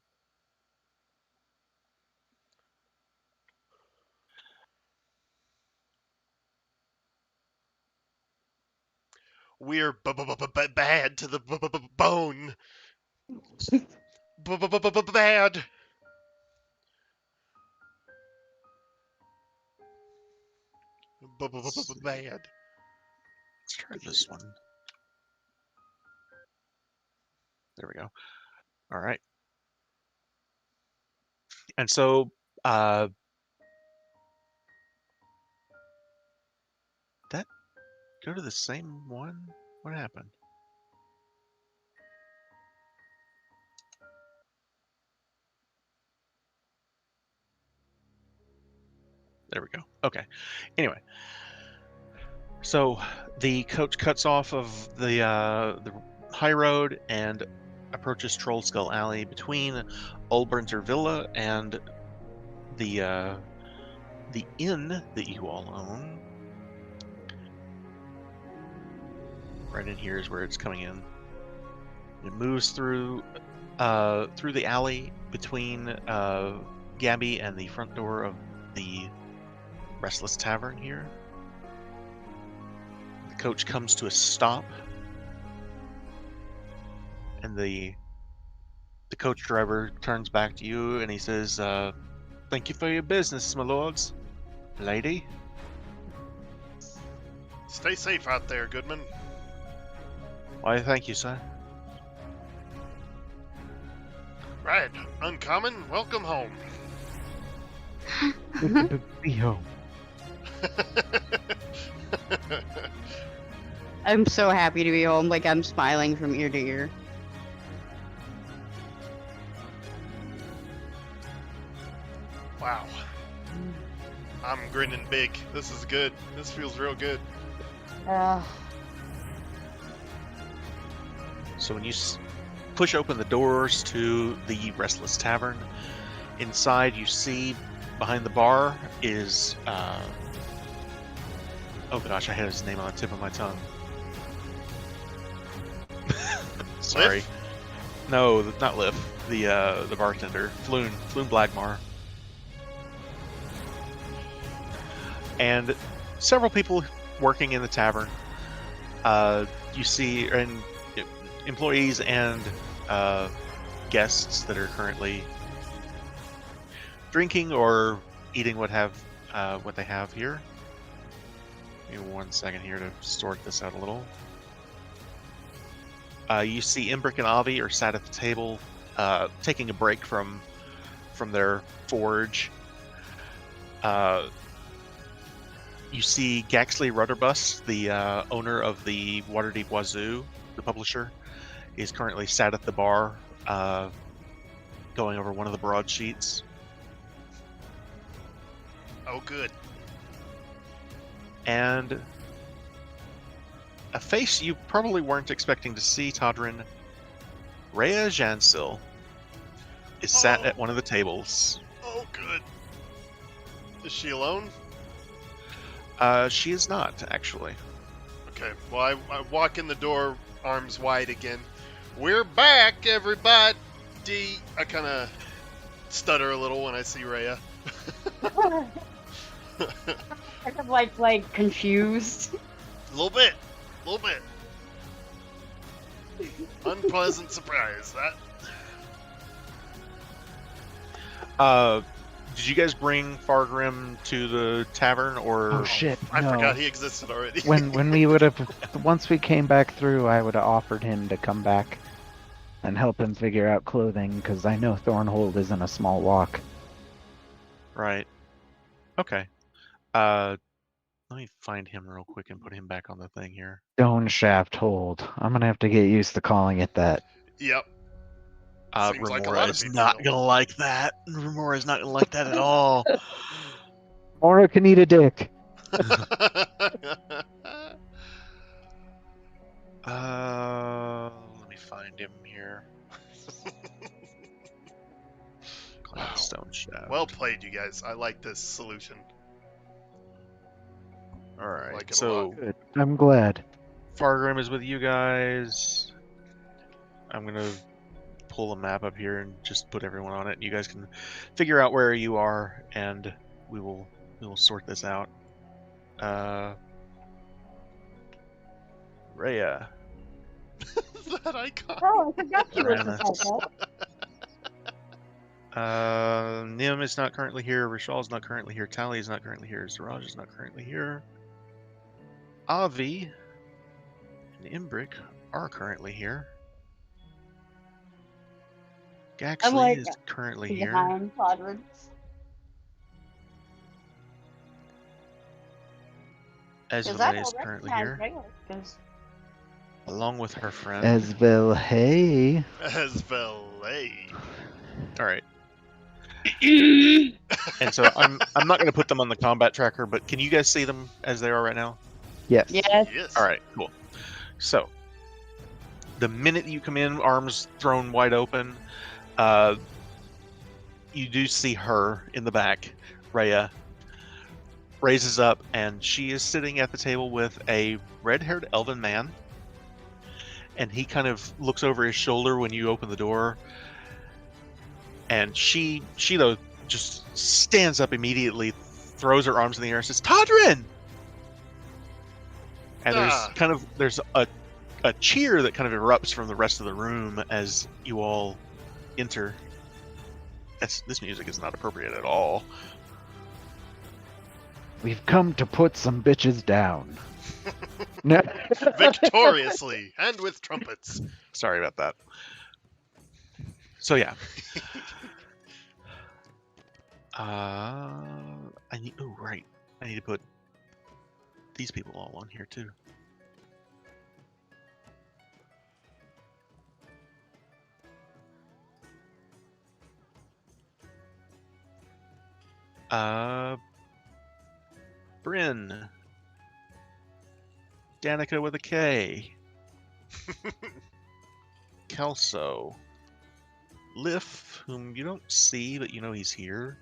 We're bad to the bone. Bad. Bad. Let's try this one. There we go. All right. And so, that go to the same one? What happened? There we go. Okay. Anyway, so the coach cuts off of the high road and approaches Troll Skull Alley between Ulburnser Villa and the inn that you all own. Right in here is where it's coming in. It moves through the alley between Gabby and the front door of the Restless Tavern here. The coach comes to a stop, and the coach driver turns back to you and he says, "Thank you for your business, my lords, lady." Stay safe out there, Goodman. Why, thank you, sir. Right. Uncommon, welcome home. Good to be home. I'm so happy to be home. Like, I'm smiling from ear to ear. Wow. I'm grinning big. This is good. This feels real good. So when you push open the doors to the Restless Tavern, inside you see behind the bar is oh gosh, I had his name on the tip of my tongue. Sorry. Liff? No, not Liff. The bartender, Floon Blagmar, and several people working in the tavern. You see, and employees and guests that are currently drinking or eating what they have here. Give me 1 second here to sort this out a little. You see Hindrick and Avi are sat at the table, taking a break from their forge. You see Gaxley Rudderbus, the owner of the Waterdeep Wazoo, the publisher, is currently sat at the bar, going over one of the broadsheets. Oh, good. And a face you probably weren't expecting to see, Todrin. Rhea Jansil is sat at one of the tables. Oh, good. Is she alone? She is not, actually. Okay. Well, I walk in the door, arms wide again. We're back, everybody. I kind of stutter a little when I see Rhea. Kind of like confused. A little bit. Unpleasant surprise. That. Did you guys bring Fargrim to the tavern, or? Oh shit! I no. forgot he existed already. when we would have, once we came back through, I would have offered him to come back and help him figure out clothing, because I know Thornhold isn't a small walk. Right. Okay. Let me find him real quick and put him back on the thing here. Stone shaft hold. I'm gonna have to get used to calling it that. Yep. Seems like a Remora lot of is people not don't. gonna like that. Remora is not gonna like that at all. Mora can eat a dick. Let me find him here. Climb Wow. the stone shaft. Well played, you guys. I like this solution. All right. like it a So lot. Good. I'm glad. Fargrim is with you guys. I'm gonna pull a map up here and just put everyone on it. You guys can figure out where you are, and we will sort this out. Rhea. That icon. Oh, I forgot you were Uranus. beside that. Nim is not currently here. Rishal is not currently here. Tally is not currently here. Siraj is not currently here. Avi and Imbrick are currently here. I'm Gaxley like is currently here. behind Podred. Ezvele is currently here, along with her friend. Esbel, hey. As valet. All right. And so I'm not going to put them on the combat tracker, but can you guys see them as they are right now? Yes. Yes. Yes. All right, cool. So the minute you come in, arms thrown wide open, you do see her in the back. Rhea raises up, and she is sitting at the table with a red-haired elven man. And he kind of looks over his shoulder when you open the door. And she though just stands up immediately, throws her arms in the air, and says, "Todrin!" And there's a cheer that kind of erupts from the rest of the room as you all enter. This music is not appropriate at all. We've come to put some bitches down. No. Victoriously and with trumpets. Sorry about that. So yeah. I need to put these people all on here too. Bryn. Danica with a K. Kelso. Liff, whom you don't see, but you know he's here.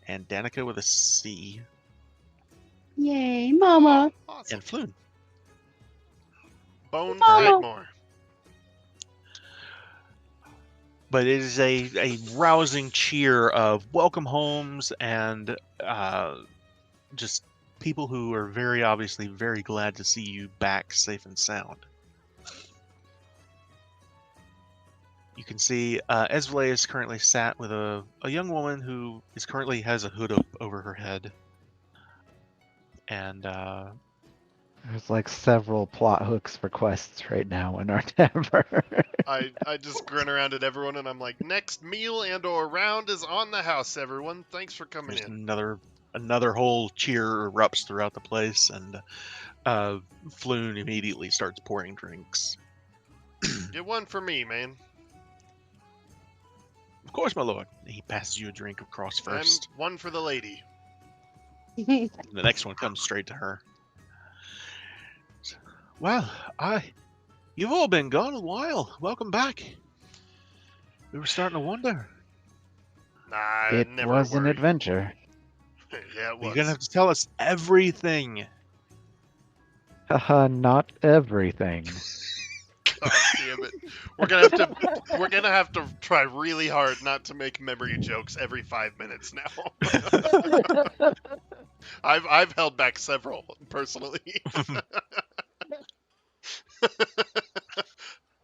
And Danica with a C. Yay, Mama. Awesome. And Floon. Bone Mama. Nightmare. But it is a rousing cheer of welcome homes and just people who are very obviously very glad to see you back safe and sound. You can see Esvele is currently sat with a young woman who currently has a hood up over her head. And There's like several plot hooks for quests right now in our tavern. I just grin around at everyone and I'm like, next meal and or round is on the house, everyone. Thanks for coming there's in. another whole cheer erupts throughout the place, and Floon immediately starts pouring drinks. Get one for me, man. Of course, my lord. He passes you a drink across first. And one for the lady. The next one comes straight to her. Well, you've all been gone a while. Welcome back. We were starting to wonder. Nah, It never was an worry. adventure. Yeah, it was. You're gonna have to tell us everything. Haha, not everything. God damn it. We're gonna have to try really hard not to make memory jokes every 5 minutes now. I've held back several personally.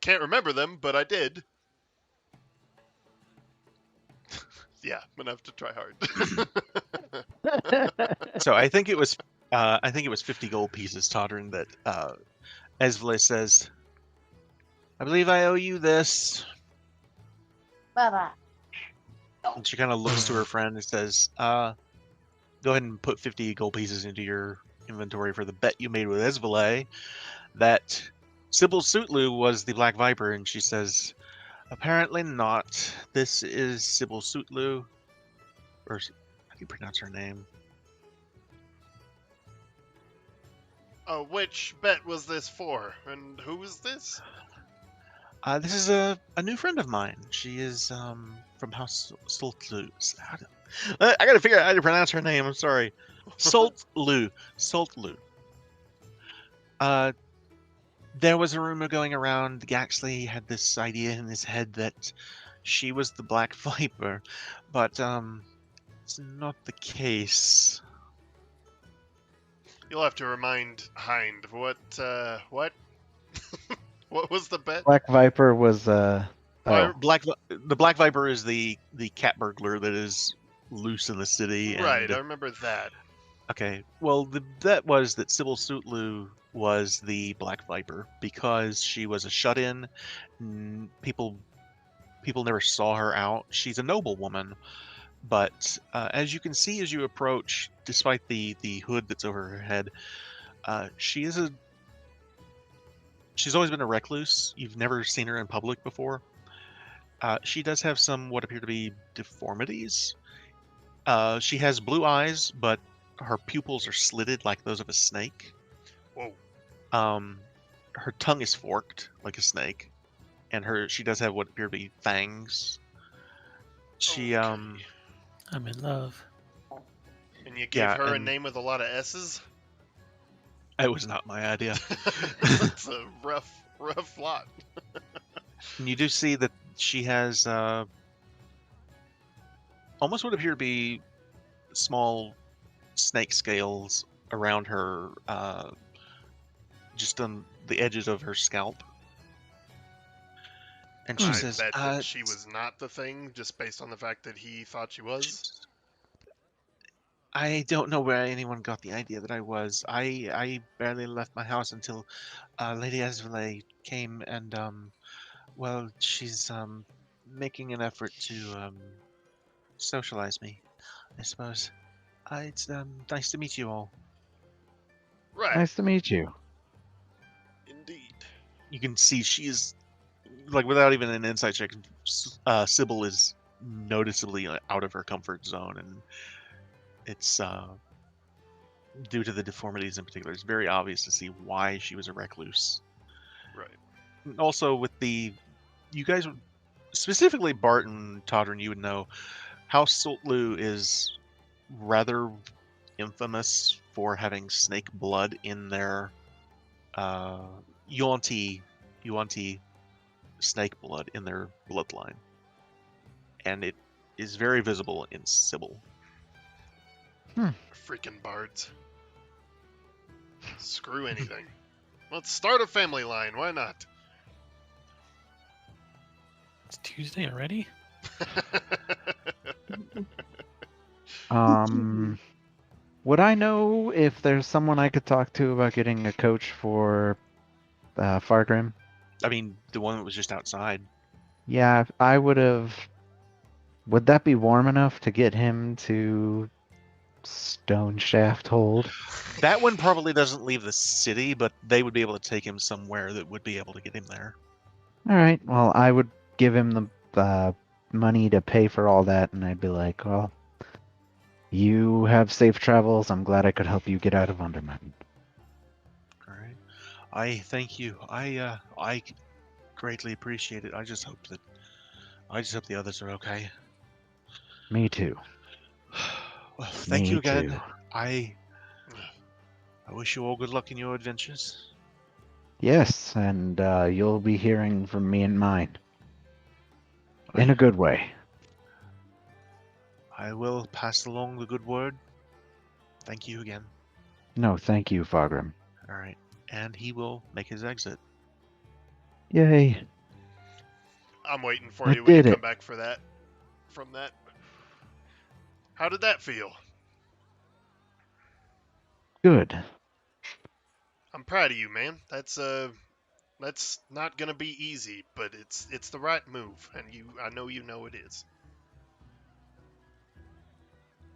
Can't remember them, but I did. Yeah, I'm gonna have to try hard. So I think it was 50 gold pieces, Todrin, that Esvele says, I believe I owe you this. Bye-bye. And she kind of looks to her friend and says, go ahead and put 50 gold pieces into your inventory for the bet you made with Esvale that Sybil Sutlu was the Black Viper. And she says, apparently not. This is Sybil Sutlu. Or how do you pronounce her name? Which bet was this for? And who is this? This is a new friend of mine. She is from House Soltlu. I gotta figure out how to pronounce her name. I'm sorry. Soltlu. Soltlu. There was a rumor going around. Gaxley had this idea in his head that she was the Black Viper, but it's not the case. You'll have to remind Hind what? What was the bet? Black Viper was Oh. The Black Viper is the cat burglar that is loose in the city. Right, And, I remember that. okay, well, the bet was that Sybil Sutlu was the Black Viper because she was a shut-in. People never saw her out. She's a noble woman, but as you can see as you approach, despite the hood that's over her head, she's always been a recluse. You've never seen her in public before. She does have some what appear to be deformities. She has blue eyes, but her pupils are slitted like those of a snake. Whoa. Her tongue is forked like a snake, and she does have what appear to be fangs. She Okay. I'm in love. And you gave Yeah, her a and- name with a lot of S's? It was not my idea. That's a rough lot. And you do see that she has almost what appear to be small snake scales around her, just on the edges of her scalp. And she I says, bet that she was not the thing, just based on the fact that he thought she was. I don't know where anyone got the idea that I was. I barely left my house until Lady Esvale came, and well, she's making an effort to socialize me, I suppose. It's nice to meet you all. Right. nice to meet you. Indeed. You can see she is, like, without even an insight check, Sybil is noticeably out of her comfort zone, and it's due to the deformities in particular. It's very obvious to see why she was a recluse. Right. And also, with you guys, specifically Bart and Todrin, you would know House Soltlu is rather infamous for having snake blood in their Yuan-Ti snake blood in their bloodline, and it is very visible in Sybil. Freaking bards. Screw anything. Let's start a family line, why not? It's Tuesday already? Would I know if there's someone I could talk to about getting a coach for Fargrim? I mean, the one that was just outside. Yeah, I would have. Would that be warm enough to get him to Stone Shaft Hold? That one probably doesn't leave the city, but they would be able to take him somewhere that would be able to get him there. All right. Well, I would give him the money to pay for all that, and I'd be like, "Well, you have safe travels. I'm glad I could help you get out of Undermine." All right. I thank you. I greatly appreciate it. I just hope the others are okay. Me too. Well, thank you Me again. too. I wish you all good luck in your adventures. Yes, and you'll be hearing from me and mine. In a good way. I will pass along the good word. Thank you again. No, thank you, Fargrim. All right. And he will make his exit. Yay. I'm waiting for I you when you did come it. back from that. How did that feel? Good. I'm proud of you, man. That's not gonna be easy, but it's the right move, and I know you know it is.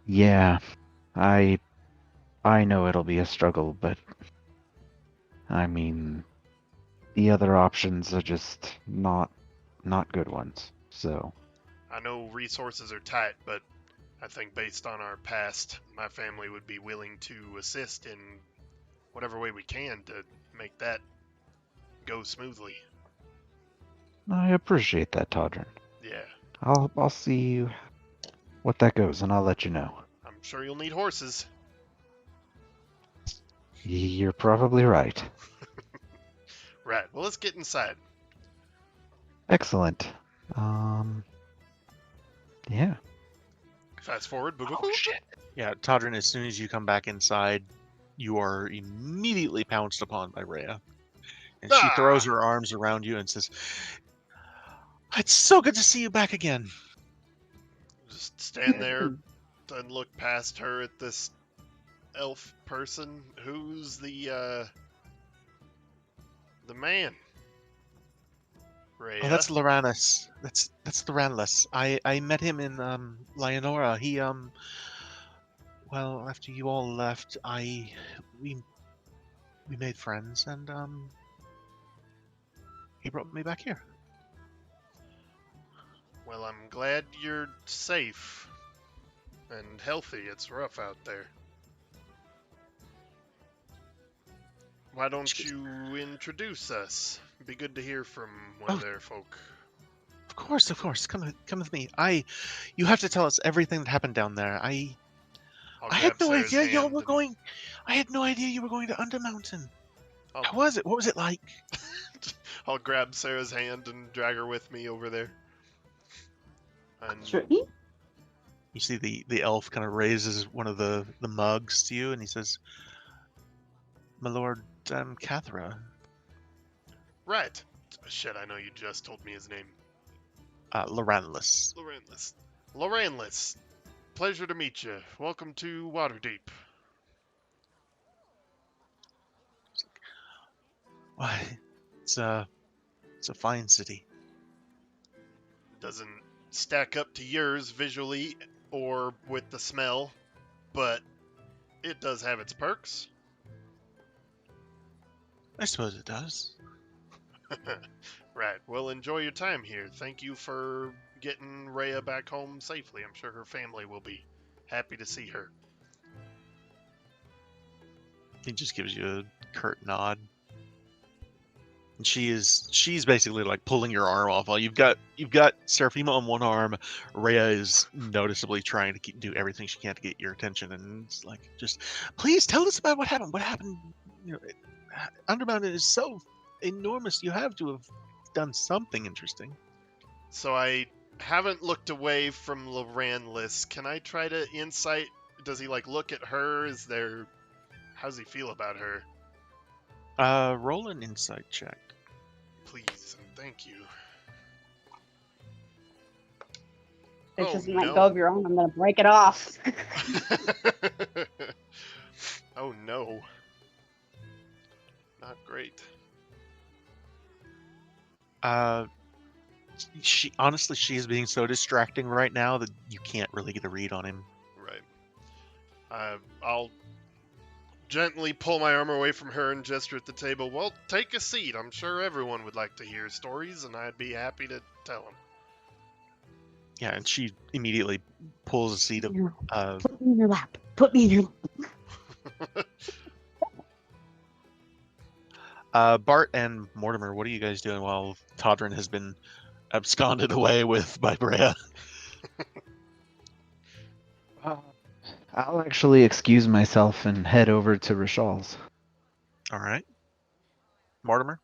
Yeah, I know it'll be a struggle, but I mean, the other options are just not good ones. So, I know resources are tight, but I think based on our past, my family would be willing to assist in whatever way we can to make that go smoothly. I appreciate that, Todrin. Yeah, I'll see what that goes, and I'll let you know. I'm sure you'll need horses. You're probably right. Right, well, let's get inside. Excellent. Yeah. Fast forward. Boop, boop, Oh boop. shit. Yeah, Todrin, as soon as you come back inside, you are immediately pounced upon by Rhea. And she throws her arms around you and says, "It's so good to see you back again." Just stand there and look past her at this elf person. Who's the man? Rhea. Oh, that's Loranus. That's Loranus. I met him in Lionora. He well, after you all left, we made friends, and he brought me back here. Well, I'm glad you're safe and healthy. It's rough out there. Why don't you introduce us? It'd be good to hear from one of their folk. Of course. Come with me. You have to tell us everything that happened down there. I had no idea y'all were going. I had no idea you were going to Undermountain. How was it? What was it like? I'll grab Sarah's hand and drag her with me over there. And Sure. You see the elf kind of raises one of the mugs to you, and he says, "My lord, Cathra." Right. Shit, I know you just told me his name. Loranlis. Loranlis. Pleasure to meet you. Welcome to Waterdeep. Why, it's a fine city. Doesn't stack up to yours visually or with the smell, but it does have its perks. I suppose it does. Right. Well, enjoy your time here. Thank you for getting Rhea back home safely. I'm sure her family will be happy to see her. He just gives you a curt nod. And she's basically like pulling your arm off. While you've got Seraphima on one arm, Rhea is noticeably trying to do everything she can to get your attention, and it's like, just please tell us about what happened. What happened? You know, Undermountain is so enormous. You have to have done something interesting. So I haven't looked away from Loranlis. Can I try to insight? Does he like look at her? How's he feel about her? Roll an insight check. Please and thank you. It just might go of your own. I'm gonna break it off. Oh no. Not great. She is being so distracting right now that you can't really get a read on him. Right. I'll gently pull my arm away from her and gesture at the table. Well, take a seat. I'm sure everyone would like to hear stories, and I'd be happy to tell them. Yeah, and she immediately pulls a seat of. Put me in your lap. Put me in your lap. Bart and Mortimer, what are you guys doing while Todrin has been absconded away by Brea? I'll actually excuse myself and head over to Rashal's. All right. Mortimer?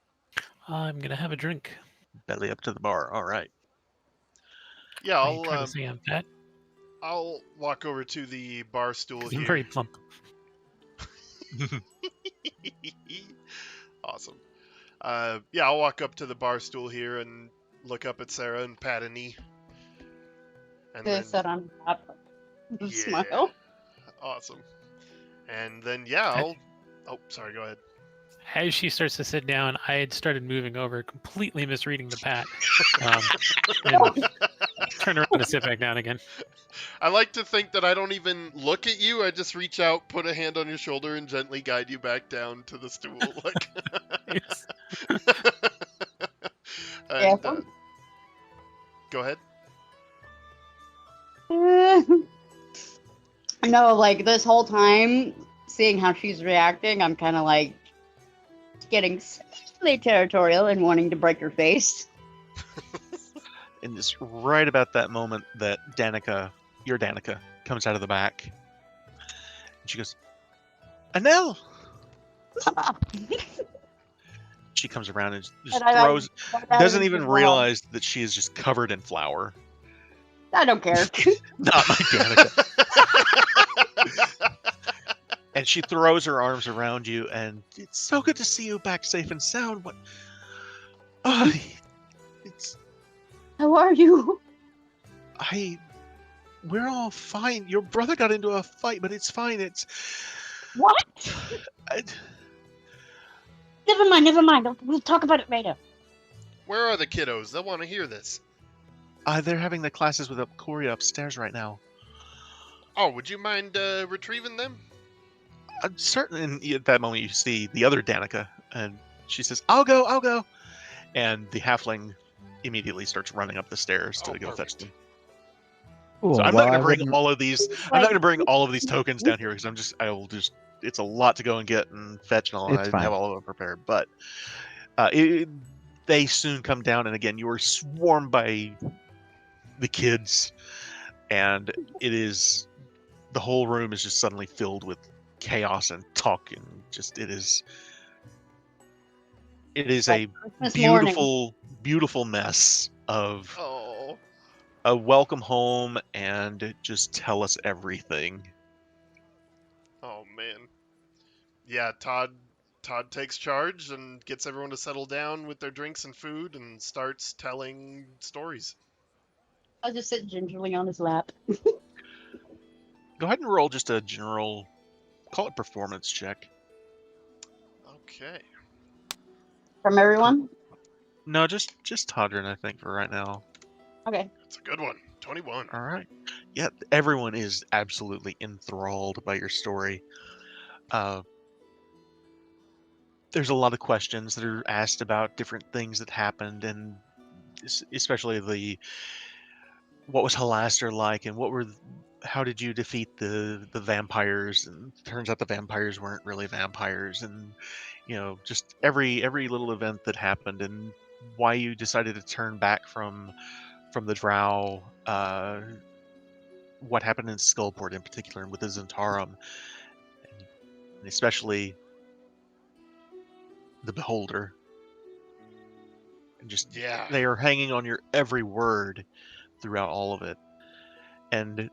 I'm gonna have a drink. Belly up to the bar. All right. Yeah, Are you trying to say I'm fat? I'll walk over to the bar stool 'Cause here. I'm very plump. Awesome. Yeah, I'll walk up to the bar stool here and look up at Sarah and pat a knee. And They then, said on top. yeah, Smile. awesome. And then, yeah, I'll... Oh, sorry, go ahead. As she starts to sit down, I had started moving over, completely misreading the pat. And turn around and sit back down again. I like to think that I don't even look at you. I just reach out, put a hand on your shoulder, and gently guide you back down to the stool. Like, Yes. and, go ahead. No, like this whole time, seeing how she's reacting, I'm kind of like getting slightly territorial and wanting to break her face. And it's right about that moment that Danica, your Danica, comes out of the back. And she goes, Anel! She comes around and just throws, doesn't even realize that she is just covered in flour. I don't care. Not my Danica. And she throws her arms around you, and it's so good to see you back safe and sound. What? Oh, it's. How are you? We're all fine. Your brother got into a fight, but it's fine. It's. What? Never mind. We'll talk about it later. Where are the kiddos? They'll want to hear this. They're having the classes with Corey upstairs right now. Oh, would you mind retrieving them? I'm certain. And at that moment, you see the other Danica, and she says, "I'll go." And the halfling immediately starts running up the stairs to go fetch them. Ooh, So I'm well, not going I to bring wouldn't- all of these. I'm not going to bring all of these tokens down here because I will just. It's a lot to go and get and fetch and all. And I It's didn't have fine. all of them prepared, but they soon come down, and again, you are swarmed by the kids, and it is the whole room is just suddenly filled with chaos and talk, and just it is a Christmas morning. beautiful mess of Oh. a welcome home and just tell us everything. Oh man. Yeah, Todd takes charge and gets everyone to settle down with their drinks and food and starts telling stories. I'll just sit gingerly on his lap. Go ahead and roll just a general, call it performance check. Okay. From everyone? No, just Todrin, I think, for right now. Okay. That's a good one. 21. All right. Yeah, everyone is absolutely enthralled by your story. There's a lot of questions that are asked about different things that happened, and especially what was Halaster like, and how did you defeat the vampires? And turns out the vampires weren't really vampires, and just every little event that happened, and why you decided to turn back from the Drow. What happened in Skullport in particular, and with the Zentarum, and especially the Beholder. And just Yeah. they are hanging on your every word throughout all of it. And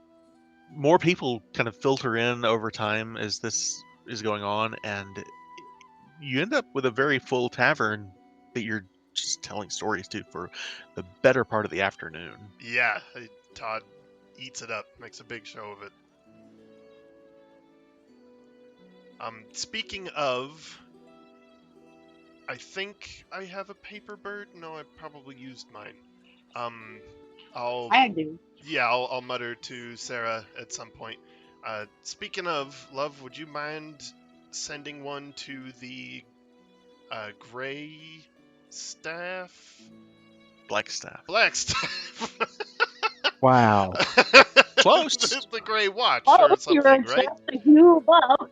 more people kind of filter in over time as this is going on, and you end up with a very full tavern that you're just telling stories to for the better part of the afternoon. Yeah, Todd eats it up, makes a big show of it. Speaking of, I think I have a paper bird. No, I probably used mine. I do. Yeah, I'll mutter to Sarah at some point. Speaking of, love, would you mind sending one to the gray staff? Black staff. Black staff. Wow. Close. The gray watch Oh, or something, you're right? just you love.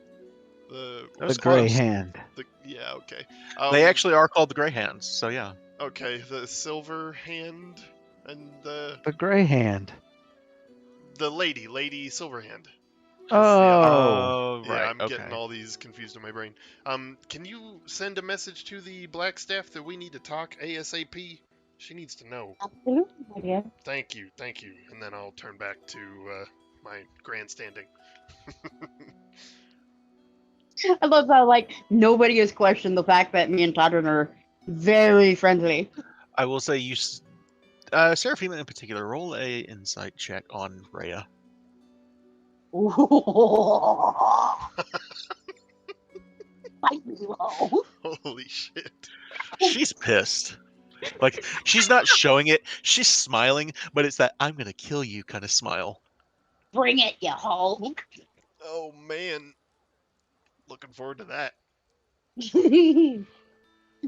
The That was The Gray close. Hand. yeah, okay. They actually are called the Grey Hands, so yeah. Okay, the silver hand and the The Gray Hand. lady Silverhand. Oh. Yeah, right. I'm Okay. getting all these confused in my brain. Can you send a message to the black staff that we need to talk ASAP? She needs to know. Absolutely, my dear. Thank you. And then I'll turn back to my grandstanding. I love how like nobody has questioned the fact that me and Todrin are very friendly. I will say Seraphina in particular, roll a insight check on Rhea. Fight me low. Holy shit. She's pissed. Like, she's not showing it. She's smiling, but it's that I'm gonna kill you kind of smile. Bring it, you Hulk. Oh man, looking forward to that.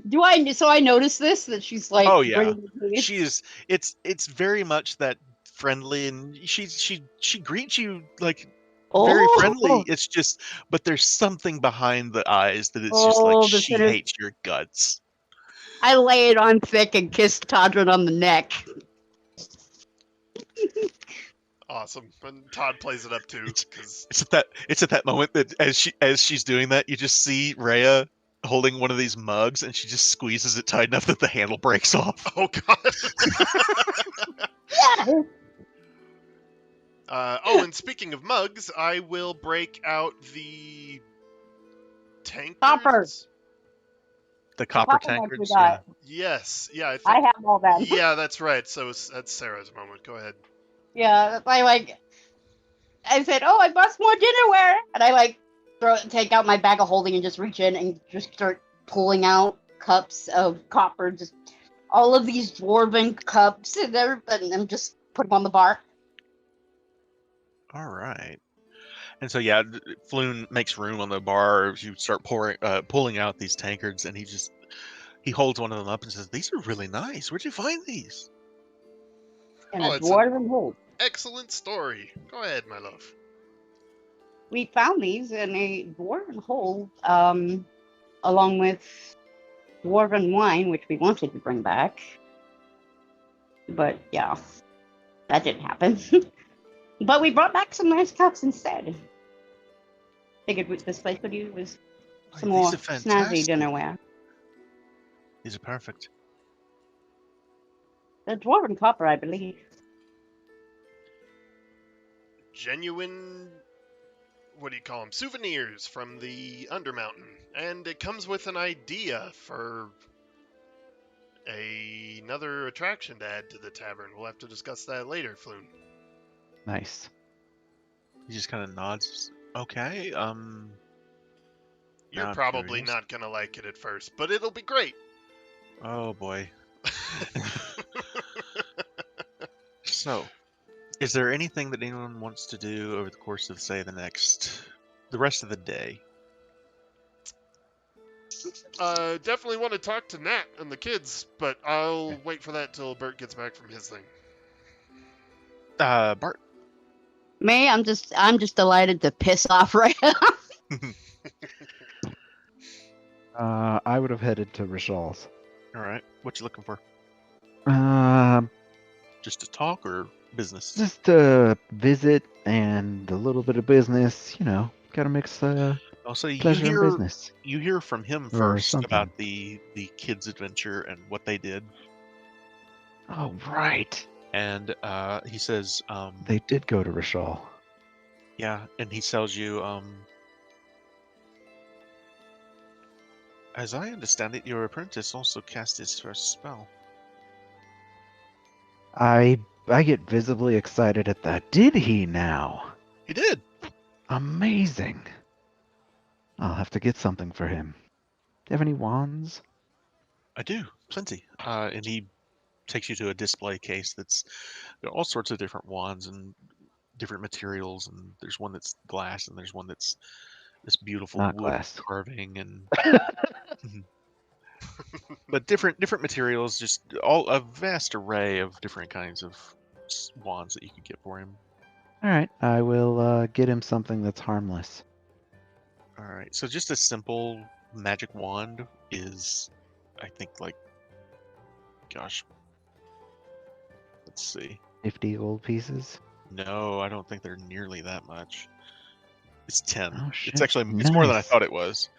Do I? So I noticed this that she's like, Oh yeah, bringing the food. she is. It's very much that friendly, and she greets you like very friendly. Oh, It's just, but there's something behind the eyes that it's just like oh, the she sinister. hates your guts. I lay it on thick and kissed Todrin on the neck. Awesome. And Todd plays it up too, because It's at that moment that as she's doing that, you just see Rhea holding one of these mugs, and she just squeezes it tight enough that the handle breaks off. oh god. Yeah. Oh, and speaking of mugs, I will break out the tankards. Copper. The copper Copper ones tankards. we got. Yes. Yeah, I think. I have all that. Yeah, that's right. So that's Sarah's moment. Go ahead. Yeah, I said, oh, I bought some more dinnerware, and I take out my bag of holding and just reach in and just start pulling out cups of copper, just all of these dwarven cups, and I'm just put them on the bar. All right. And so yeah, Floon makes room on the bar. You start pulling out these tankards, and he holds one of them up and says, "These are really nice. Where'd you find these?" And Oh, a it's a- dwarven hold. Excellent story. Go ahead, my love. We found these in a dwarven hold, along with dwarven wine, which we wanted to bring back. But yeah, that didn't happen. But we brought back some nice cups instead. Figured this place could use some These more are snazzy fantastic. dinnerware. These are perfect. The dwarven copper, I believe. Genuine, what do you call them? Souvenirs from the Undermountain. And it comes with an idea for another attraction to add to the tavern. We'll have to discuss that later, Floon. Nice. He just kind of nods. Okay. You're Now I'm probably curious. not going to like it at first, but it'll be great. Oh boy. So, is there anything that anyone wants to do over the course of, say, the rest of the day? Definitely want to talk to Nat and the kids, but I'll wait for that till Bert gets back from his thing. Bart. Me, I'm just delighted to piss off right now. I would have headed to Rashal's. All right. What you looking for? Just to talk or business? Just a visit and a little bit of business. You know, gotta mix Also, you pleasure and hear business. from him Or first something. about the kids' adventure and what they did, Oh, right. and he says, They did go to Rashal. yeah, and he tells you, as I understand it, your apprentice also cast his first spell. I get visibly excited at that. Did he now? He did. Amazing. I'll have to get something for him. Do you have any wands? I do, plenty. And he takes you to a display case that's got all sorts of different wands and different materials, and there's one that's glass, and there's one that's this beautiful Not wood glass. carving, and but different materials, just a vast array of different kinds of wands that you could get for him. All right, I will get him something that's harmless. All right, so just a simple magic wand is, I think, like, gosh, let's see. 50 gold pieces. No, I don't think they're nearly that much. It's 10. Oh, shit. It's actually it's more than I Nice. thought it was.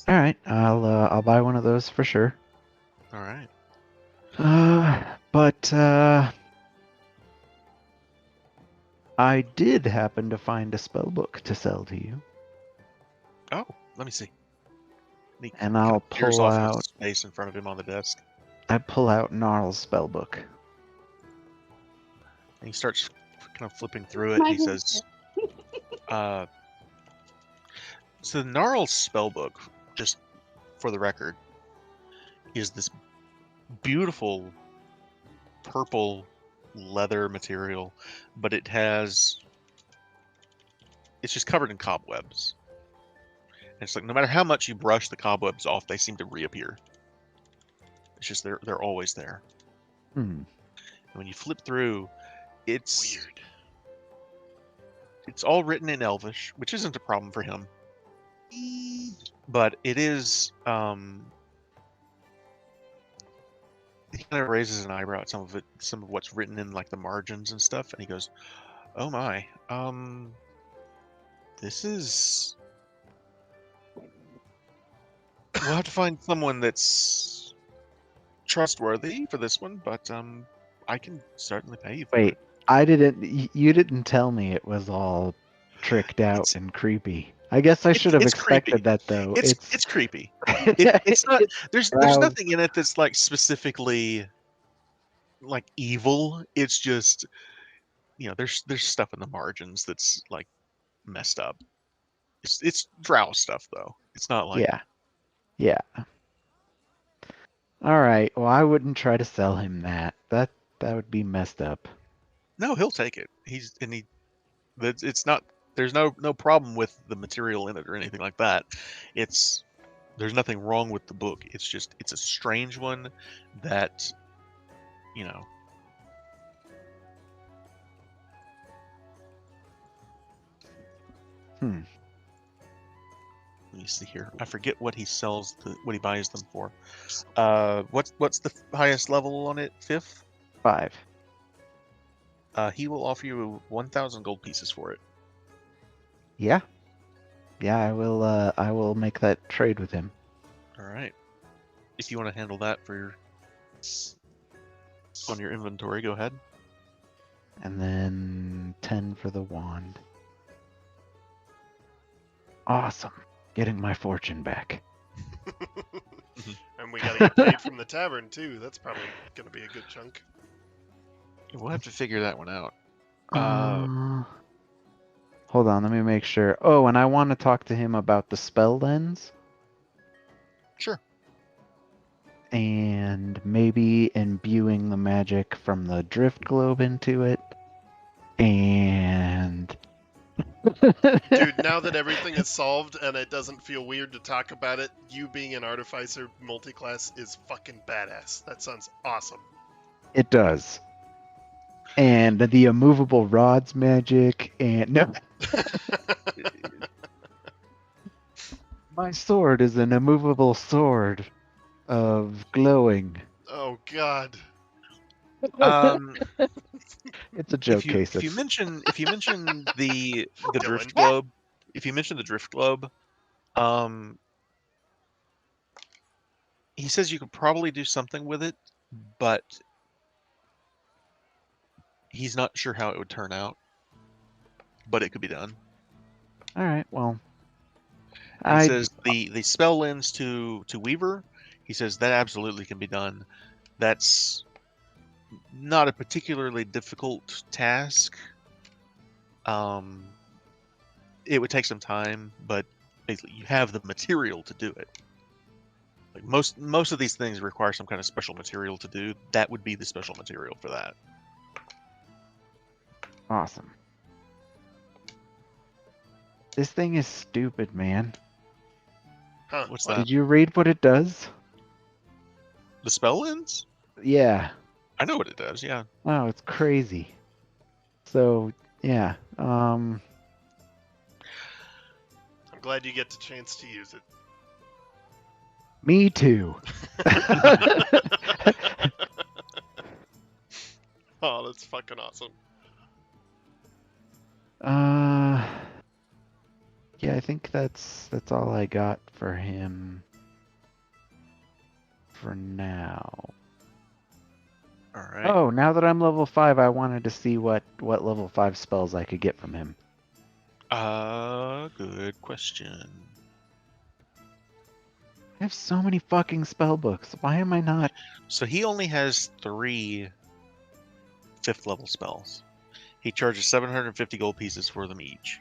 All right, I'll buy one of those for sure. All right. But I did happen to find a spell book to sell to you, Oh, let me see. He and kind I'll of clears pull off a out. space in front of him on the desk, I pull out Gnarl's spell book. and he starts kind of flipping through it. He says, so the Gnarl's spellbook, just for the record, is this beautiful purple leather material, but it's just covered in cobwebs. And it's like no matter how much you brush the cobwebs off, they seem to reappear. It's just they're always there. Hmm. And when you flip through, it's Weird. it's all written in Elvish, which isn't a problem for him. But it is he kind of raises an eyebrow at some of what's written in like the margins and stuff, and he goes, "Oh my, this is. We'll have to find someone that's trustworthy for this one, but I can certainly pay you for Wait, it." you didn't tell me it was all tricked out It's and creepy. I guess I should have it's expected creepy. that though. It's creepy. It's not. There's Wow. nothing in it that's like specifically like evil. It's just there's stuff in the margins that's like messed up. It's drow stuff though. It's not like Yeah. Yeah. All right. Well, I wouldn't try to sell him that. That would be messed up. no, he'll take it. It's not. There's no problem with the material in it or anything like that. There's nothing wrong with the book. It's just it's a strange one that you know. Hmm. Let me see here. I forget what he buys them for. What's the highest level on it? 5th? 5. He will offer you 1,000 gold pieces for it. Yeah. Yeah, I will make that trade with him. All right. If you want to handle that on your inventory, go ahead. And then 10 for the wand. Awesome. Getting my fortune back. And we gotta get paid from the tavern too. That's probably gonna be a good chunk. We'll have to figure that one out. Hold on, let me make sure. Oh, and I want to talk to him about the spell lens. Sure. And maybe imbuing the magic from the drift globe into it. And Dude, now that everything is solved and it doesn't feel weird to talk about it, you being an artificer multiclass is fucking badass. That sounds awesome. It does. And the immovable rods magic and no. My sword is an immovable sword of glowing. Oh god. It's a joke case. If you mention the Dylan. drift globe, he says you could probably do something with it, but he's not sure how it would turn out. But it could be done. All right. Well, And he says the spell lens to Weaver. He says that absolutely can be done. That's not a particularly difficult task. It would take some time, but basically you have the material to do it. Like most of these things require some kind of special material to do. That would be the special material for that. Awesome. This thing is stupid, man. Huh. What's what? that? Did you read what it does? The spell lens? Yeah. I know what it does. Yeah. Wow, it's crazy. So, yeah. I'm glad you get the chance to use it. Me too. Oh, that's fucking awesome. Yeah, I think that's all I got for him for now. All right. Oh, now that I'm level 5, I wanted to see what level 5 spells I could get from him. Good question. I have so many fucking spell books. Why am I not? So he only has 3 5th level spells. He charges 750 gold pieces for them each.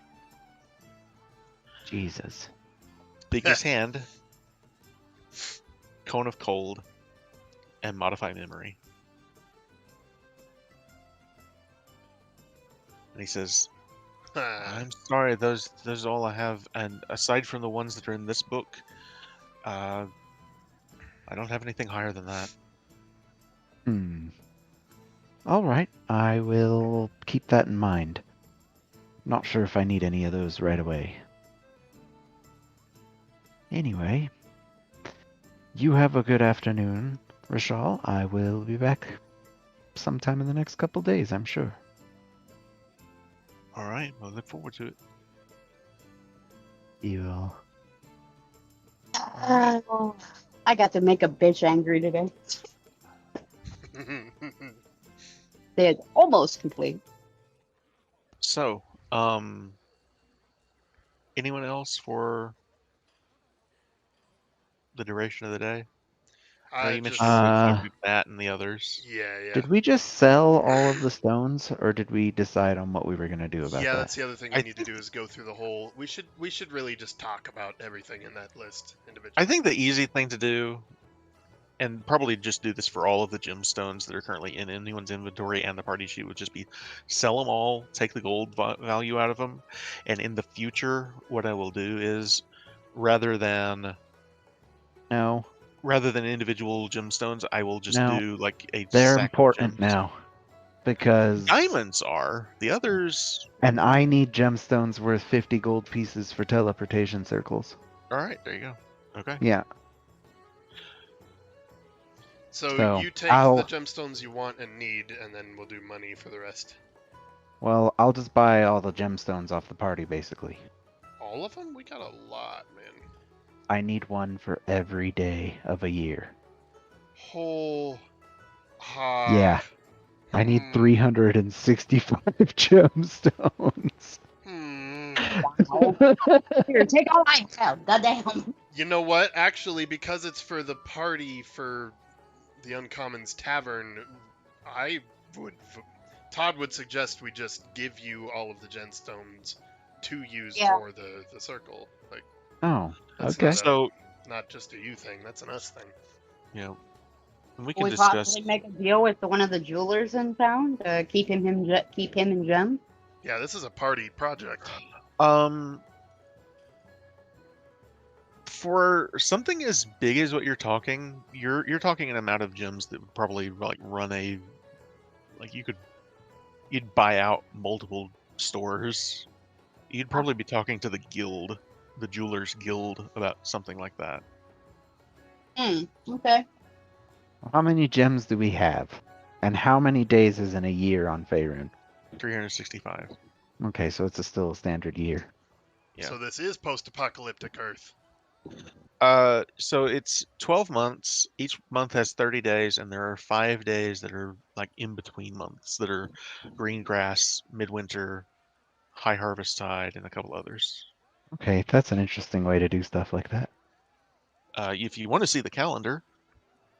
Jesus. Biggest Hand, Cone of Cold, and modify memory. And he says, I'm sorry, those are all I have, and aside from the ones that are in this book, I don't have anything higher than that. All right, I will keep that in mind. Not sure if I need any of those right away. Anyway, you have a good afternoon, Rishal. I will be back sometime in the next couple days, I'm sure. All right, well, look forward to it. You will. I got to make a bitch angry today. They're almost complete. So, anyone else for the duration of the day? You mentioned we talked with Matt and the others. Yeah. Did we just sell all of the stones, or did we decide on what we were going to do about that? Yeah, that's the other thing we need to do is go through the whole. We should really just talk about everything in that list individually. I think the easy thing to do, and probably just do this for all of the gemstones that are currently in anyone's inventory and the party sheet, would just be sell them all, take the gold value out of them, and in the future, what I will do is rather than individual gemstones, I will just do like a. They're sack important of now because diamonds are the others. And I need gemstones worth 50 gold pieces for teleportation circles. All right, there you go. Okay. Yeah. So you take the gemstones you want and need, and then we'll do money for the rest. Well, I'll just buy all the gemstones off the party, basically. All of them? We got a lot, man. I need one for every day of a year. Yeah. I need 365 gemstones. Wow. Here, take all I have. Goddamn. You know what? Actually, because it's for the party for the Uncommons Tavern, Todd would suggest we just give you all of the gemstones to use for the circle. Like, okay. So not just a you thing, that's an us thing. Yeah. We can discuss. Possibly make a deal with one of the jewelers in town to keep him in gem. Yeah, this is a party project. For something as big as what you're talking an amount of gems that would probably like run a, like you'd buy out multiple stores. You'd probably be talking to the guild, the jewelers guild, about something like that. Okay. How many gems do we have? And how many days is in a year on Faerun? 365. Okay, so it's still a standard year. Yeah. So this is post-apocalyptic Earth. So it's 12 months. Each month has 30 days, and there are 5 days that are like in between months that are green grass, midwinter, high harvest tide, and a couple others. Okay, that's an interesting way to do stuff like that. If you want to see the calendar,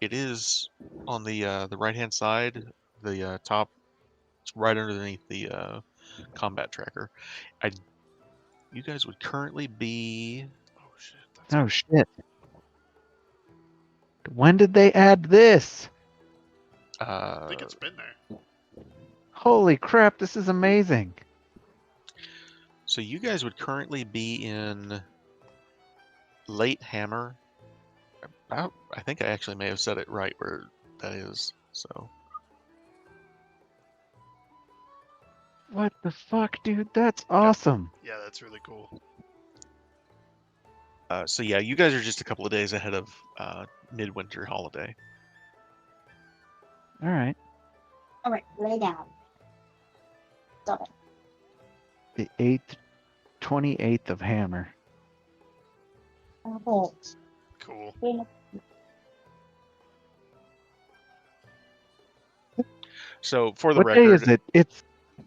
it is on the right-hand side, the top. It's right underneath the combat tracker. You guys would currently be. Oh shit! When did they add this? I think it's been there. Holy crap! This is amazing. So you guys would currently be in Late Hammer. I think I actually may have said it right where that is. So. What the fuck, dude? That's awesome. Yeah, that's really cool. So yeah, you guys are just a couple of days ahead of midwinter holiday. All right. All right, lay down. Stop it. The 28th of Hammer. Cool. So for the what record, day is it?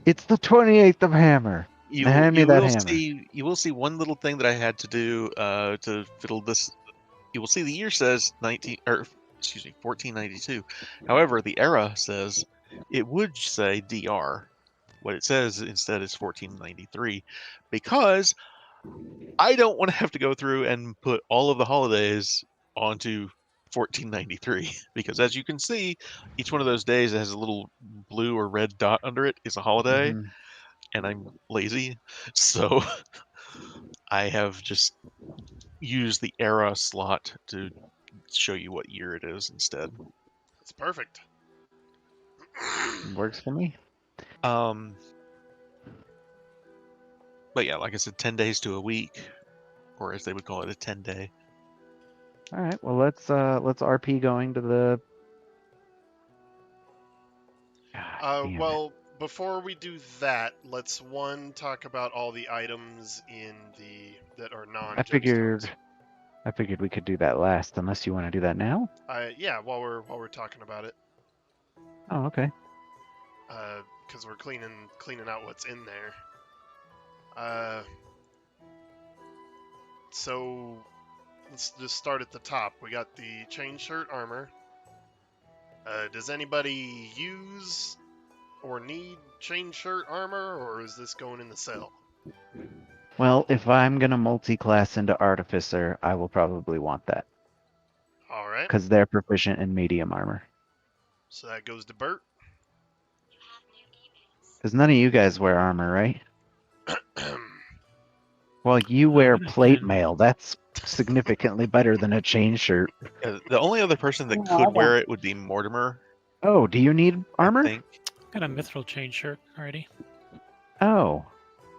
It's the 28th of Hammer. Hand me that hammer. You will see one little thing that I had to do to fiddle this. You will see the year says 1492. However, the era says it would say DR. What it says instead is 1493, because I don't want to have to go through and put all of the holidays onto 1493, because as you can see, each one of those days that has a little blue or red dot under it is a holiday, Mhm. and I'm lazy, so I have just used the era slot to show you what year it is instead. That's perfect. Works for me. But yeah, like I said, 10 days to a week, or as they would call it, a 10-day. All right. Well, let's RP going to the. God damn it. Well, before we do that, let's talk about all the items in that are I figured non-gemstones. we could do that last, unless you want to do that now. Yeah, while we're talking about it, Oh, okay. because we're cleaning out what's in there. So let's just start at the top. We got the chain shirt armor. Does anybody use or need chain shirt armor, or is this going in the cell? Well, if I'm gonna multi-class into Artificer, I will probably want that All right, because they're proficient in medium armor. so that goes to Bert. Because none of you guys wear armor, right? Well, you wear but plate again- mail. That's significantly better than a chain shirt. The only other person that Yeah, I could don't. wear it would be Mortimer, Oh, do you need I armor? think. Got a mithril chain shirt already. Oh,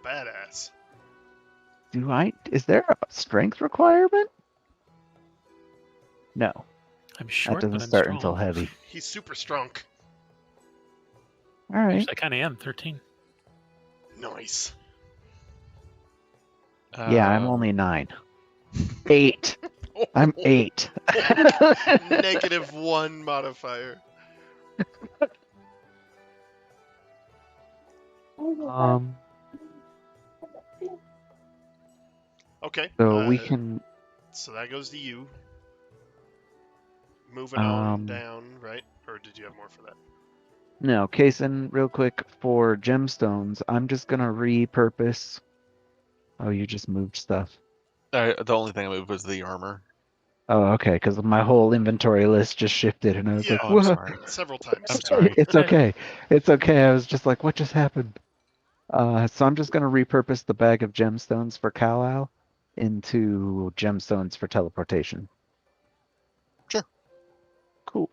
Badass. do I? Is there a strength requirement? No, I'm that short, doesn't but I'm start strong. until heavy. He's super strong. All right. Actually, I kind of am 13. Nice. Yeah, I'm only 9. 8. I'm 8. -1 modifier. um. Okay. So we can. So that goes to you. Moving on down, right? Or did you have more for that? No, Kason, real quick for gemstones, I'm just gonna repurpose. Oh, you just moved stuff. The only thing I moved was the armor. Oh, okay, because my whole inventory list just shifted, and I was like, Oh, I'm "What?" sorry. Several times. I'm sorry. It's okay. It's okay. I was just like, "What just happened?" So I'm just gonna repurpose the bag of gemstones for Kal-El into gemstones for teleportation. Sure. Cool.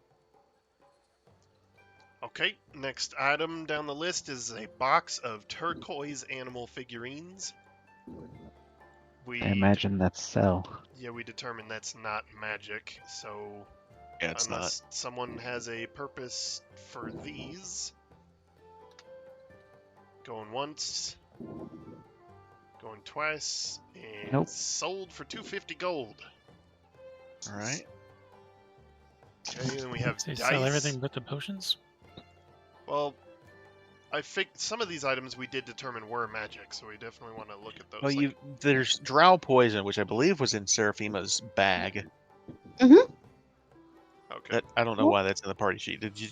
Okay, next item down the list is a box of turquoise animal figurines. I imagine that's Cell. Yeah, we determined that's not magic, so Yeah, it's not. unless someone has a purpose for these. Going once, going twice, and Nope. sold for 250 gold. All right. Okay, then we have So you dice. sell everything but the potions? Well, I think some of these items we did determine were magic, so we definitely want to look at those. Well, there's drow poison, which I believe was in Seraphima's bag. Okay. I don't know why that's in the party sheet. Did you?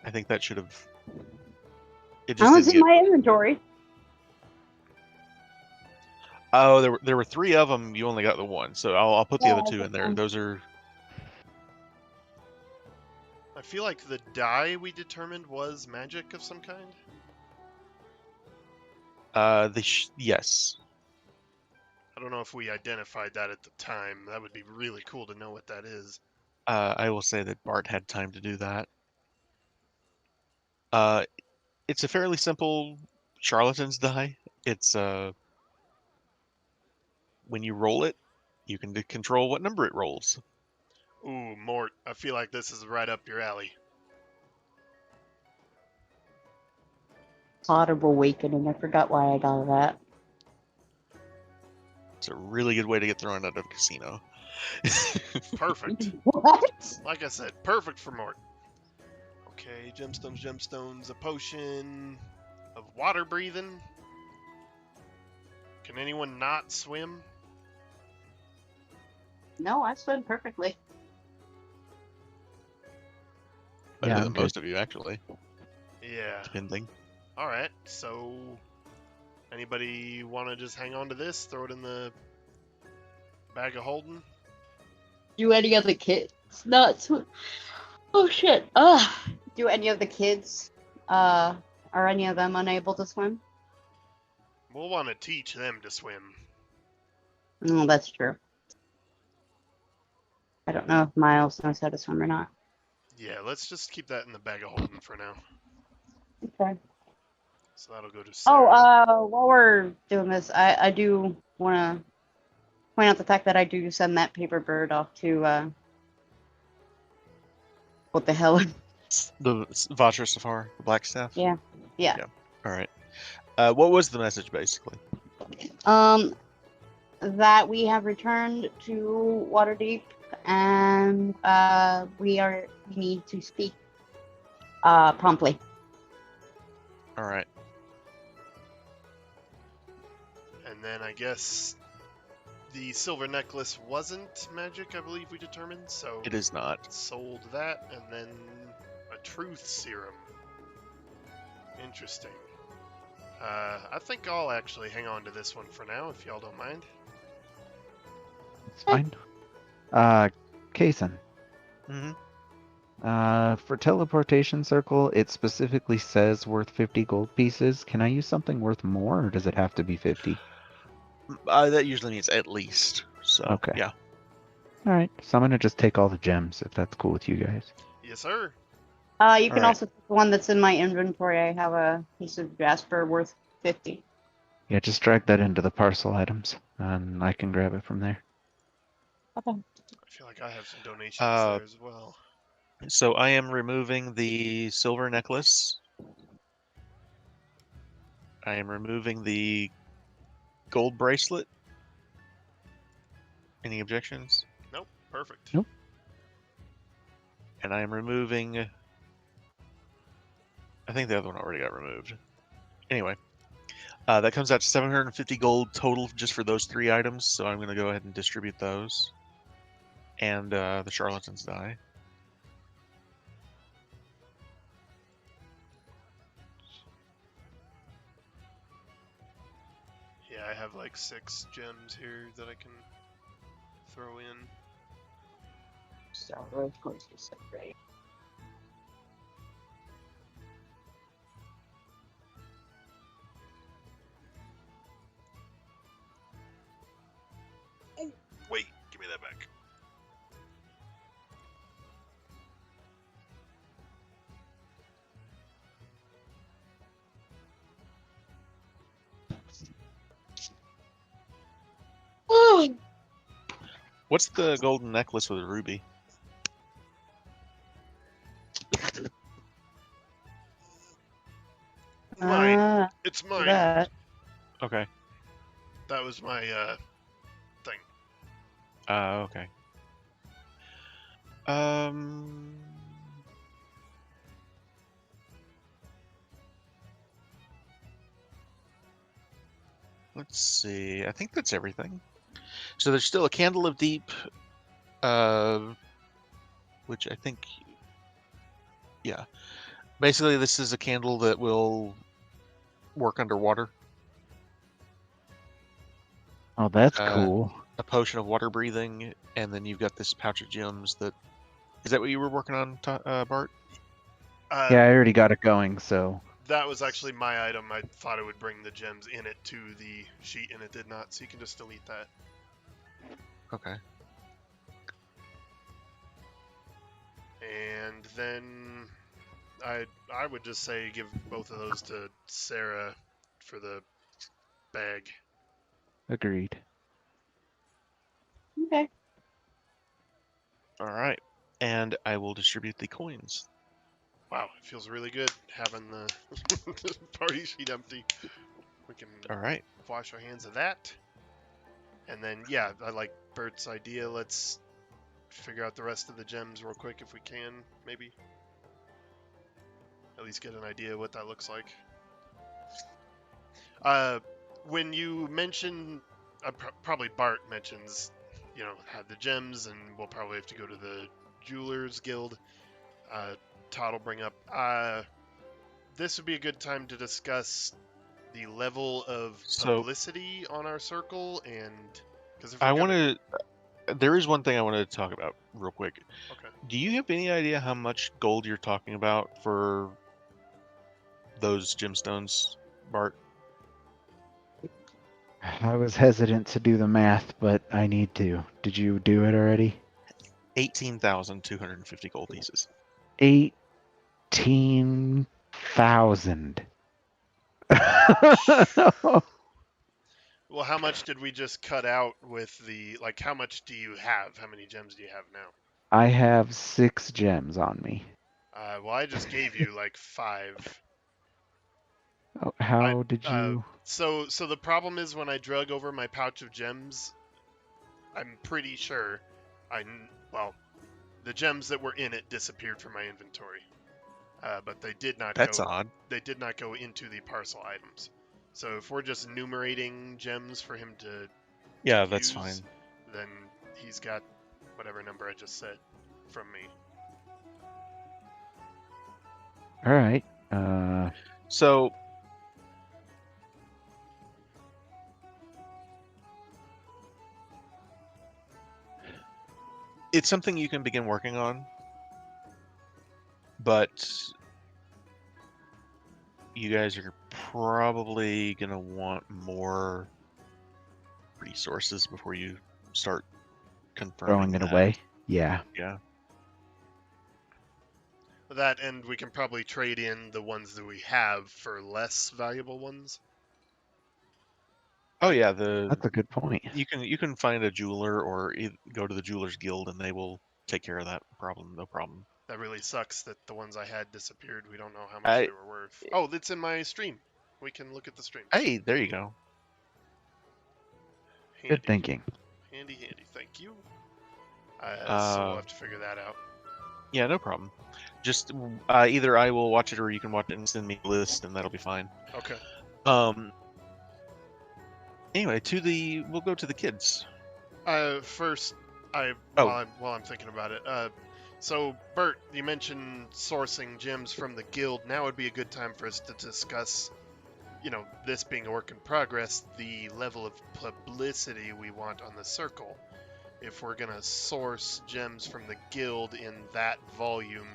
I think that should have. It How just was didn't in get. my inventory? Oh, there were 3 of them. You only got the one, so I'll put the Yeah, other 2 in there. okay. Those are. I feel like the die we determined was magic of some kind. Yes. I don't know if we identified that at the time. That would be really cool to know what that is. I will say that Bart had time to do that. It's a fairly simple charlatan's die. It's when you roll it, you can control what number it rolls. Ooh, Mort, I feel like this is right up your alley. Pot of Awakening. I forgot why I got that. It's a really good way to get thrown out of a casino. Perfect. What? Like I said, perfect for Mort. Okay, gemstones, a potion of water breathing. Can anyone not swim? No, I swim perfectly. Better Yeah, than I'm good. most of you, actually. Yeah. Depending. Alright, so anybody want to just hang on to this? Throw it in the bag of holding? Do any of the kids not swim? Oh shit. Do any of the kids, are any of them unable to swim? We'll want to teach them to swim. No, that's true. I don't know if Miles knows how to swim or not. Yeah, let's just keep that in the bag of holding for now. Okay. So that'll go to Oh, Sarah. while we're doing this, I do want to point out the fact that I do send that paper bird off to, what the hell? The Vajra Safar, the black staff. Yeah. Yeah. All right. What was the message basically? That we have returned to Waterdeep and we need to speak promptly. All right. And then I guess the silver necklace wasn't magic, I believe we determined, so It is not. sold that, and then a truth serum. Interesting. I think I'll actually hang on to this one for now, if y'all don't mind. It's fine. Kason. Mm-hmm. For teleportation circle, it specifically says worth 50 gold pieces. Can I use something worth more, or does it have to be 50? That usually means at least. So Okay. yeah. All right, so I'm gonna just take all the gems if that's cool with you guys. Yes, sir. You can Alright. also take the one that's in my inventory. I have a piece of jasper worth 50. Yeah, just drag that into the parcel items, and I can grab it from there. Okay. I feel like I have some donations Uh, there as well. So I am removing the silver necklace. I am removing the gold bracelet. Any objections? Nope, perfect. Nope. And I am removing. I think the other one already got removed. Anyway, that comes out to 750 gold total just for those 3 items. So I'm going to go ahead and distribute those. And the charlatan's die. Yeah, I have like 6 gems here that I can throw in. So, of course, you said right. Wait, give me that back. What's the golden necklace with a ruby? Mine. It's mine. That. Okay. That was my thing. Okay. Let's see. I think that's everything. So there's still a candle of deep, which I think, yeah. Basically, this is a candle that will work underwater. Oh, that's Uh, cool. A potion of water breathing, and then you've got this pouch of gems that. Is that what you were working on, Bart? Yeah, I already got it going, so That was actually my item. I thought it would bring the gems in it to the sheet, and it did not, so you can just delete that. Okay. And then I would just say give both of those to Sarah for the bag. agreed. Okay. All right. And I will distribute the coins. Wow, it feels really good having the party sheet empty. We can All right. wash our hands of that. And then, yeah, I like Bert's idea. Let's figure out the rest of the gems real quick if we can, maybe. At least get an idea what that looks like. When you mention, probably Bart mentions, had the gems, and we'll probably have to go to the Jewelers Guild. Todd will bring up. This would be a good time to discuss the level of So- publicity on our circle, and because I want to. There is one thing I wanted to talk about real quick. Okay. Do you have any idea how much gold you're talking about for those gemstones, Bart? I was hesitant to do the math, but I need to. Did you do it already? 18,250 gold pieces. 18,000. Well, how much did we just cut out with the like? How much do you have? How many gems do you have now? I have 6 gems on me. Well, I just gave you like 5. Oh, how did you? So the problem is when I drug over my pouch of gems, I'm pretty sure well, the gems that were in it disappeared from my inventory. But they did not That's go. odd. They did not go into the parcel items. So if we're just enumerating gems for him to Yeah, that's use, fine. then he's got whatever number I just said from me. All right. So it's something you can begin working on, but you guys are probably gonna want more resources before you start confirming throwing it that. away. Yeah. Yeah. That, and we can probably trade in the ones that we have for less valuable ones. Oh yeah, That's a good point. you can find a jeweler or go to the jewelers guild and they will take care of that problem. No problem. That really sucks that the ones I had disappeared. We don't know how much I they were worth. Oh, it's in my stream. We can look at the stream. Hey, there you go. Handy. Good thinking. Handy. Thank you. So we'll have to figure that out. Yeah, no problem. Just either I will watch it or you can watch it and send me a list, and that'll be fine. Okay. Anyway, we'll go to the kids. First, Oh. while I'm thinking about it. So Bert, you mentioned sourcing gems from the guild. Now would be a good time for us to discuss, this being a work in progress, the level of publicity we want on the circle. If we're gonna source gems from the guild in that volume,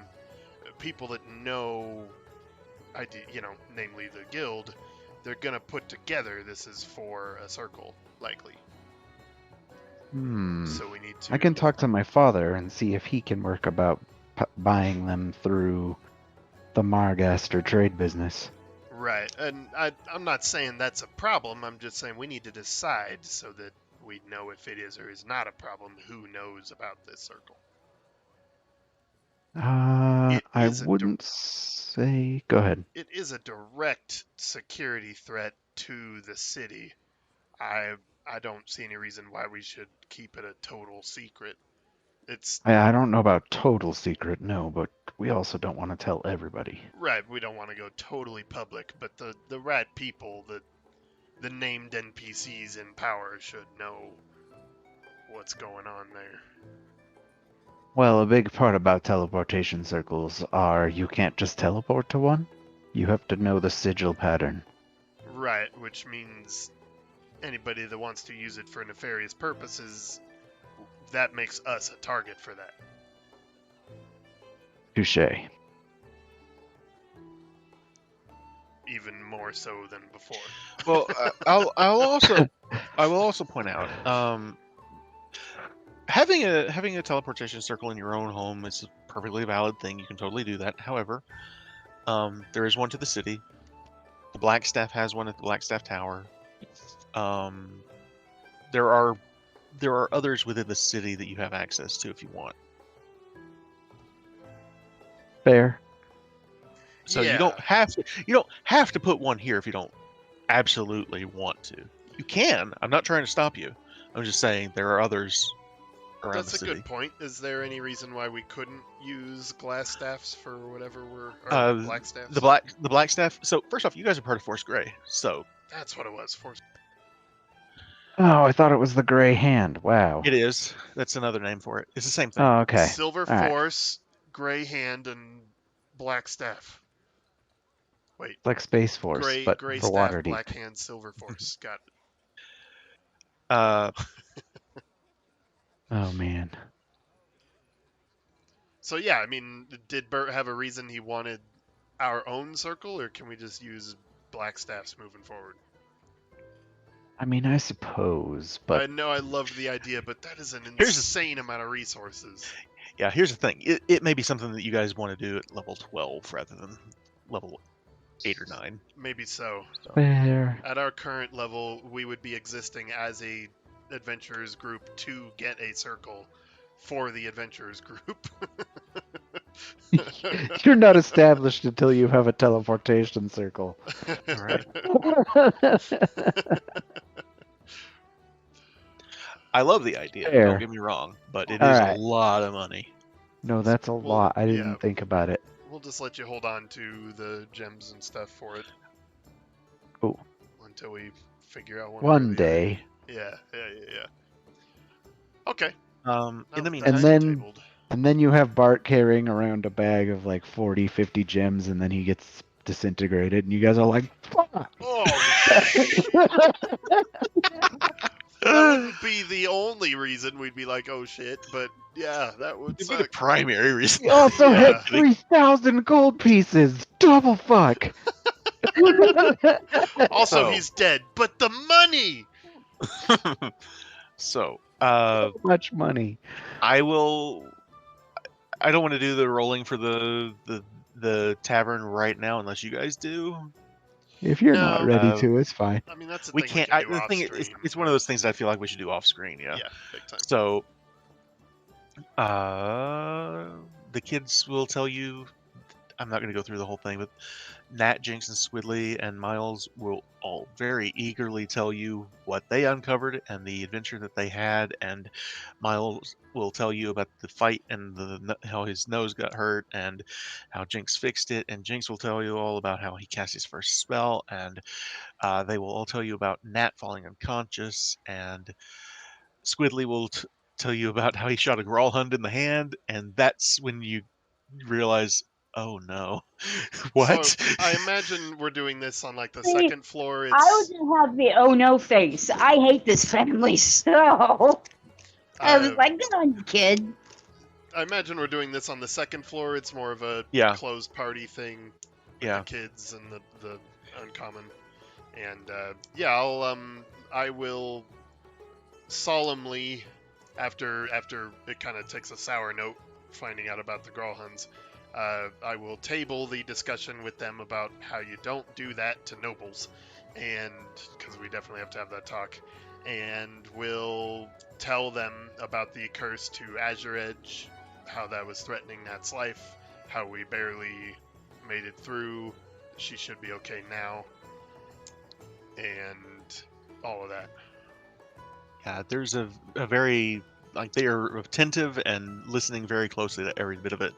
people that know, namely the guild, they're gonna put together this is for a circle, likely. So we need to. I can talk to my father and see if he can work about buying them through the Margaster trade business. Right, and I'm not saying that's a problem. I'm just saying we need to decide so that we know if it is or is not a problem. Who knows about this circle? I wouldn't say. Go ahead. It is a direct security threat to the city. I don't see any reason why we should keep it a total secret. I don't know about total secret, no, but we also don't want to tell everybody. Right, we don't want to go totally public, but the rat people, the named NPCs in power should know what's going on there. Well, a big part about teleportation circles are you can't just teleport to one. You have to know the sigil pattern. Right, which means anybody that wants to use it for nefarious purposes, that makes us a target for that. Touché. Even more so than before. Well, I will also point out, having a teleportation circle in your own home is a perfectly valid thing. You can totally do that. However, there is one to the city. The Blackstaff has one at the Blackstaff Tower. There are others within the city that you have access to if you want. Fair. So Yeah. you don't have to put one here if you don't absolutely want to. You can. I'm not trying to stop you. I'm just saying there are others around That's the a city. good point. Is there any reason why we couldn't use glass staffs for whatever black staffs? The black staff. So first off, you guys are part of Force Grey. So That's what it was. Force. Oh, I thought it was the gray hand. Wow. it is. That's another name for it. It's the same thing. Oh, okay. Silver All right. Force, Gray Hand, and Black Staff. Wait. It's like Space Force, Gray but Gray for Staff, Waterdeep. Black Hand, Silver Force. Got it. Oh man. So yeah, I mean, did Bert have a reason he wanted our own circle, or can we just use Blackstaff's moving forward? I mean, I suppose, but I know I loved the idea, but that is an Here's the- insane amount of resources. Yeah, here's the thing. It may be something that you guys want to do at level 12 rather than level 8 or 9. Maybe so. fair. At our current level, we would be existing as a adventurers group to get a circle for the adventurers group. You're not established until you have a teleportation circle. All right. I love the idea. Fair. Don't get me wrong, but it All is right. a lot of money. No, that's a Well, lot. I yeah. didn't think about it. We'll just let you hold on to the gems and stuff for it. Cool. Until we figure out One day. Yeah. Okay. In the now meantime, that's then- tabled. And then you have Bart carrying around a bag of like 40, 50 gems, and then he gets disintegrated, and you guys are like, fuck! Oh, that wouldn't be the only reason we'd be like, oh shit, but yeah, that would it'd be the suck. primary reason. He also Yeah. had 3,000 gold pieces! Double fuck! Also, So- he's dead, but the money! So, So much money. I don't want to do the rolling for the tavern right now unless you guys do. If you're No. not ready to, it's fine. I mean, that's the We thing can't. we can do The thing is, off-stream. it's one of those things that I feel like we should do off screen. Yeah. Yeah, big time. So, the kids will tell you. I'm not going to go through the whole thing, but Nat, Jinx, and Swidley and Miles will all very eagerly tell you what they uncovered and the adventure that they had. And Miles will tell you about the fight and how his nose got hurt and how Jinx fixed it. And Jinx will tell you all about how he cast his first spell. And they will all tell you about Nat falling unconscious. And Squidly will tell you about how he shot a Growlhund in the hand. And that's when you realize, oh no, what? So, I imagine we're doing this on like the See, second floor. It's, I would just have the oh no face. I hate this family so. I was uh, like, good on you, kid. I imagine we're doing this on the second floor. It's more of a Yeah. closed party thing. Yeah. The kids and the uncommon. And yeah, I will solemnly, after it kind of takes a sour note finding out about the Growlhunds, I will table the discussion with them about how you don't do that to nobles, and because we definitely have to have that talk, and we'll tell them about the curse to Azure Edge, how that was threatening Nat's life, how we barely made it through, she should be okay now, and all of that. Yeah, there's a very, like, they are attentive and listening very closely to every bit of it.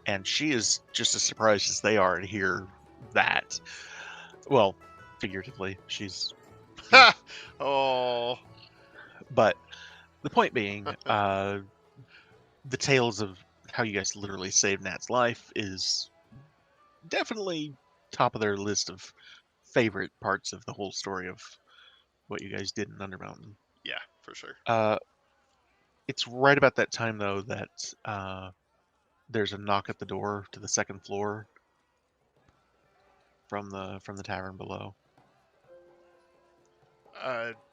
And she is just as surprised as they are to hear that. Well, figuratively, she's. Oh, But the point being, the tales of how you guys literally saved Nat's life is definitely top of their list of favorite parts of the whole story of what you guys did in Undermountain. yeah, for sure. It's right about that time though that there's a knock at the door to the second floor from the tavern below.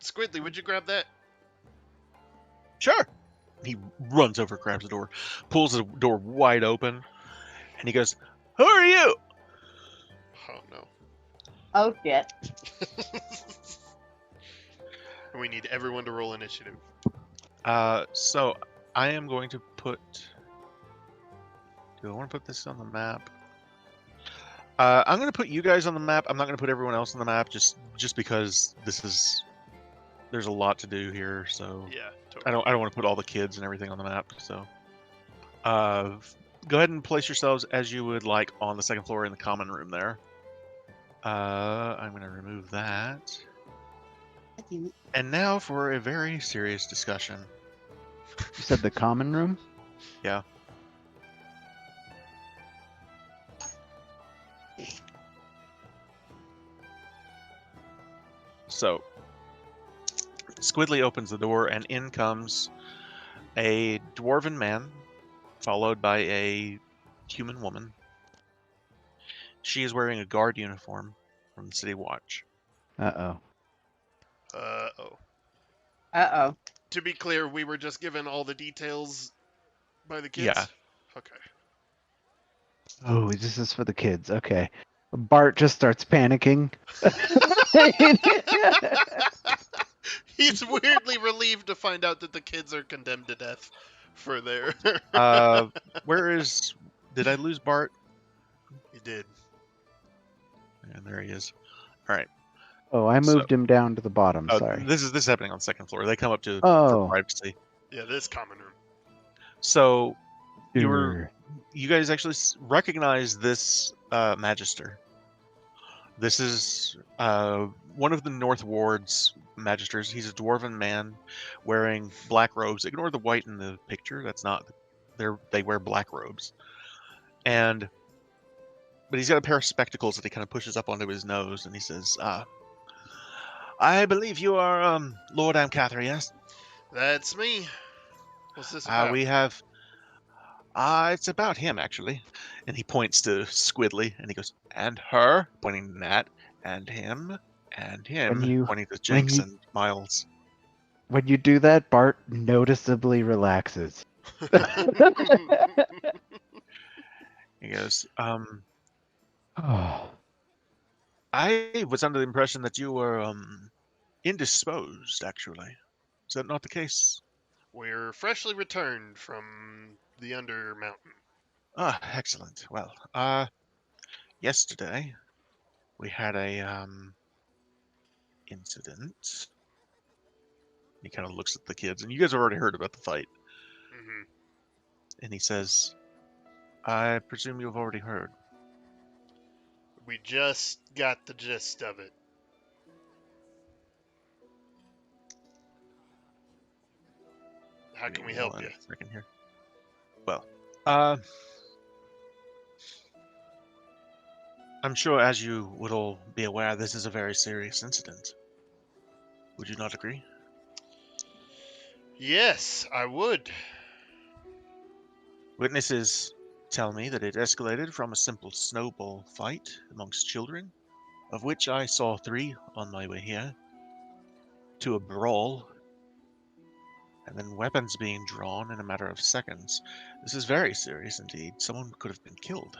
Squidly, would you grab that? Sure. He runs over, grabs the door, pulls the door wide open, and he goes, "Who are you?" Oh no. Oh shit. We need everyone to roll initiative. So I am going to put. Do I want to put this on the map? I'm going to put you guys on the map. I'm not going to put everyone else on the map, just because there's a lot to do here. So Yeah, I totally. don't want to put all the kids and everything on the map. So go ahead and place yourselves as you would like on the second floor in the common room there. I'm going to remove that. And now for a very serious discussion. You said the common room? Yeah. So, Squidly opens the door, and in comes a dwarven man, followed by a human woman. She is wearing a guard uniform from the City Watch. Uh-oh. Oh. Uh-oh. To be clear, we were just given all the details by the kids? Yeah. Okay. Oh, this is for the kids. Okay. Bart just starts panicking. He's weirdly relieved to find out that the kids are condemned to death for their... Where is... Did I lose Bart? He did. And there he is. All right. Oh, I So- moved him down to the bottom. Oh, Sorry. this is happening on the second floor. They come up to Oh. for privacy. Yeah, this common room. So you were Sure. you guys actually recognize this magister. This is one of the North Ward's magisters. He's a dwarven man wearing black robes. Ignore the white in the picture. That's not. They wear black robes, but he's got a pair of spectacles that he kind of pushes up onto his nose, and he says, "I believe you are Lord Amcathra, yes? That's me. What's this about? We have." It's about him, actually. And he points to Squidly, and he goes, and her, pointing to Nat, and him, and him, When you- pointing to Jinx you- and Miles. When you do that, Bart noticeably relaxes. He goes, Oh. I was under the impression that you were, indisposed, actually. Is that not the case? We're freshly returned from the Under Mountain. Ah, excellent. Well, yesterday, we had a, incident. He kind of looks at the kids, and you guys have already heard about the fight. Hmm. And he says, I presume you've already heard. We just got the gist of it. How Give can me we help one you? second here. Well, I'm sure, as you would all be aware, this is a very serious incident. Would you not agree? Yes, I would. Witnesses tell me that it escalated from a simple snowball fight amongst children, of which I saw 3 on my way here, to a brawl, and then weapons being drawn in a matter of seconds. This is very serious indeed. Someone could have been killed.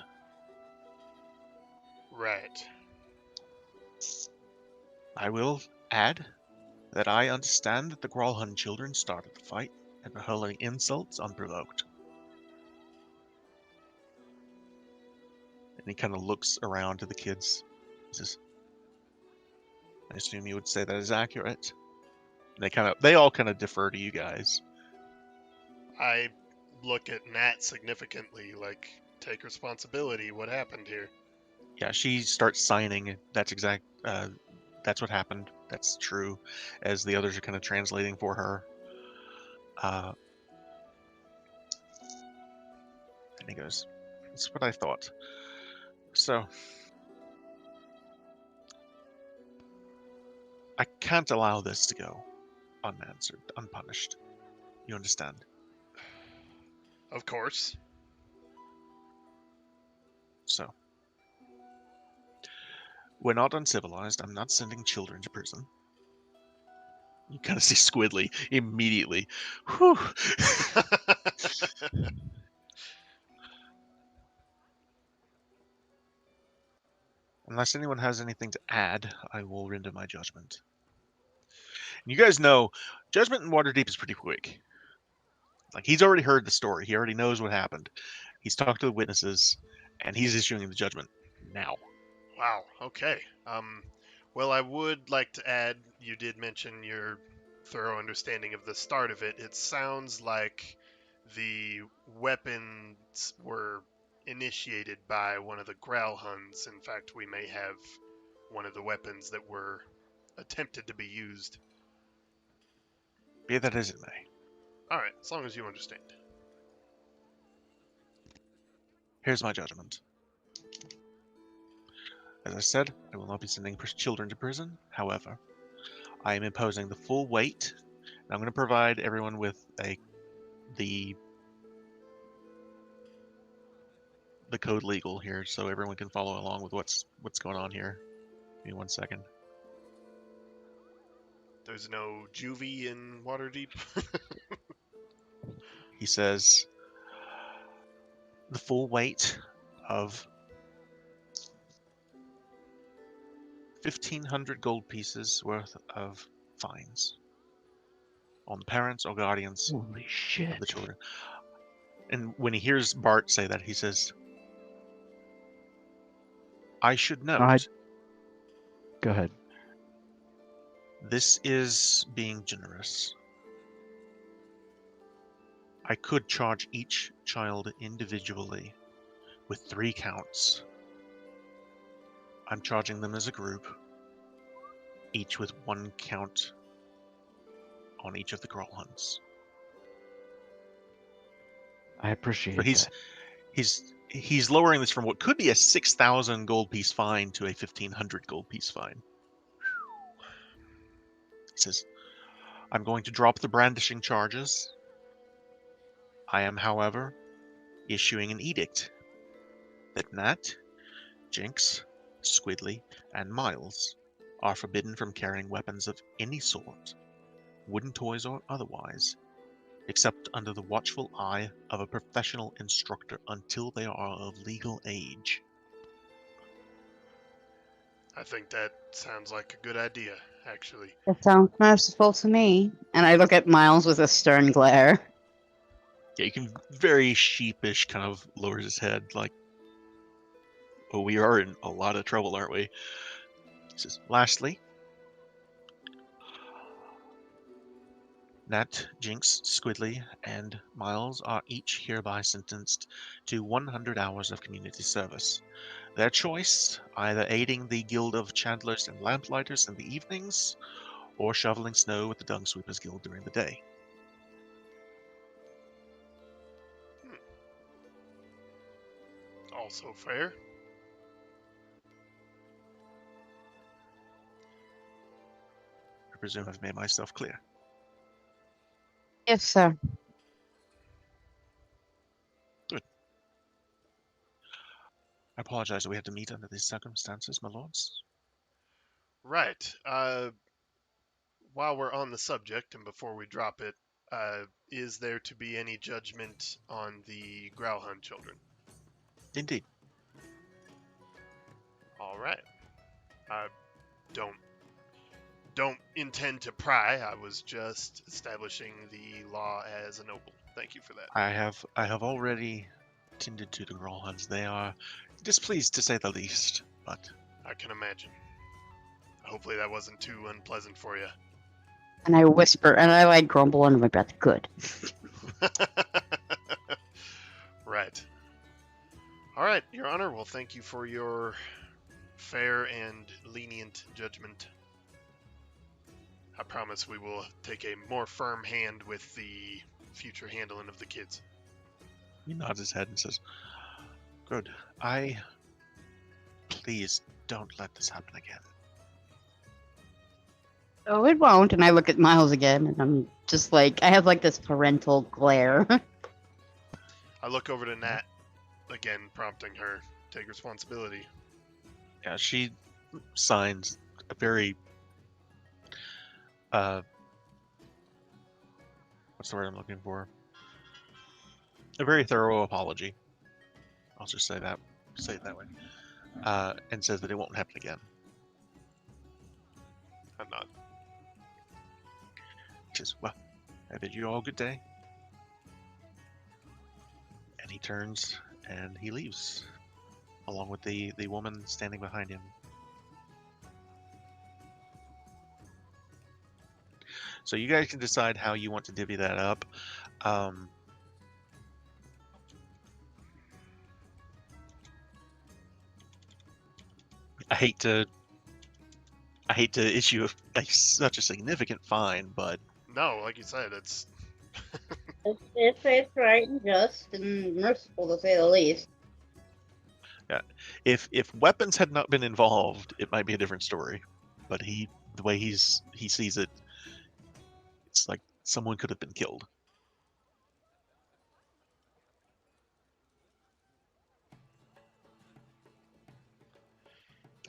Right. I will add that I understand that the Gralhund children started the fight and were hurling insults unprovoked. And he kind of looks around to the kids. He says, I assume you would say that is accurate. And they all kind of defer to you guys. I look at Nat significantly, like, take responsibility. What happened here? Yeah, she starts signing. That's what happened. That's true. As the others are kind of translating for her. And he goes, that's what I thought. So, I can't allow this to go unanswered, unpunished. You understand? Of course. So, we're not uncivilized. I'm not sending children to prison. You kind of see Squidly immediately. Whew. Unless anyone has anything to add, I will render my judgment. And you guys know, judgment in Waterdeep is pretty quick. Like, he's already heard the story. He already knows what happened. He's talked to the witnesses, and he's issuing the judgment now. Wow. Okay. Well, I would like to add, you did mention your thorough understanding of the start of it. It sounds like the weapons were initiated by one of the Growlhuns. In fact, we may have one of the weapons that were attempted to be used. Be that as it may. All right, as long as you understand. Here's my judgment. As I said, I will not be sending children to prison. However, I am imposing the full weight, and I'm going to provide everyone with a the code legal here, so everyone can follow along with what's going on here. Give me 1 second. There's no juvie in Waterdeep. He says the full weight of 1,500 gold pieces worth of fines on the parents or guardians Holy shit. of the children. And when he hears Bart say that, he says, I should note, Go ahead. this is being generous. I could charge each child individually with 3 counts. I'm charging them as a group, each with 1 count on each of the Grawl hunts. I appreciate So that. he's lowering this from what could be a 6,000 gold piece fine to a 1,500 gold piece fine. He says, I'm going to drop the brandishing charges. I am, however, issuing an edict that Nat, Jinx, Squidly, and Miles are forbidden from carrying weapons of any sort, wooden toys or otherwise, except under the watchful eye of a professional instructor until they are of legal age. I think that sounds like a good idea, actually. That sounds merciful to me. And I look at Miles with a stern glare. Yeah, you can very sheepish kind of lowers his head, like, oh, we are in a lot of trouble, aren't we? He says, lastly, Nat, Jinx, Squidly, and Miles are each hereby sentenced to 100 hours of community service. Their choice, either aiding the Guild of Chandlers and Lamplighters in the evenings, or shoveling snow with the Dung Sweepers Guild during the day. Also fair. I presume I've made myself clear. Yes, sir. I apologize that we had to meet under these circumstances, my lords. Right. While we're on the subject and before we drop it, is there to be any judgment on the Growlhund children? Indeed. All right. I don't intend to pry. I was just establishing the law as a noble. Thank you for that. I have already tended to the Growlhuns. They are displeased, to say the least, but I can imagine. Hopefully that wasn't too unpleasant for you. And I whisper, and I like grumble under my breath. Good. Right. All right, Your Honor. Well, thank you for your fair and lenient judgment. I promise we will take a more firm hand with the future handling of the kids. he nods his head and says, good. Please don't let this happen again. Oh, it won't. And I look at Miles again, and I'm just like, I have like this parental glare. I look over to Nat, again prompting her, take responsibility. Yeah, she signs a very what's the word I'm looking for? A very thorough apology. I'll just say it that way. And says that it won't happen again. I'm not. She says, well, I bid you all a good day. And he turns and he leaves, along with the woman standing behind him. So you guys can decide how you want to divvy that up. I hate to issue such a significant fine, but No, like you said, it's It's right and just and merciful, to say the least. if weapons had not been involved, it might be a different story. But the way he sees it, it's like someone could have been killed.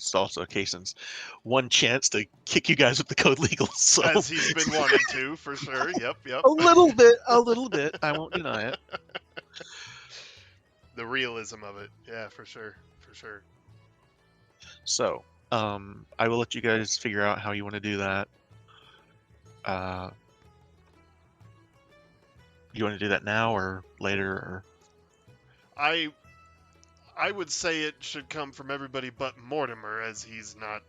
It's also Kason's one chance to kick you guys with the code legal. So As he's been wanting to, for sure. Yep. a little bit. I won't deny it. The realism of it. Yeah, for sure. For sure. So, I will let you guys figure out how you want to do that. You want to do that now or later? Or I would say it should come from everybody but Mortimer, as he's not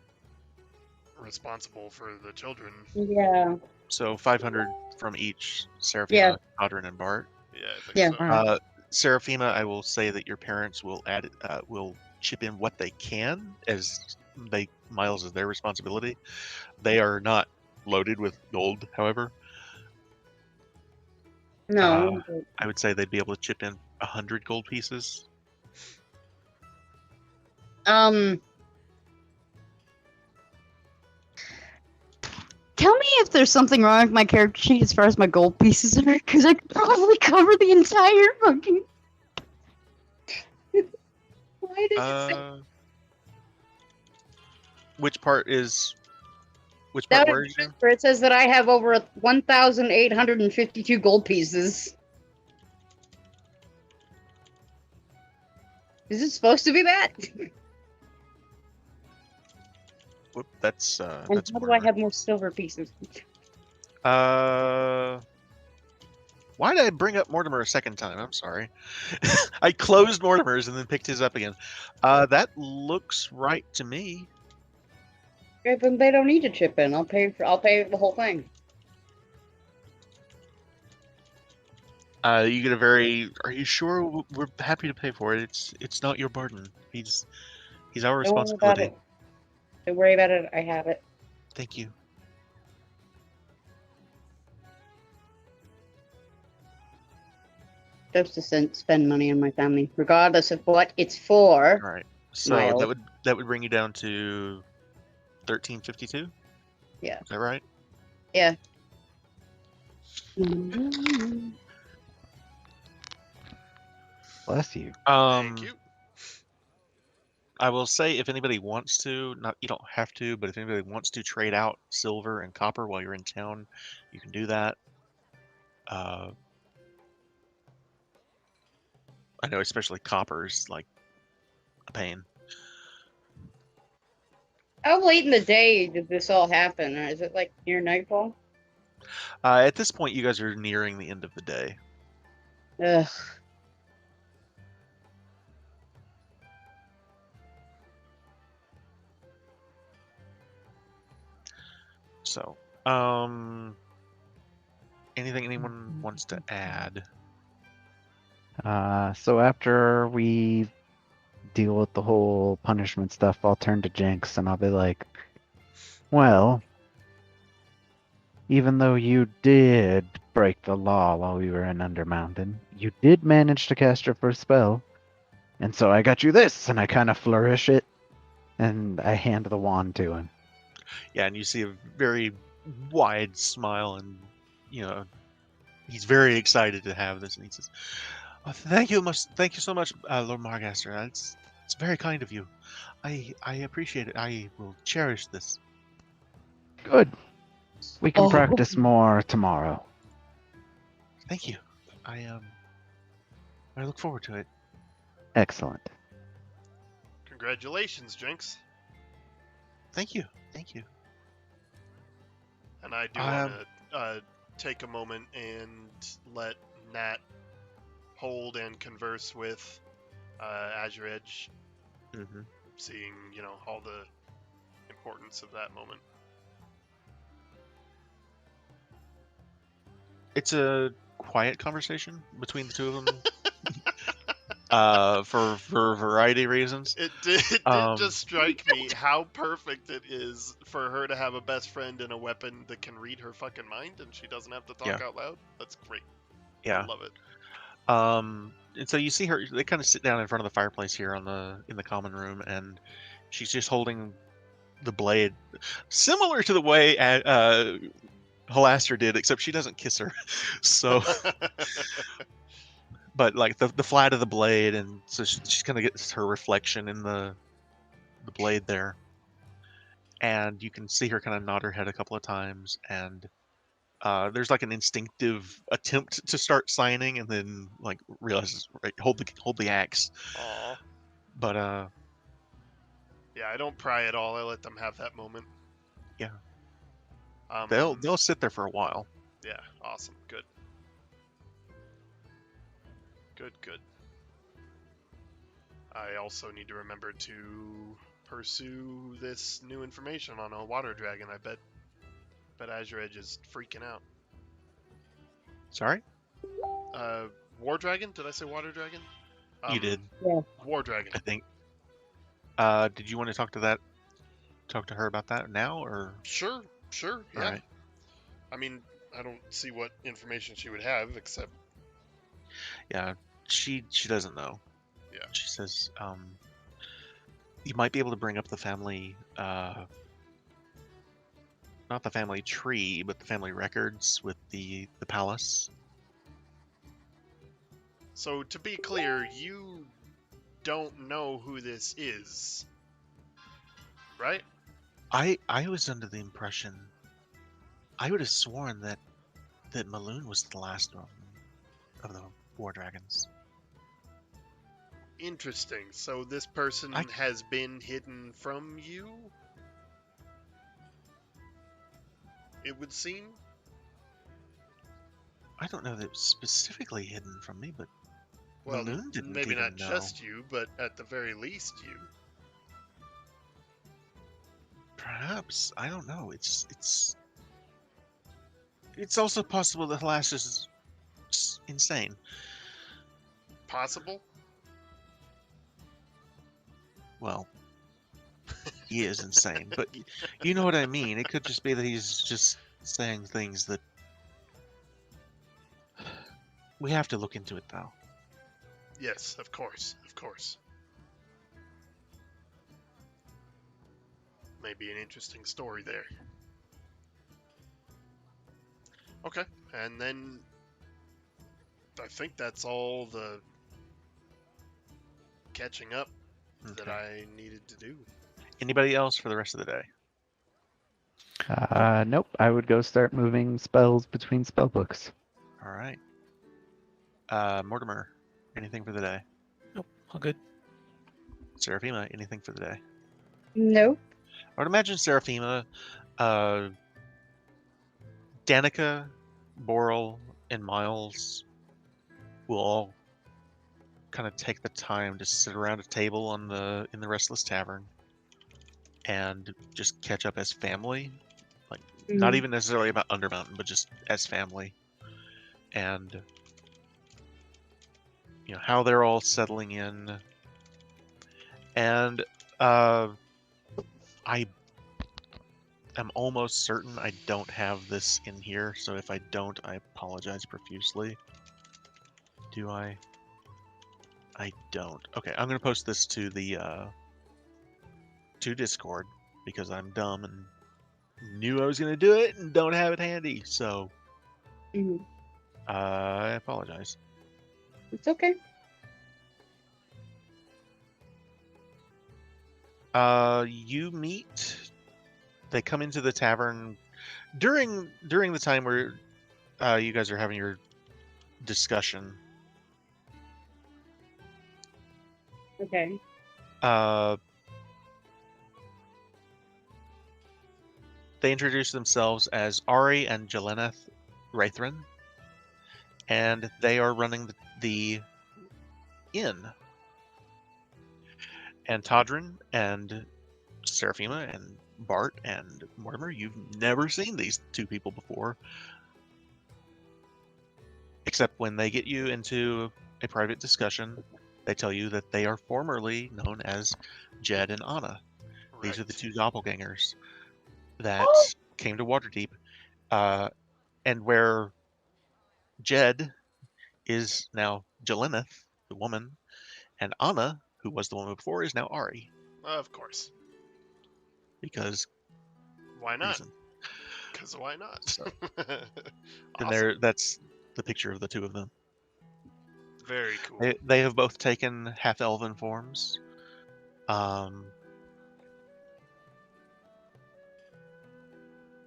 responsible for the children. Yeah. so 500 from each, Seraphima, Yeah. Audrin, and Bart. Yeah, I think Yeah. so. Alright. Seraphima, I will say that your parents will will chip in what they can, as Miles is their responsibility. They are not loaded with gold, however. No. I would say they'd be able to chip in 100 gold pieces. Tell me if there's something wrong with my character sheet as far as my gold pieces are, because I could probably cover the entire fucking. Why does it say Which part is? Which that? part? Where is you? Where it says that I have over 1,852 gold pieces. Is it supposed to be that? Whoop, that's And that's. how do I Mortimer. have more silver pieces? Why did I bring up Mortimer a second time? I'm sorry. I closed Mortimer's and then picked his up again. That looks right to me. Okay, then they don't need to chip in. I'll pay the whole thing. You get a very. Are you sure? We're happy to pay for it. It's not your burden. He's our Don't worry about responsibility. it. Don't worry about it. I have it. Thank you. Just to spend money on my family, regardless of what it's for. All right. So Miles. that would bring you down to 1352. Yeah. Is that right? Yeah. Bless you. Thank you. I will say, if anybody wants to, not you don't have to, but if anybody wants to trade out silver and copper while you're in town, you can do that. I know, especially copper is like a pain. How late in the day did this all happen? Or is it like near nightfall? At this point, you guys are nearing the end of the day. Ugh. So, anything anyone wants to add? So after we deal with the whole punishment stuff, I'll turn to Jinx and I'll be like, well, even though you did break the law while we were in Undermountain, you did manage to cast your first spell. And so I got you this, and I kind of flourish it, and I hand the wand to him. Yeah, and you see a very wide smile, and he's very excited to have this, and he says, oh, thank you so much, Lord Margaster. It's very kind of you. I appreciate it. I will cherish this. Good. We can Oh. practice more tomorrow. Thank you. I look forward to it. Excellent. Congratulations, Jinx. Thank you. And I do want to take a moment and let Nat hold and converse with Azure Edge, Mm-hmm. seeing, all the importance of that moment. It's a quiet conversation between the two of them. For a variety of reasons. It did just strike me how perfect it is for her to have a best friend and a weapon that can read her fucking mind, and she doesn't have to talk out loud. That's great. Yeah. I love it. And so you see her. They kind of sit down in front of the fireplace here in the common room, and she's just holding the blade, similar to the way Halaster did, except she doesn't kiss her. So. But like the flat of the blade, and so she kind of gets her reflection in the blade there. and you can see her kind of nod her head a couple of times, and there's like an instinctive attempt to start signing, and then like realizes, right, hold the axe. Aw. But Yeah, I don't pry at all. I let them have that moment. Yeah. Um, they'll sit there for a while. Yeah, awesome. Good. Good. I also need to remember to pursue this new information on a water dragon. I bet Azure Edge is freaking out. Sorry, War dragon? Did I say water dragon? you did, War dragon. I think. Did you want to talk to her about that now, or? Sure. Yeah. All right. I mean, I don't see what information she would have except. Yeah, she doesn't know. Yeah. She says, you might be able to bring up the family, not the family tree, but the family records with the palace. So to be clear, you don't know who this is, right? I was under the impression, I would have sworn that Maloon was the last one of the war dragons. Interesting. So this person has been hidden from you? It would seem? I don't know that it was specifically hidden from me, but Well, Maloon didn't maybe even not know. just you, but at the very least you. Perhaps, I don't know. It's also possible that Lash is insane. Possible? Well, he is insane, but you know what I mean. It could just be that he's just saying things that we have to look into it, though. Yes, of course. Maybe an interesting story there. Okay, and then I think that's all the catching up that I needed to do. Anybody else for the rest of the day? Nope. I would go start moving spells between spell books. All right. Mortimer, anything for the day? Nope, all good. Seraphima, anything for the day? Nope. I would imagine Seraphima, Danica, Boral, and Miles will all kind of take the time to sit around a table in the Restless Tavern and just catch up as family. Like, not even necessarily about Undermountain, but just as family. And how they're all settling in. And I am almost certain I don't have this in here, so if I don't, I apologize profusely. Do I? I don't. Okay, I'm gonna post this to the to Discord because I'm dumb and knew I was gonna do it and don't have it handy. So I apologize. It's okay. You meet. They come into the tavern during the time where you guys are having your discussion. Okay. They introduce themselves as Ari and Jeleneth Raithrin, and they are running the inn. And Todrin and Seraphima and Bart and Mortimer, you've never seen these two people before. Except when they get you into a private discussion, they tell you that they are formerly known as Jed and Anna. These are the two doppelgangers that came to Waterdeep. And where Jed is now Jeleneth, the woman, and Anna, who was the woman before, is now Ari. Of course. Because why not? Reason. Because why not? So, awesome. and that's the picture of the two of them. Very cool. They have both taken half-elven forms.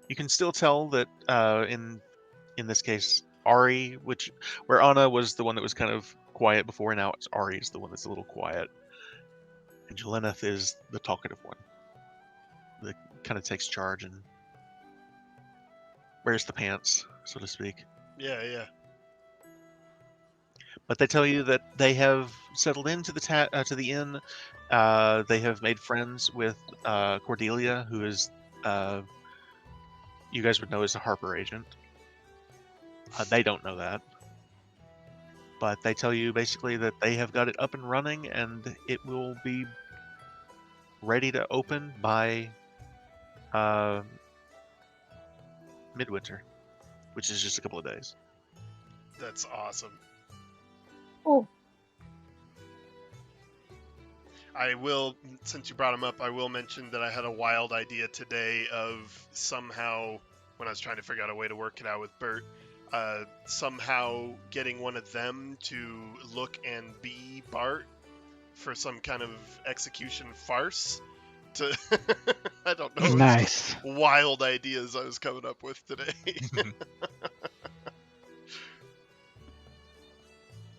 You can still tell that in this case, Ari, where Anna was the one that was kind of quiet before, now it's Ari is the one that's a little quiet, and Jeleneth is the talkative one that kind of takes charge and wears the pants, so to speak. Yeah. But they tell you that they have settled into the to the inn. They have made friends with Cordelia, who is you guys would know as a Harper agent. They don't know that, but they tell you basically that they have got it up and running, and it will be ready to open by midwinter, which is just a couple of days. That's awesome. Oh, I will, since you brought him up, I will mention that I had a wild idea today of somehow, when I was trying to figure out a way to work it out with Bert, somehow getting one of them to look and be Bart for some kind of execution farce. To I don't know. It's Nice. just wild ideas I was coming up with today.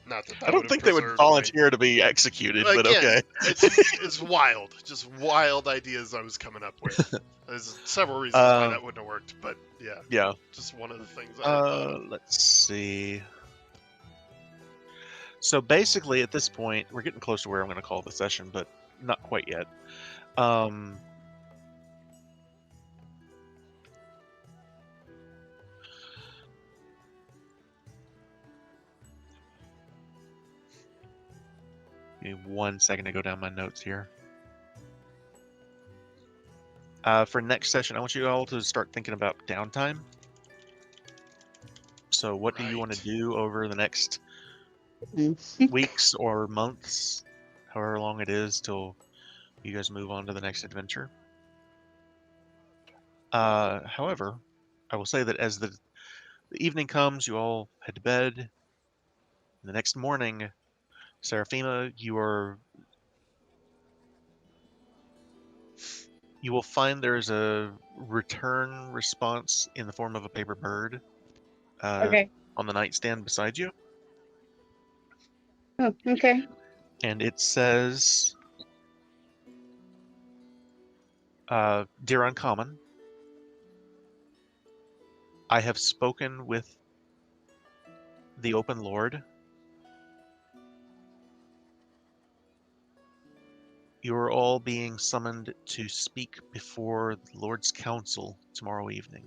Not that I don't think they would volunteer to be executed, but okay. It's wild. Just wild ideas I was coming up with. There's several reasons why that wouldn't have worked, but yeah. Yeah. Just one of the things I had thought of. Let's see. So basically, at this point, we're getting close to where I'm going to call the session, but not quite yet. Give me 1 second to go down my notes here. For next session, I want you all to start thinking about downtime. So what do you want to do over the next weeks or months, however long it is till you guys move on to the next adventure? However, I will say that as the evening comes, you all head to bed. The next morning, Seraphima, you will find there's a return response in the form of a paper bird okay. on the nightstand beside you. Oh, okay. And it says, Dear Uncommon, I have spoken with the Open Lord. You are all being summoned to speak before the Lord's Council tomorrow evening.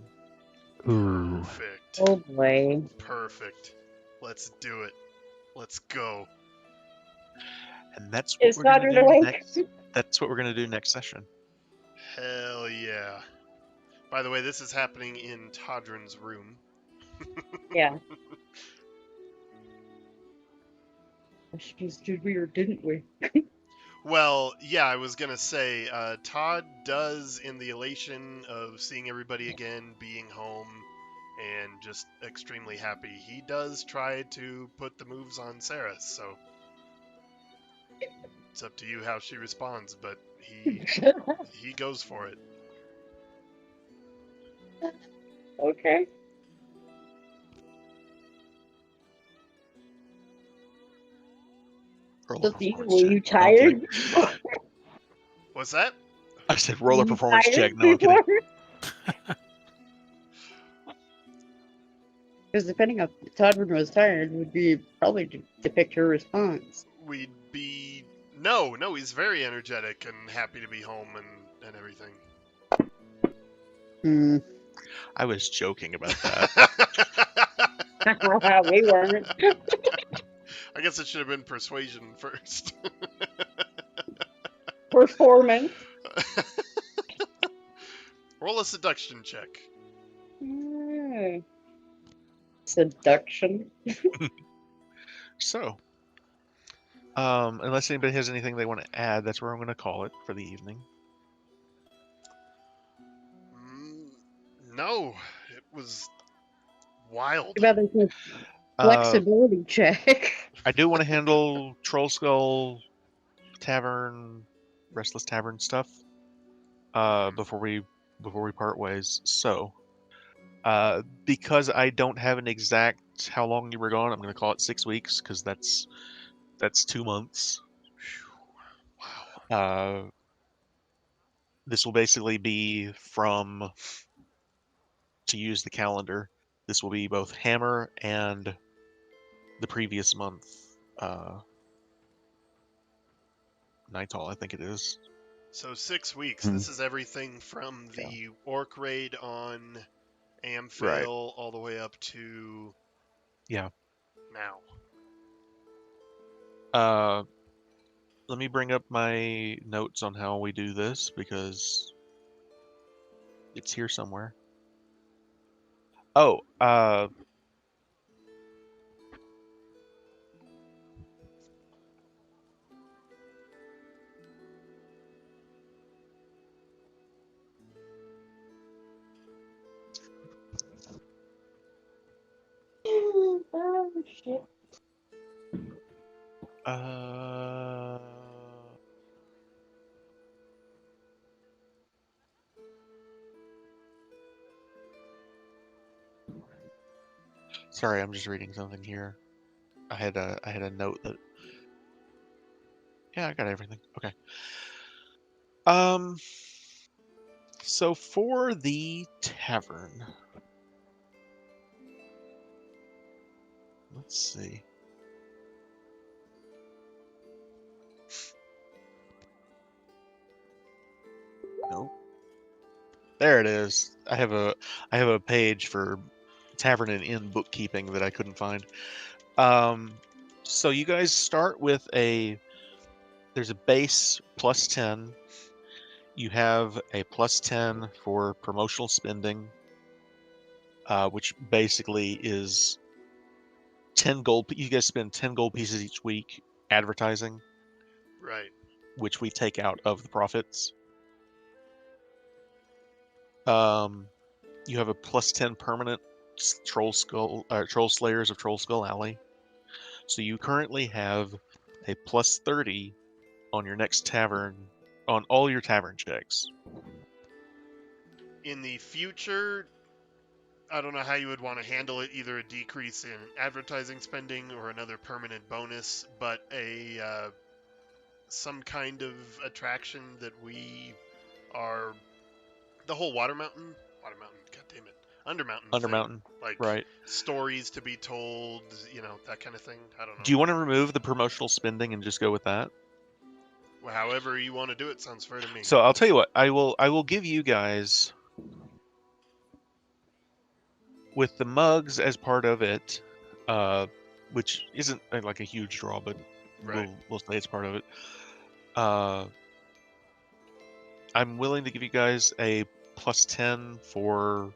Ooh. Perfect. Oh boy. Perfect. Let's do it. Let's go. And that's what Is we're going to Todrin do awake? next. That's what we're going to do next session. Hell yeah. By the way, this is happening in Todrin's room. Yeah. Did we or didn't we? Well, yeah, I was gonna say, Todd does, in the elation of seeing everybody again, being home, and just extremely happy, he does try to put the moves on Sarah, so it's up to you how she responds, but he goes for it. Okay. Roll a So, performance were check. you No, I'm kidding. tired? What's that? I said roll a Were you performance tired check. No, I'm kidding. Because depending on if Todrin was tired, would be probably to depict her response. We'd be... No, he's very energetic and happy to be home and everything. Hmm. I was joking about that. We weren't. I guess it should have been persuasion first. Performance. Roll a seduction check. Seduction. So, unless anybody has anything they want to add, that's where I'm going to call it for the evening. No, it was wild. About this flexibility check. I do want to handle Troll Skull Tavern, Restless Tavern stuff before we part ways. So, Because I don't have an exact how long you were gone, I'm going to call it 6 weeks because that's 2 months. Wow. This will basically be from, to use the calendar, this will be both Hammer and the previous month, Nighthall, I think it is. So 6 weeks. Hmm. This is everything from the orc raid on Amphale Right. all the way up to Yeah. now. Let me bring up my notes on how we do this because it's here somewhere. Oh, Oh shit. uh, sorry, I'm just reading something here. I had a note that, yeah, I got everything. Okay. So for the tavern, let's see. Nope. There it is. I have a page for tavern and inn bookkeeping that I couldn't find. So you guys start with there's a base plus 10. You have a plus 10 for promotional spending, which basically is 10 gold. You guys spend 10 gold pieces each week advertising, Right. which we take out of the profits. You have a plus 10 permanent Troll Slayers of Troll Skull Alley. So you currently have a plus 30 on your next tavern, on all your tavern checks. In the future, I don't know how you would want to handle it, either a decrease in advertising spending or another permanent bonus, but some kind of attraction that we are the whole Water Mountain, god damn it, Undermountain thing. Undermountain, Like right? stories to be told, that kind of thing. I don't know. Do you want to remove the promotional spending and just go with that? Well, however you want to do it sounds fair to me. So I'll tell you what, I will give you guys, with the mugs as part of it, which isn't like a huge draw, but Right. we'll say it's part of it. I'm willing to give you guys a plus 10 for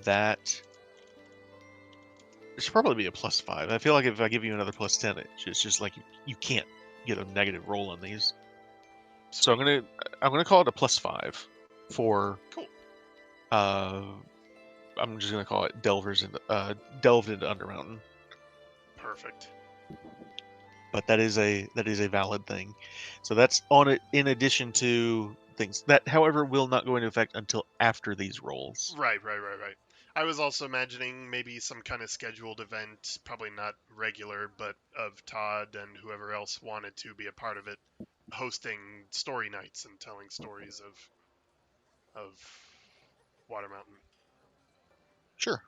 that. It should probably be a plus 5. I feel like if I give you another plus 10, it's just like you can't get a negative roll on these. So I'm gonna call it a plus 5 for Cool. I'm just gonna call it delved into Undermountain. Perfect. But that is a valid thing. So that's on it in addition to things that, however, will not go into effect until after these rolls. Right. I was also imagining maybe some kind of scheduled event, probably not regular, but of Todd and whoever else wanted to be a part of it, hosting story nights and telling stories of Water Mountain. Sure.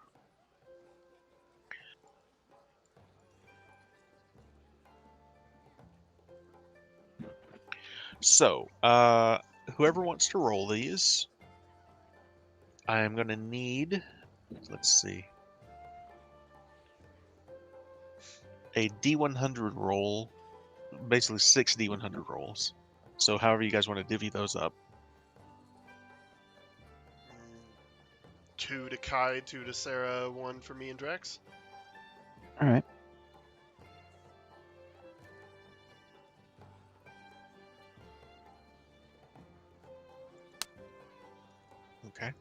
So, whoever wants to roll these, I'm gonna need, let's see, a D100 roll, basically 6 D100 rolls. So however you guys want to divvy those up. 2 to Kai, 2 to Sarah, 1 for me and Drax. All right. Okay.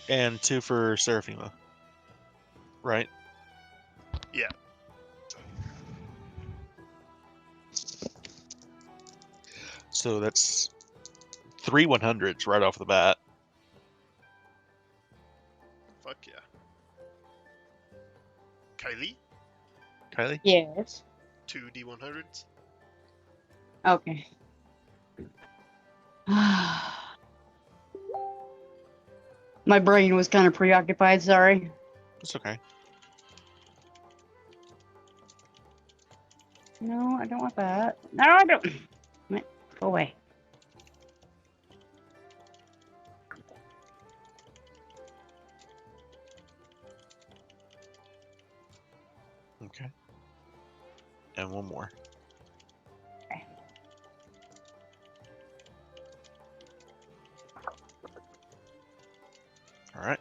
And 2 for Seraphima. right? Yeah. So that's 3 100s right off the bat. Fuck yeah. Kylie, Kylie? Yes. 2 D100s. Okay. My brain was kind of preoccupied, sorry. It's okay. No, I don't want that. No, I don't. Go away. Okay. And one more. Okay. All right.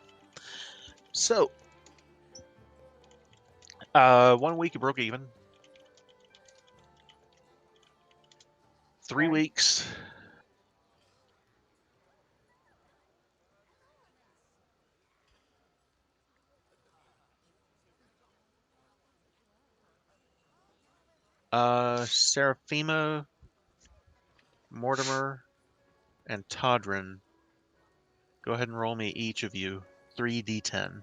So, 1 week you broke even. 3 Okay. weeks. Seraphima, Mortimer, and Todrin. Go ahead and roll me each of you 3d10.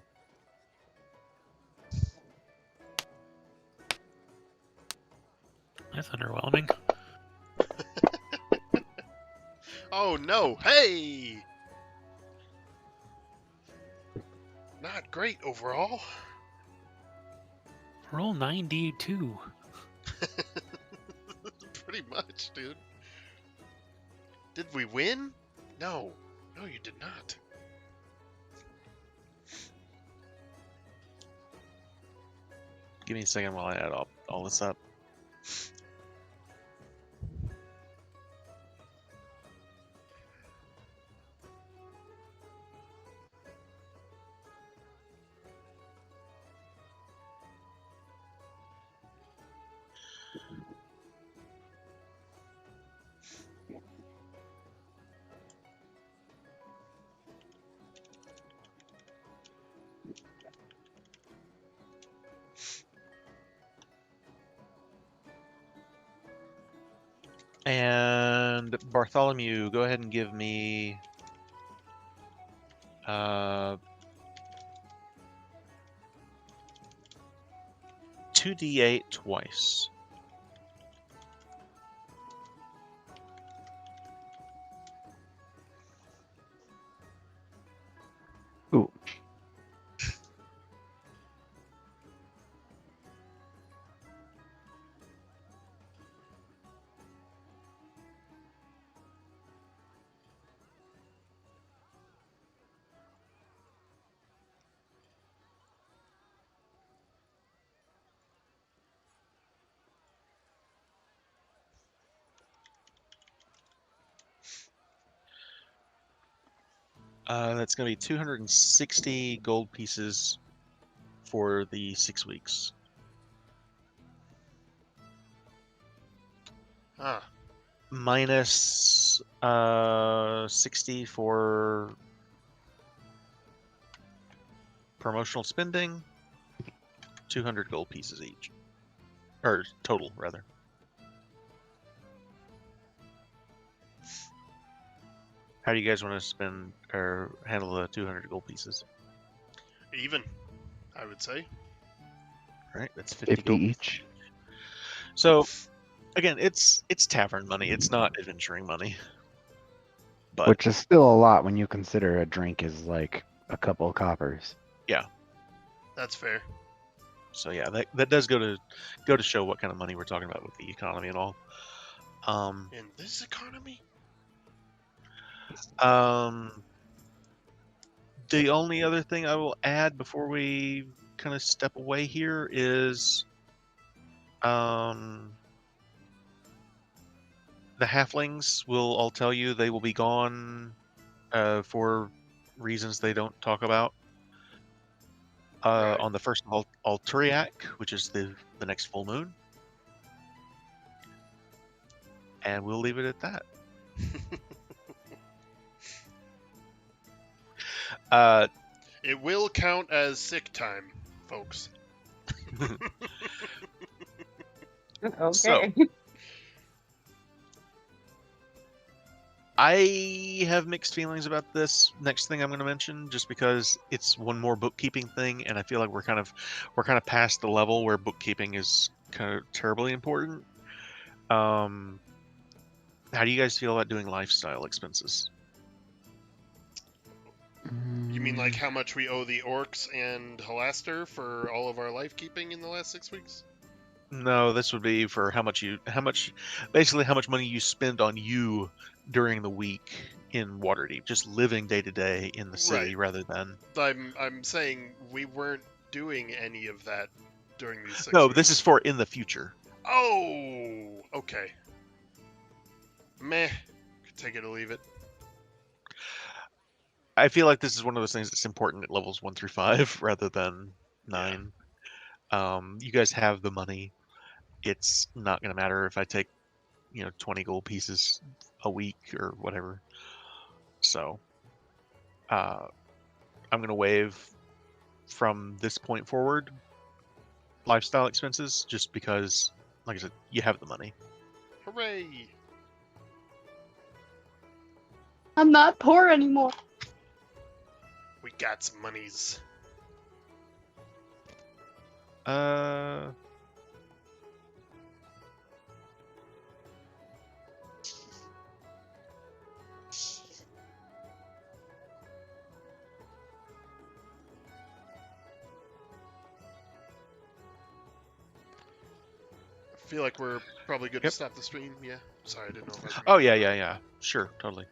That's underwhelming. Oh no! Hey! Not great overall. Roll 92. Pretty much, dude. Did we win? No. No, you did not. Give me a second while I add all this up. And Bartholomew, go ahead and give me 2d8 twice. Ooh. That's going to be 260 gold pieces for the 6 weeks. Huh. Minus 60 for promotional spending. 200 gold pieces each. Or total, rather. How do you guys want to spend or handle the 200 gold pieces? Even, I would say. All right, that's 50 50 gold. each. So, again, it's tavern money. It's not adventuring money. But Which is still a lot when you consider a drink is like a couple coppers. That's fair. so yeah, that does go to show what kind of money we're talking about with the economy and all. In this economy? The only other thing I will add before we kind of step away here is the halflings will all tell you they will be gone for reasons they don't talk about Right. on the first of Alturiac, which is the next full moon. And we'll leave it at that. It will count as sick time. folks. Okay. So- I have mixed feelings about this next thing I'm going to mention, just because it's one more bookkeeping thing, and I feel like we're kind of past the level where bookkeeping is kind of terribly important. How do you guys feel about doing lifestyle expenses? You mean like Mm, how much we owe the orcs and Halaster for all of our life keeping in the last 6 weeks? No, this would be for basically how much money you spend on you during the week in Waterdeep, just living day to day in the city Right. rather than. I'm saying we weren't doing any of that during these 6 No, weeks. this is for in the future. Oh, okay. Meh. Take it or leave it. I feel like this is one of those things that's important at levels 1 through 5 rather than 9. You guys have the money. It's not going to matter if I take, 20 gold pieces a week or whatever. So, I'm going to waive from this point forward lifestyle expenses just because, like I said, you have the money. Hooray! I'm not poor anymore. We got some monies. I feel like we're probably good to Yep. stop the stream. Yeah. Sorry, I didn't know if I was Oh muted. yeah. Sure, totally.